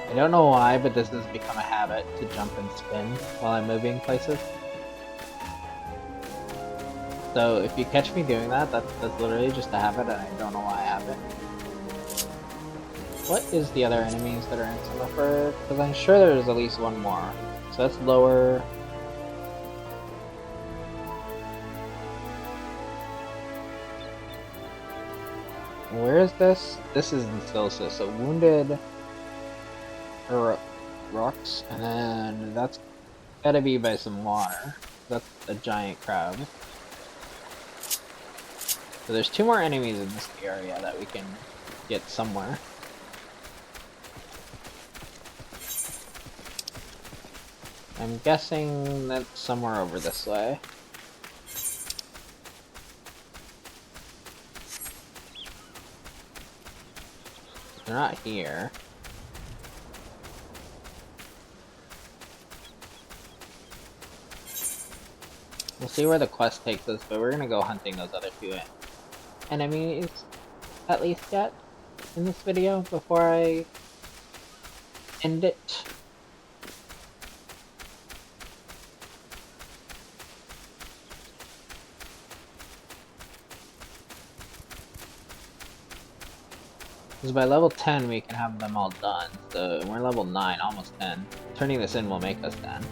I don't know why, but this has become a habit to jump and spin while I'm moving places. So if you catch me doing that, that's literally just a habit, and I don't know why I have it. What is the other enemies that are in Summerford? Because I'm sure there's at least one more. So that's lower. Where is this? This is in Silsa. So wounded rocks, and then that's gotta be by some water. That's a giant crab. So there's 2 more enemies in this area that we can get somewhere. I'm guessing that's somewhere over this way. They're not here. We'll see where the quest takes us, but we're gonna go hunting those other 2 enemies at least yet in this video before I end it. Because by level 10 we can have them all done, so we're level 9, almost 10. Turning this in will make us 10.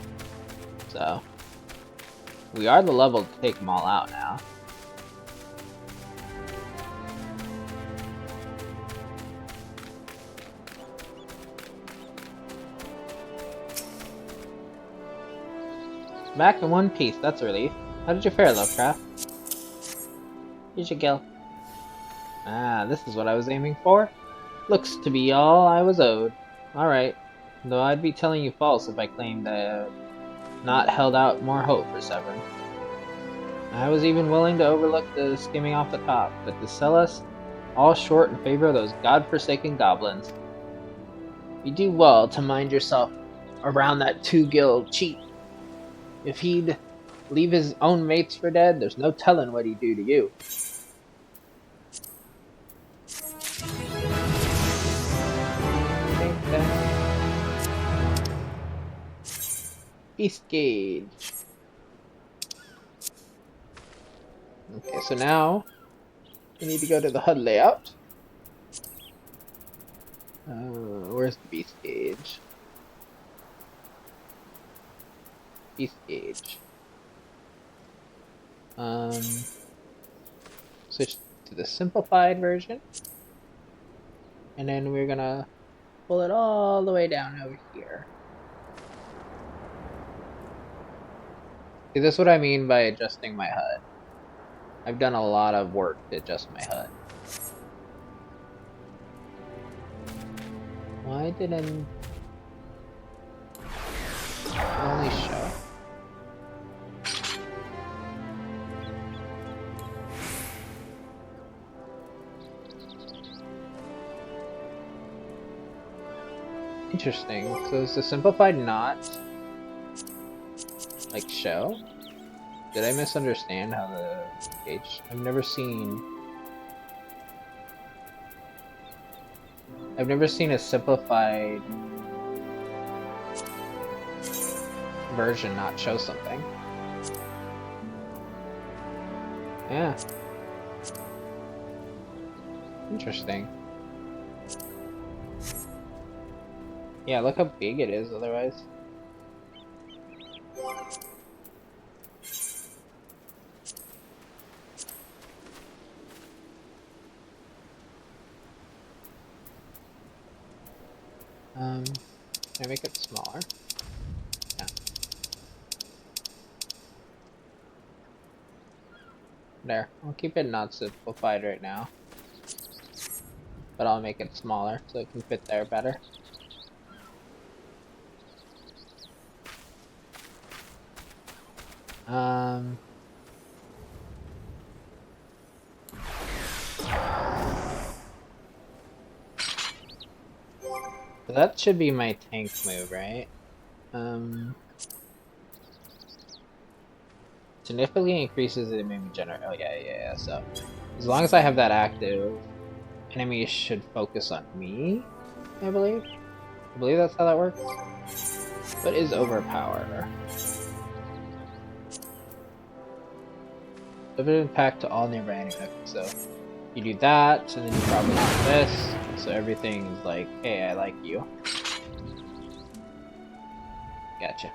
So, we are the level to take them all out now. Back in one piece, that's a relief. How did you fare, Lovecraft? Here's your gill. Ah, this is what I was aiming for. Looks to be all I was owed. Alright, though I'd be telling you false if I claimed I had not held out more hope for Severn. I was even willing to overlook the skimming off the top, but to sell us all short in favor of those godforsaken goblins. You do well to mind yourself around that 2-gill cheat. If he'd leave his own mates for dead, there's no telling what he'd do to you. Beast Gauge. Okay, so now we need to go to the HUD layout. Where's the Beast Gauge? Beast Gauge. Switch to the simplified version. And then we're gonna pull it all the way down over here. See, this is what I mean by adjusting my HUD. I've done a lot of work to adjust my HUD. Why didn't it only show? Interesting. So is the simplified not like show? Did I misunderstand how the gauge? I've never seen a simplified version not show something. Yeah. Interesting. Yeah, look how big it is otherwise. Can I make it smaller? Yeah. There. I'll keep it not simplified right now. But I'll make it smaller so it can fit there better. So that should be my tank move, right? Significantly increases the enemy generate. Oh yeah. So as long as I have that active, enemies should focus on me. I believe that's how that works. What is overpower? Dividend pack to all nearby enemies. So you do that, and then you probably do this. So everything is like, hey, I like you. Gotcha.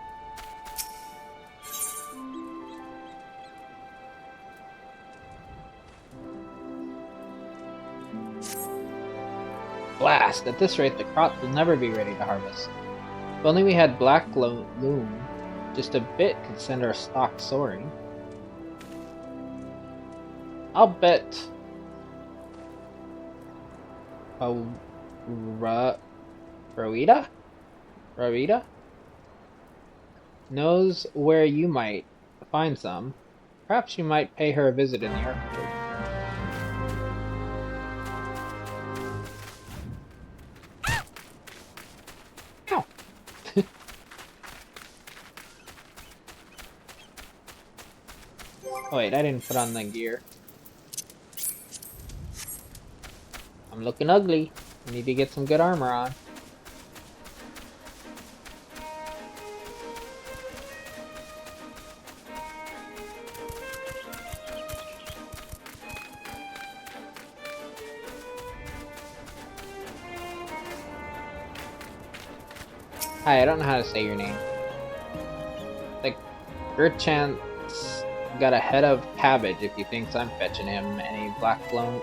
Blast! At this rate, the crop will never be ready to harvest. If only we had black loam, just a bit could send our stock soaring. I'll bet Rowita knows where you might find some. Perhaps you might pay her a visit in the orchard. Ow. Oh wait, I didn't put on the gear. I'm looking ugly. I need to get some good armor on. Hi, I don't know how to say your name. Like, Gerchance got a head of cabbage if he thinks I'm fetching him any black loam.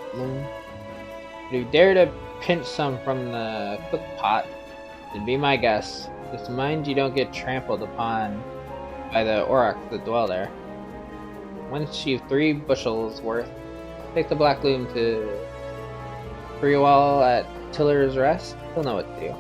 If you dare to pinch some from the cook pot, then be my guest. Just mind you don't get trampled upon by the aurochs that dwell there. Once you've 3 bushels worth, take the black loom to Freewall at Tiller's Rest. He'll know what to do.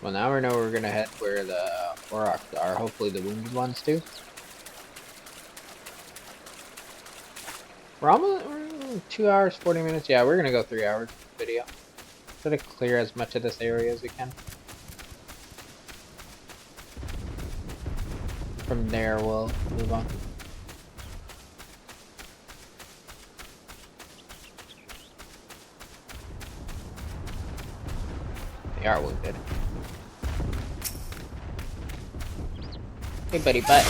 Well, now we know we're gonna head where the aurochs are. Hopefully the wounded ones too. We're 2 hours, 40 minutes. Yeah, we're gonna go 3 hours video. Try to clear as much of this area as we can. From there, we'll move on. They are wounded. Hey, buddy, butt.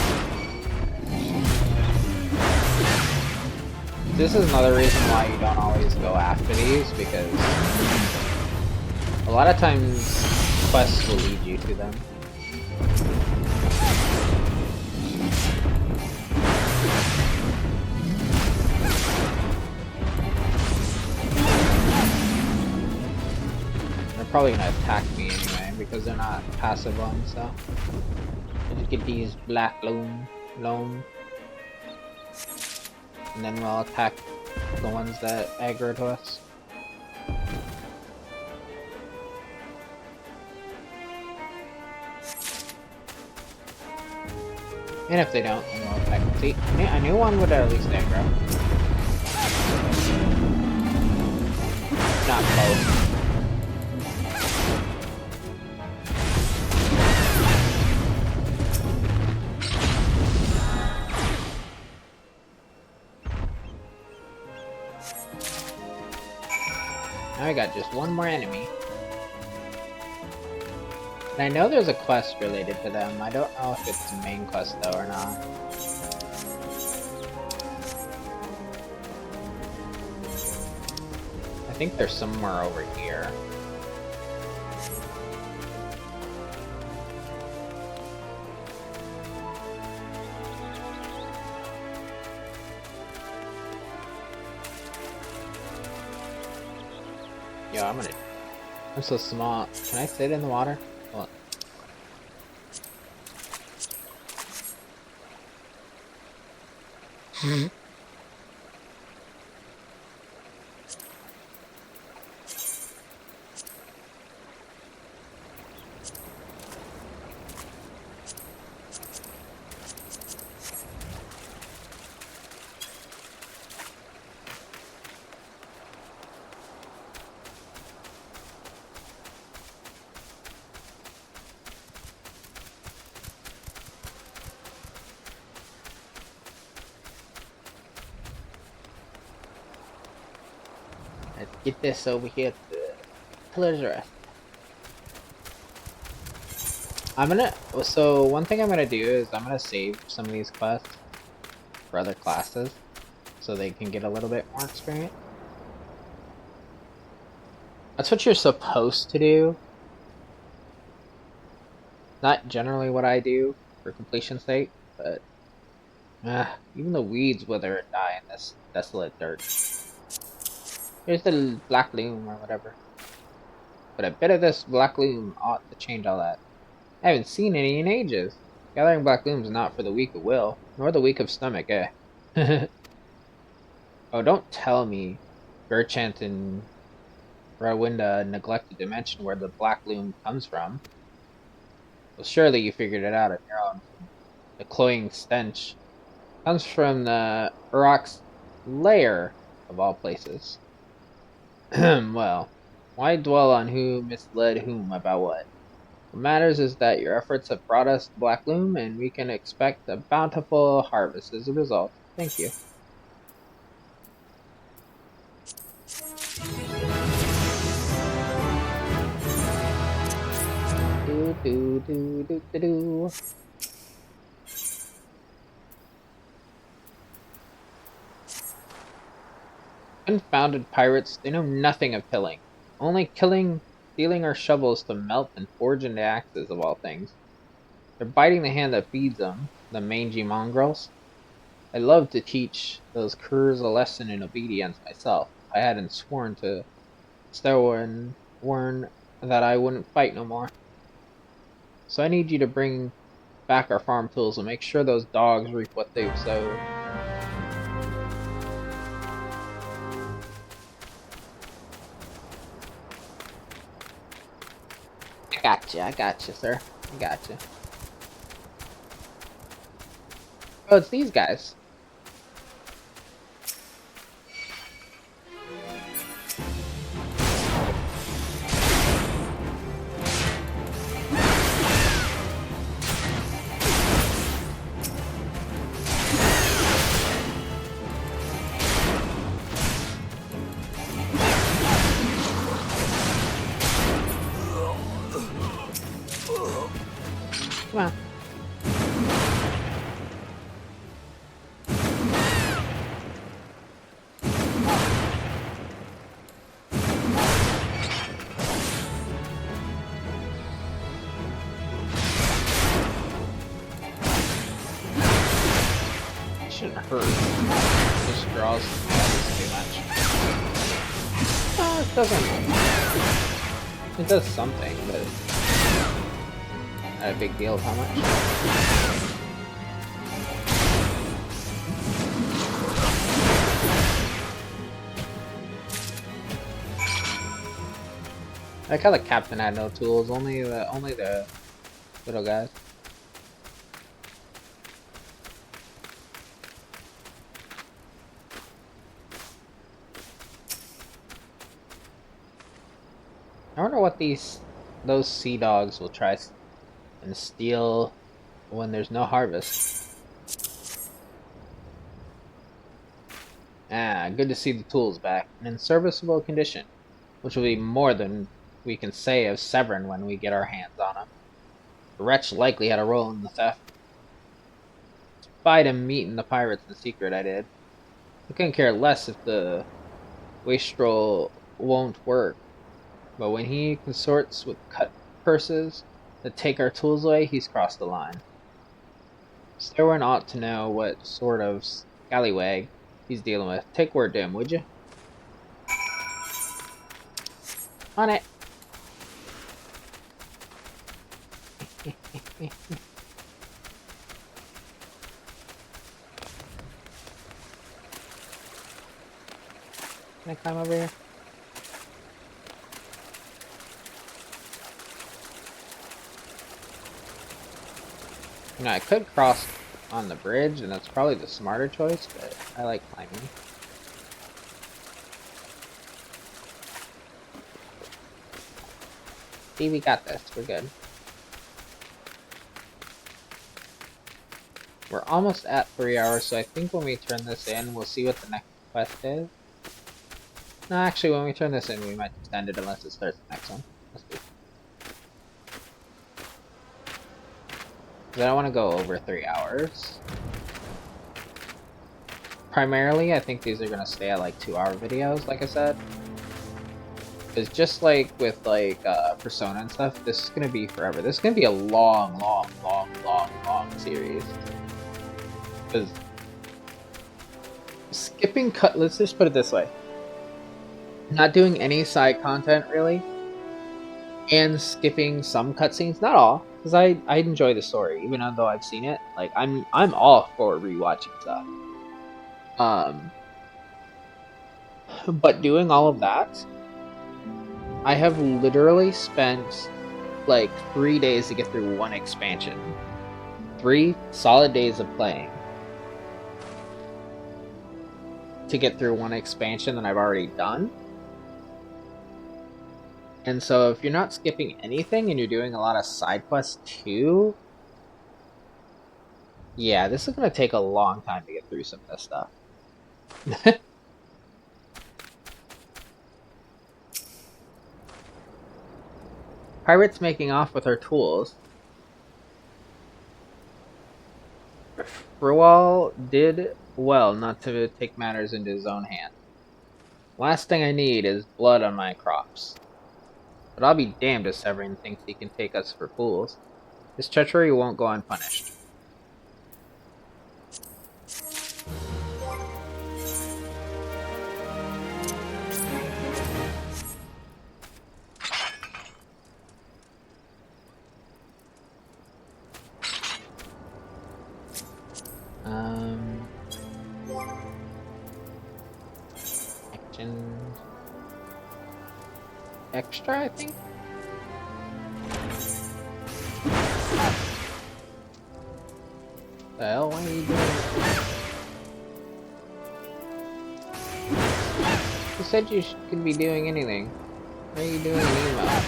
This is another reason why you don't always go after these, because a lot of times quests will lead you to them. They're probably gonna attack me anyway, because they're not passive ones, so. Just get these black loam, and then we'll attack the ones that aggro to us. And if they don't, then we'll attack them. See, I knew one would at least aggro. Not both. Now I got just one more enemy. And I know there's a quest related to them. I don't know if it's the main quest though or not. I think they're somewhere over here. Yo, I'm so small. Can I sit in the water? Hold on. Let's get this over here to Pillar's Rest. So one thing I'm gonna do is I'm gonna save some of these quests for other classes so they can get a little bit more experience. That's what you're supposed to do. Not generally what I do for completion's sake, but even the weeds wither and die in this desolate dirt. Here's the black loom or whatever. But a bit of this black loom ought to change all that. I haven't seen any in ages. Gathering black loom is not for the weak of will, nor the weak of stomach, eh? Oh, don't tell me Gerchant and Rawinda neglected to mention where the black loom comes from. Well, surely you figured it out on your own. The cloying stench comes from the Urok's lair, of all places. Well, why dwell on who misled whom about what? What matters is that your efforts have brought us the black loom, and we can expect a bountiful harvest as a result. Thank you. Do. Confounded pirates, they know nothing of pilling. Only killing, stealing our shovels to melt and forge into axes of all things. They're biting the hand that feeds them, the mangy mongrels. I love to teach those curs a lesson in obedience myself. I hadn't sworn to Starwin warn that I wouldn't fight no more. So I need you to bring back our farm tools and make sure those dogs reap what they've sowed. I got you, sir. I got you. Oh, it's these guys. Come on. Shouldn't hurt. It just draws too much. It doesn't. It does something, but not a big deal of how much. I like how the captain had no tools, only the little guys. I wonder what those sea dogs will try and steal when there's no harvest. Good to see the tools back and in serviceable condition, which will be more than we can say of Severin when we get our hands on him. The wretch likely had a role in the theft. Spied him meeting the pirates in secret, I did. I couldn't care less if the wastrel won't work, but when he consorts with cut purses that take our tools away, he's crossed the line. Starwin ought to know what sort of scallywag he's dealing with. Take word to him, would you? On it. Can I climb over here? You know, I could cross on the bridge, and that's probably the smarter choice, but I like climbing. See, we got this. We're good. We're almost at 3 hours, so I think when we turn this in, we'll see what the next quest is. No, actually, when we turn this in, we might just end it unless it starts the next one. Let's see. 'Cause I don't want to go over 3 hours. Primarily, I think these are going to stay at like 2-hour videos, like I said. Because just like with like Persona and stuff, this is going to be forever. This is going to be a long series. Because skipping let's just put it this way. Not doing any side content really, and skipping some cutscenes, not all, because I enjoy the story, even though I've seen it. Like I'm all for rewatching stuff. But doing all of that, I have literally spent like 3 days to get through one expansion. 3 solid days of playing to get through one expansion that I've already done. And so if you're not skipping anything and you're doing a lot of side quests too, yeah, this is going to take a long time to get through some of this stuff. Pirate's making off with her tools. Frual did well not to take matters into his own hands. Last thing I need is blood on my crops. But I'll be damned if Severin thinks he can take us for fools. His treachery won't go unpunished. Action extra, I think. The hell, what are you doing? You said you could be doing anything. Why are you doing an email?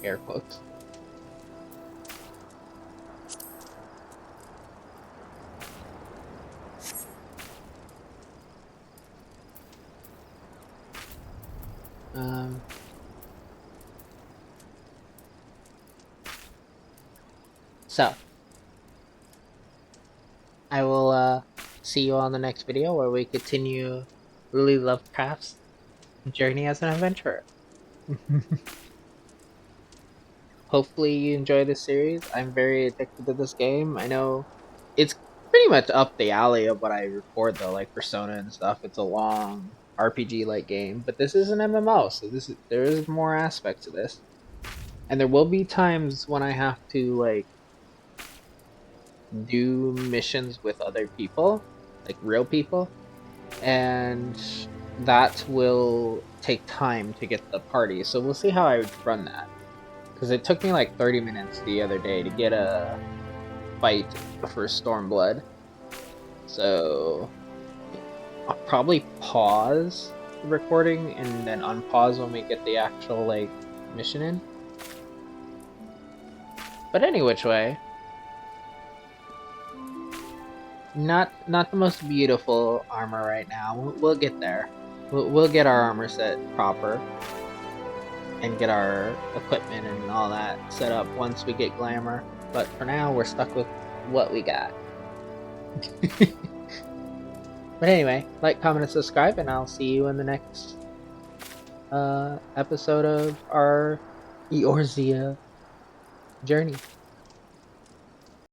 Air quotes. So I will see you on the next video where we continue Really Lovecraft's journey as an adventurer. Hopefully you enjoy this series. I'm very addicted to this game. I know it's pretty much up the alley of what I record though, like Persona and stuff. It's a long RPG-like game, but this is an MMO, so there is more aspects to this. And there will be times when I have to like do missions with other people, like real people, and that will take time to get the party. So we'll see how I run that. Because it took me like 30 minutes the other day to get a fight for Stormblood. So I'll probably pause the recording and then unpause when we get the actual like mission in. But any which way, not the most beautiful armor right now. We'll get there. We'll get our armor set proper and get our equipment and all that set up once we get glamour. But for now, we're stuck with what we got. But anyway, like, comment, and subscribe, and I'll see you in the next episode of our Eorzea journey.